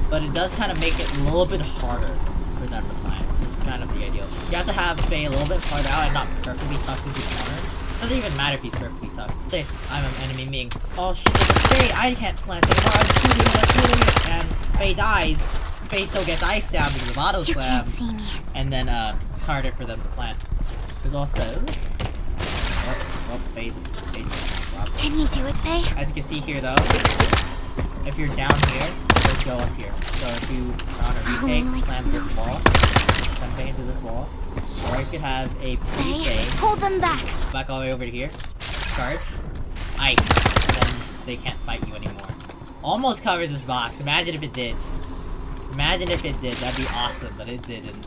but it does kind of make it a little bit harder for them to plant. Kind of the ideal. You have to have Fay a little bit farther out and not perfectly tucked into the corner. Doesn't even matter if he's perfectly tucked. Say, I'm an enemy Ming. Oh shit, there's a Fay! I can't plant anymore, I'm shooting, and Fay dies. Fay still gets ice down because of Autoslam. And then, it's harder for them to plant. There's also... Fay's Can you do it, Fay? As you can see here though, if you're down here, just go up here. So if you on a retake, slam this wall. Senpai into this wall. Or you could have a Fay, pre-Fay hold them back. back all the way over to here. Charge. Ice. And then they can't fight you anymore. Almost covers this box. Imagine if it did. Imagine if it did. That'd be awesome, but it didn't.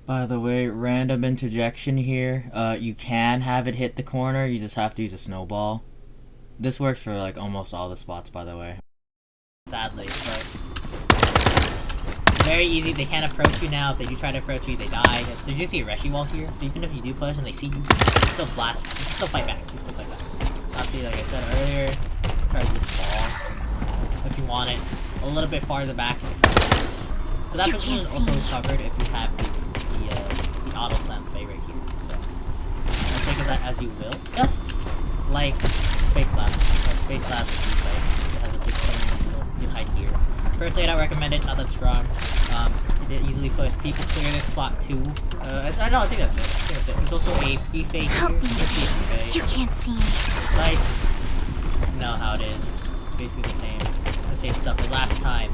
By the way, random interjection here. You can have it hit the corner. You just have to use a snowball. This works for like almost all the spots, by the way. Sadly, but very easy. They can't approach you now. If they do try to approach you, they die. There's usually a Reiichi wall here, so even if you do push and they see you, you can still blast. You can still fight back. You still fight back. Obviously, like I said earlier, try this wall if you want it a little bit farther back. So that position is also covered if you have the Autoslam Fay right here. So think of that as you will. Just like Space Lab. Space Lab is Fay. It has a big thing you hide here. Personally, I don't recommend it. Not that strong. It did easily push. People clear this spot too. I think that's it. There's also a pre-Fay here. You can't see me. Like, you know how it is. Basically the same stuff as last time.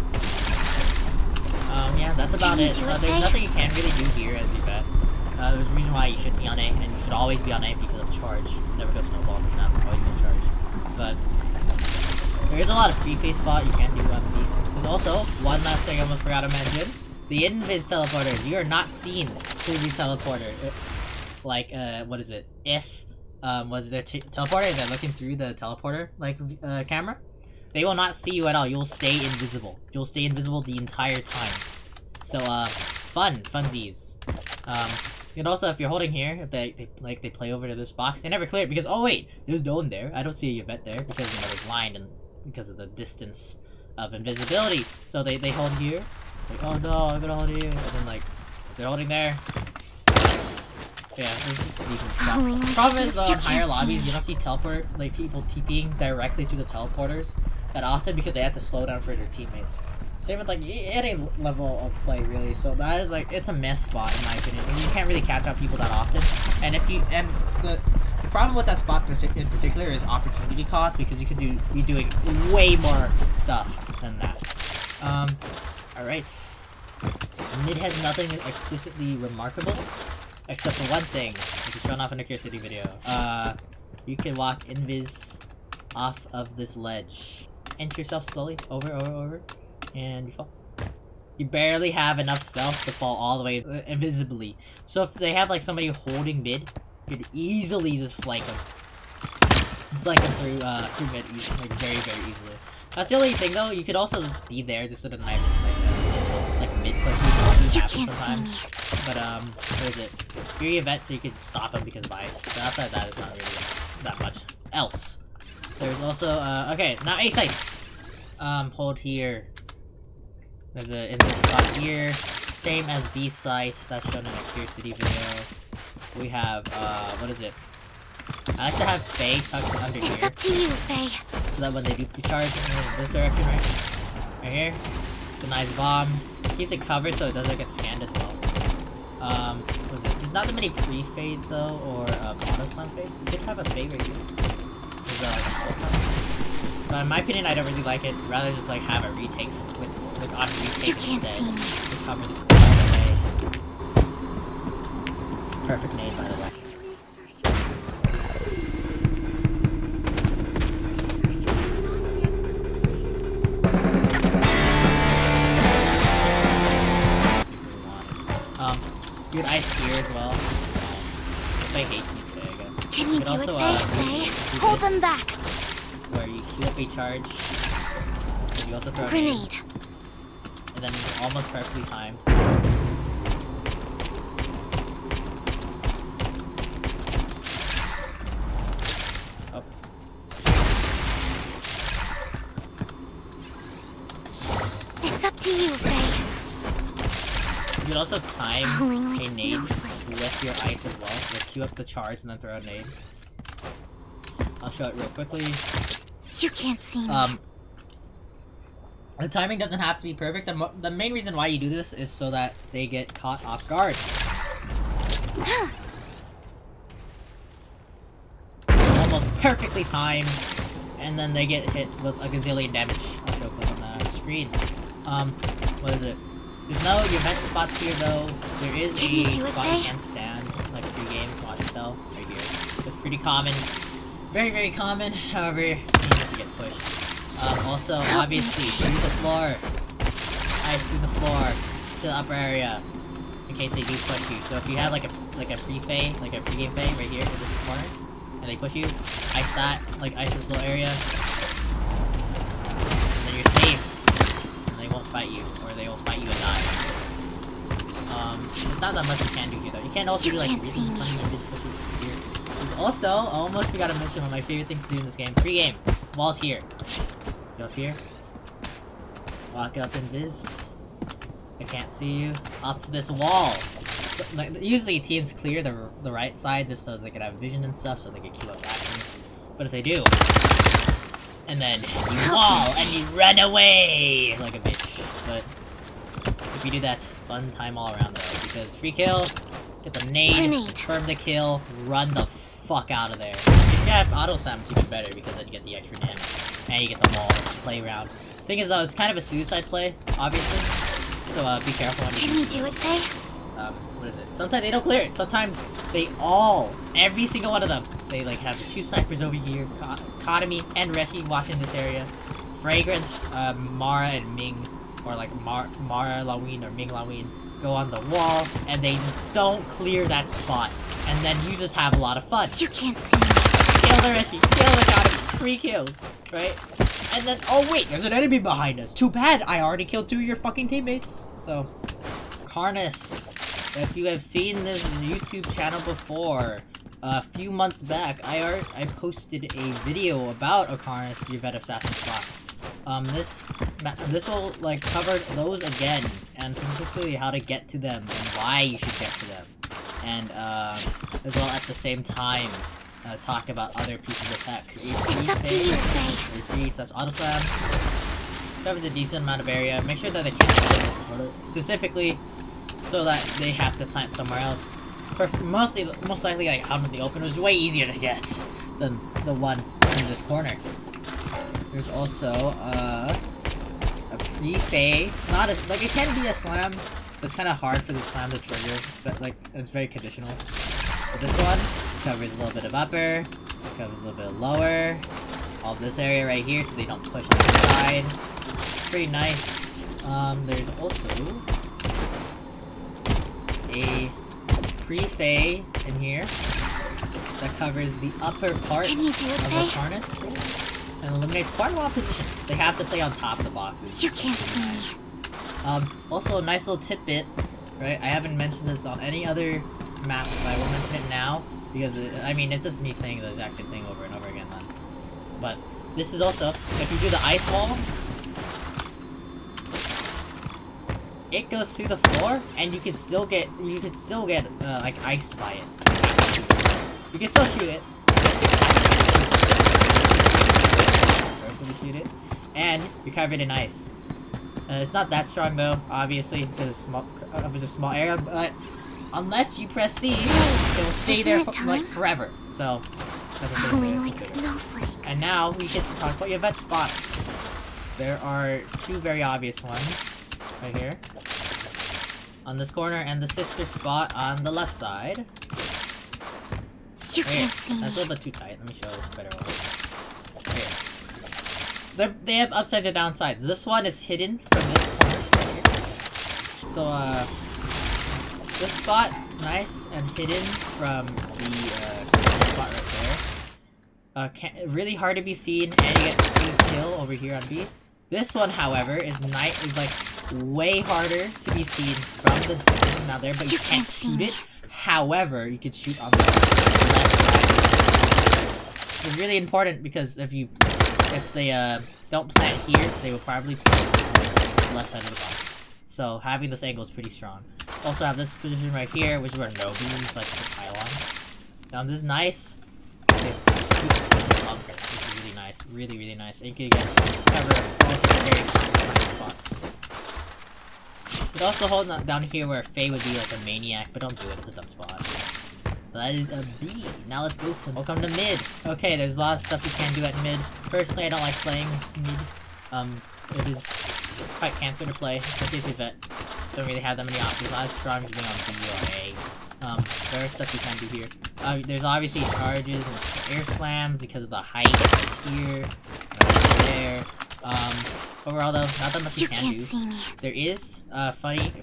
Yeah, that's about it. There's nothing you can really do here, as you bet. There's a reason why you should be on A, and you should always be on A because of charge. Never go snowball, it's not always go charge. But there is a lot of free phase spot you can do on B. There's also one last thing I almost forgot to mention: the invis teleporters. You are not seen through these teleporters. Like, what is it? If was there teleporter? Is that looking through the teleporter camera? They will not see you at all. You'll stay invisible. You'll stay invisible the entire time. So, funsies. And also, if you're holding here, if they play over to this box, they never clear it because, oh wait, there's no one there. I don't see a YVETTE there because, you know, they're blind and because of the distance of invisibility. So they hold here. It's like, oh no, I'm gonna hold here. And then, like, they're holding there. Yeah, this is decent stuff. The problem is, though, in higher lobbies, you don't see people TPing directly to the teleporters that often because they have to slow down for their teammates. Same with, like, any level of play, really. So that is, like, it's a mess spot, in my opinion. And you can't really catch out people that often. And the problem with that spot in particular is opportunity cost because you could be doing way more stuff than that. Alright. Mid has nothing explicitly remarkable. Except for one thing, which is shown off in the Cure City video. You can walk invis off of this ledge. Inch yourself slowly, over, and you fall. You barely have enough stealth to fall all the way invisibly. So if they have like somebody holding mid, you could easily just flank them. Flank them through mid, like very, very easily. That's the only thing though, you could also just be there just so the knife like mid push. You can't see me. But, what is it? You're YVETTE, so you can stop him because of ice. But outside that, it's not really that much else. There's also, okay, now A site. Hold here. There's a in this spot here. Same as B site. That's shown in the Cure City video. We have, what is it? I like to have Fay tucked under here. It's up to you, Fay. So that when they do charge in this direction, right here. It's a nice bomb. Keeps it covered so it doesn't get scanned as well. Was it? There's not that many pre-phase though, or Autoslam phase. We could have a Fay right here. There's like an Autoslam. But in my opinion, I don't really like it. Rather just like have a retake with on retake instead. To cover this all the way. Perfect nade, by the way. Good ice here as well. Fay hates me today, I guess. Can you do it, Fay? Hold them back. Where you queue up a charge. And you also throw a grenade. And then almost perfectly timed. Oh. It's up to you, Fay. You can also time a nade with your ice as well. So queue up the charge and then throw a nade. I'll show it real quickly. You can't see me. The timing doesn't have to be perfect. The main reason why you do this is so that they get caught off guard. Almost perfectly timed, and then they get hit with a gazillion damage. I'll show it on the screen. What is it? There's no event spots here though. There is Can you a do it, spot Faye? you can stand, like pre-game, watch yourself, right here. It's pretty common. Very, very common, however, seems to get pushed. Also, obviously, through the floor. Ice through the floor, to the upper area, in case they do push you. So if you have like a pre-Fay, like a pre-game Fay right here in this corner, and they push you, ice that, like ice this little area, and then you're safe. And they won't fight you, or they will fight you and die. There's not that much you can do here though. You can also do like really funny invisible pushes here. There's also, I almost forgot to mention one of my favorite things to do in this game. Pre-game. Wall's here. Go up here. Walk up in this. I can't see you. Up to this wall. So, like, usually teams clear the right side just so they can have vision and stuff, so they can queue up actions. But if they do, and then you wall and you run away like a bitch. But if you do that, fun time all around though, because free kill, get the nade, confirm the kill, run the fuck out of there. If you have Autoslam, it's even better because then you get the extra damage and you get the wall play round. Thing is though, it's kind of a suicide play, obviously. So be careful when you Can you do it, Faye? what is it? Sometimes they don't clear it. Sometimes they every single one of them, they like have the two snipers over here, Kanami and Reiichi watching this area. Fragrans, Mara and Ming, or like Mara Lawine or Ming Lawine, go on the wall, and they don't clear that spot. And then you just have a lot of fun. You can't see me. Kill the Reiichi, kill the Kanami, 3 kills, right? And then, oh wait, there's an enemy behind us. Too bad, I already killed 2 of your fucking teammates. So, Karnus, if you have seen this YouTube channel before, a few months back, I posted a video about Karnus YVETTE'S assassin spots. This will like cover those again, and specifically how to get to them and why you should get to them, and as well at the same time talk about other pieces of tech. It's up to you, Faye. That's Autoslam. Covers a decent amount of area. Make sure that they can't plant this corner specifically, so that they have to plant somewhere else. Most likely, like out in the open, was way easier to get than the one in this corner. There's also a pre-Fay. Not as like it can be a slam, but it's kind of hard for the slam to trigger. But like it's very conditional. But this one covers a little bit of upper, covers a little bit of lower, all this area right here, so they don't push on the side. Pretty nice. There's also a pre-Fay in here that covers the upper part Can you do it, of the Faye? harness and eliminates quite a lot of positions. They have to stay on top of the boxes. You can't see me. Also a nice little tidbit, right? I haven't mentioned this on any other map, but I will mention it now because I mean it's just me saying the exact same thing over and over again then. But this is also, if you do the ice wall, it goes through the floor, and you can still get like iced by it. You can still shoot it. Carefully shoot it, and you're covered in ice. It's not that strong though, obviously, because it's a small area. But unless you press C, it will stay there for, like forever. So that's a Falling like snowflakes. and now we get to talk about your vet spots. There are 2 very obvious ones right here on this corner, and the sister spot on the left side. You Right here. can't see That's a me. little bit too tight. Let me show a better one. Right here. They have upsides and downsides. This one is hidden from this corner right here. So this spot, nice and hidden from the spot right there. Really hard to be seen, and you get a kill over here on B. This one, however, is like way harder to be seen from the out there, but you can't shoot it. However, you can shoot on the left side. It's really important because if they don't plant here, they will probably plant on the left side of the box. So having this angle is pretty strong. Also have this position right here, which is where no beams like the pylon. Now this is nice. Okay. This is really nice, really nice. And you can again cover all the very nice spots. You could also hold down here where Fay would be like a maniac, but don't do it, it's a dumb spot. So that is a B. Now let's go to welcome to mid. Okay, there's a lot of stuff you can do at mid. Personally, I don't like playing mid. It is quite cancer to play, especially if you vet. don't really have that many options. Not as strong as being on B or A. There are stuff you can do here. There's obviously charges and air slams because of the height here, right there. Overall though, not that much you can do. There is a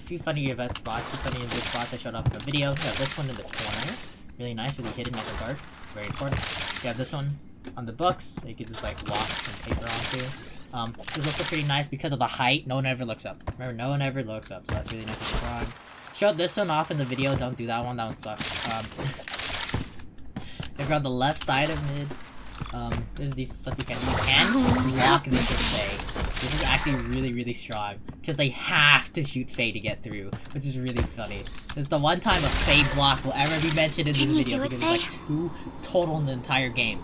few funny event spots, two funny invis spots I showed off in the video. You have this one in the corner, really nice, really hidden at the dark, very important. You have this one on the books, that you can just like walk and paper onto. This is also pretty nice because of the height. No one ever looks up. Remember, no one ever looks up, so that's really nice and strong. Showed this one off in the video. Don't do that one sucks. If you're on the left side of mid, there's these stuff you can do. You can block this with Fay. This is actually really, really strong. Because they have to shoot Fay to get through, which is really funny. This is the one time a Fay block will ever be mentioned in this video because it's like 2 total in the entire game.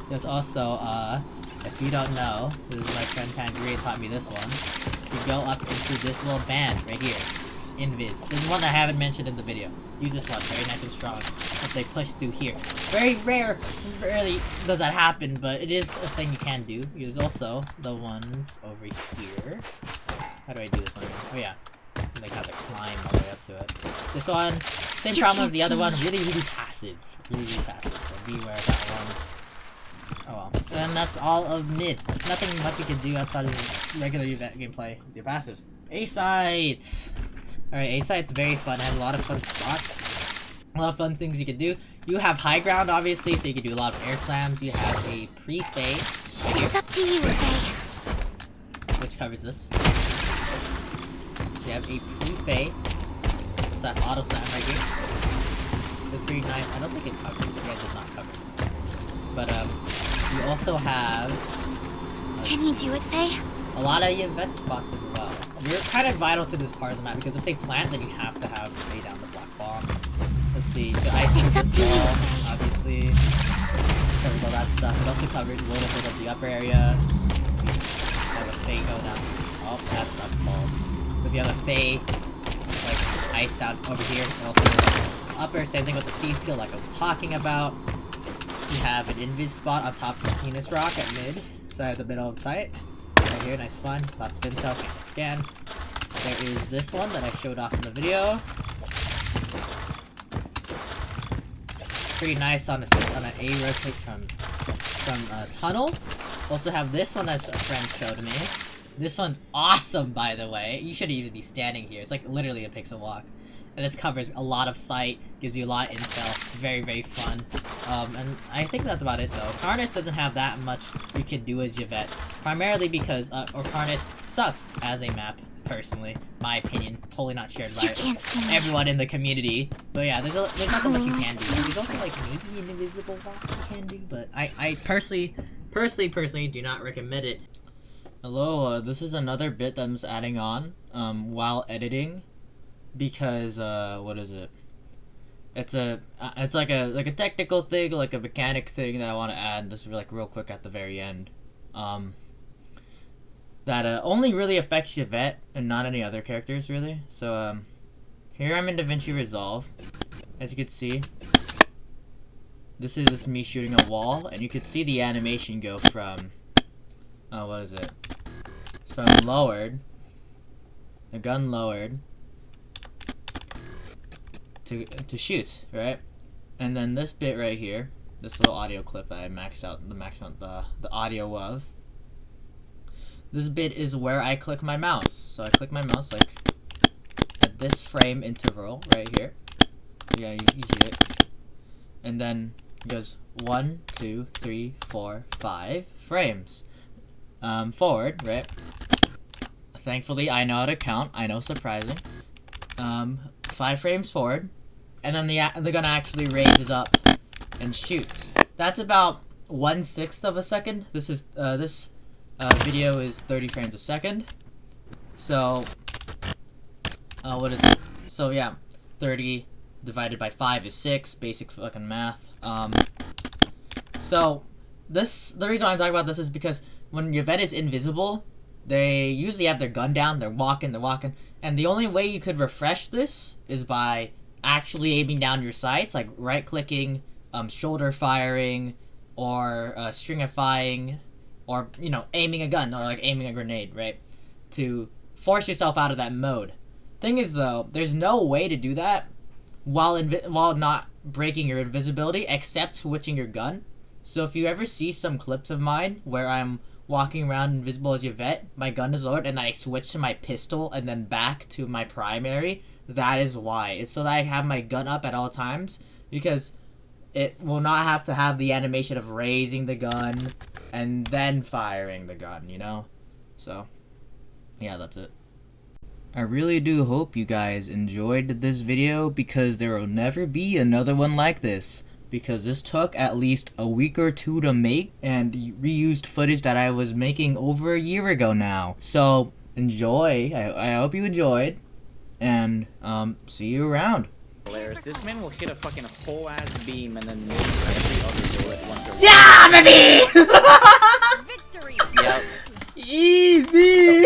There's also, if you don't know, this is my friend Tangerine taught me this one. You go up into this little band right here. Invis. This is one I haven't mentioned in the video. Use this one, very nice and strong. If they push through here. Very rarely does that happen, but it is a thing you can do. Use also the ones over here. How do I do this one? Oh yeah. Like how to climb all the way up to it. This one, same problem as the other one, really passive. Really passive, so beware of that one. Oh well. And that's all of mid. There's nothing much you can do outside of regular event gameplay with your passive. A-sites! Alright, A-site's very fun. It has a lot of fun spots. A lot of fun things you can do. You have high ground, obviously, so you can do a lot of air slams. You have a pre-Fay. It's up to you, Fay. Which covers this. You have a pre-Fay. So that's Autoslam right here. It's pretty nice. I don't think it covers. Yeah, it does not cover. But, you also have... Can you do it, Fay? A lot of event spots as well. You're kind of vital to this part of the map because if they plant, then you have to have lay down the black bomb. Let's see, the ice is this wall, obviously. Covers all that stuff. It also covers a little bit of the upper area. Have a Fay go down. Oh, that's not false. If you have a Fay, like ice down over here, it also goes upper. Same thing with the C skill, like I was talking about. You have an invis spot on top of the penis rock at mid, so at the middle of the site. Right here, nice fun. Lots of intel, can't scan. There is this one that I showed off in the video. Pretty nice on an A rotate from tunnel. Also have this one that a friend showed me. This one's awesome, by the way. You shouldn't even be standing here. It's like literally a pixel walk. And this covers a lot of sight, gives you a lot of intel, very fun. And I think that's about it though. Karnus doesn't have that much you can do as Yvette, primarily because Karnus sucks as a map, personally. My opinion, totally not shared by everyone in the community. But yeah, there's not that much you can do. There's also like maybe an invisible walk you can do, but I personally do not recommend it. Hello, this is another bit that I'm just adding on while editing. Because what is it? It's like a technical thing, like a mechanic thing that I want to add just like real quick at the very end. That only really affects Yvette and not any other characters really. So here I'm in DaVinci Resolve. As you can see, this is just me shooting a wall, and you can see the animation go from what is it? From lowered, the gun lowered. To shoot, right? And then this bit right here, this little audio clip that I maxed out the audio of. This bit is where I click my mouse. So I click my mouse like at this frame interval right here. Yeah, you see it. And then it goes 1, 2, 3, 4, 5 frames. Forward, right? Thankfully, I know how to count. I know, surprising. 5 frames forward, and then the gun actually raises up and shoots. That's about 1/6 of a second. This is this video is 30 frames a second. So what is it? So yeah, 30 divided by 5 is 6. Basic fucking math. So the reason I'm talking about this is because when Yvette is invisible, they usually have their gun down, they're walking, and the only way you could refresh this is by actually aiming down your sights, like right-clicking, shoulder firing, or stringifying, or, you know, aiming a gun, or like aiming a grenade, right? To force yourself out of that mode. Thing is though, there's no way to do that while not breaking your invisibility except switching your gun. So if you ever see some clips of mine where I'm walking around invisible as Yvette, my gun is lowered, and I switch to my pistol and then back to my primary, that is why. It's so that I have my gun up at all times, because it will not have to have the animation of raising the gun and then firing the gun, you know? So, yeah, that's it. I really do hope you guys enjoyed this video, because there will never be another one like this. Because this took at least a week or two to make, and reused footage that I was making over a year ago now. So, enjoy. I hope you enjoyed. And, see you around. This man will hit a fucking whole ass beam and then miss every other bullet once or Yeah, baby! Victory! Yep. Easy!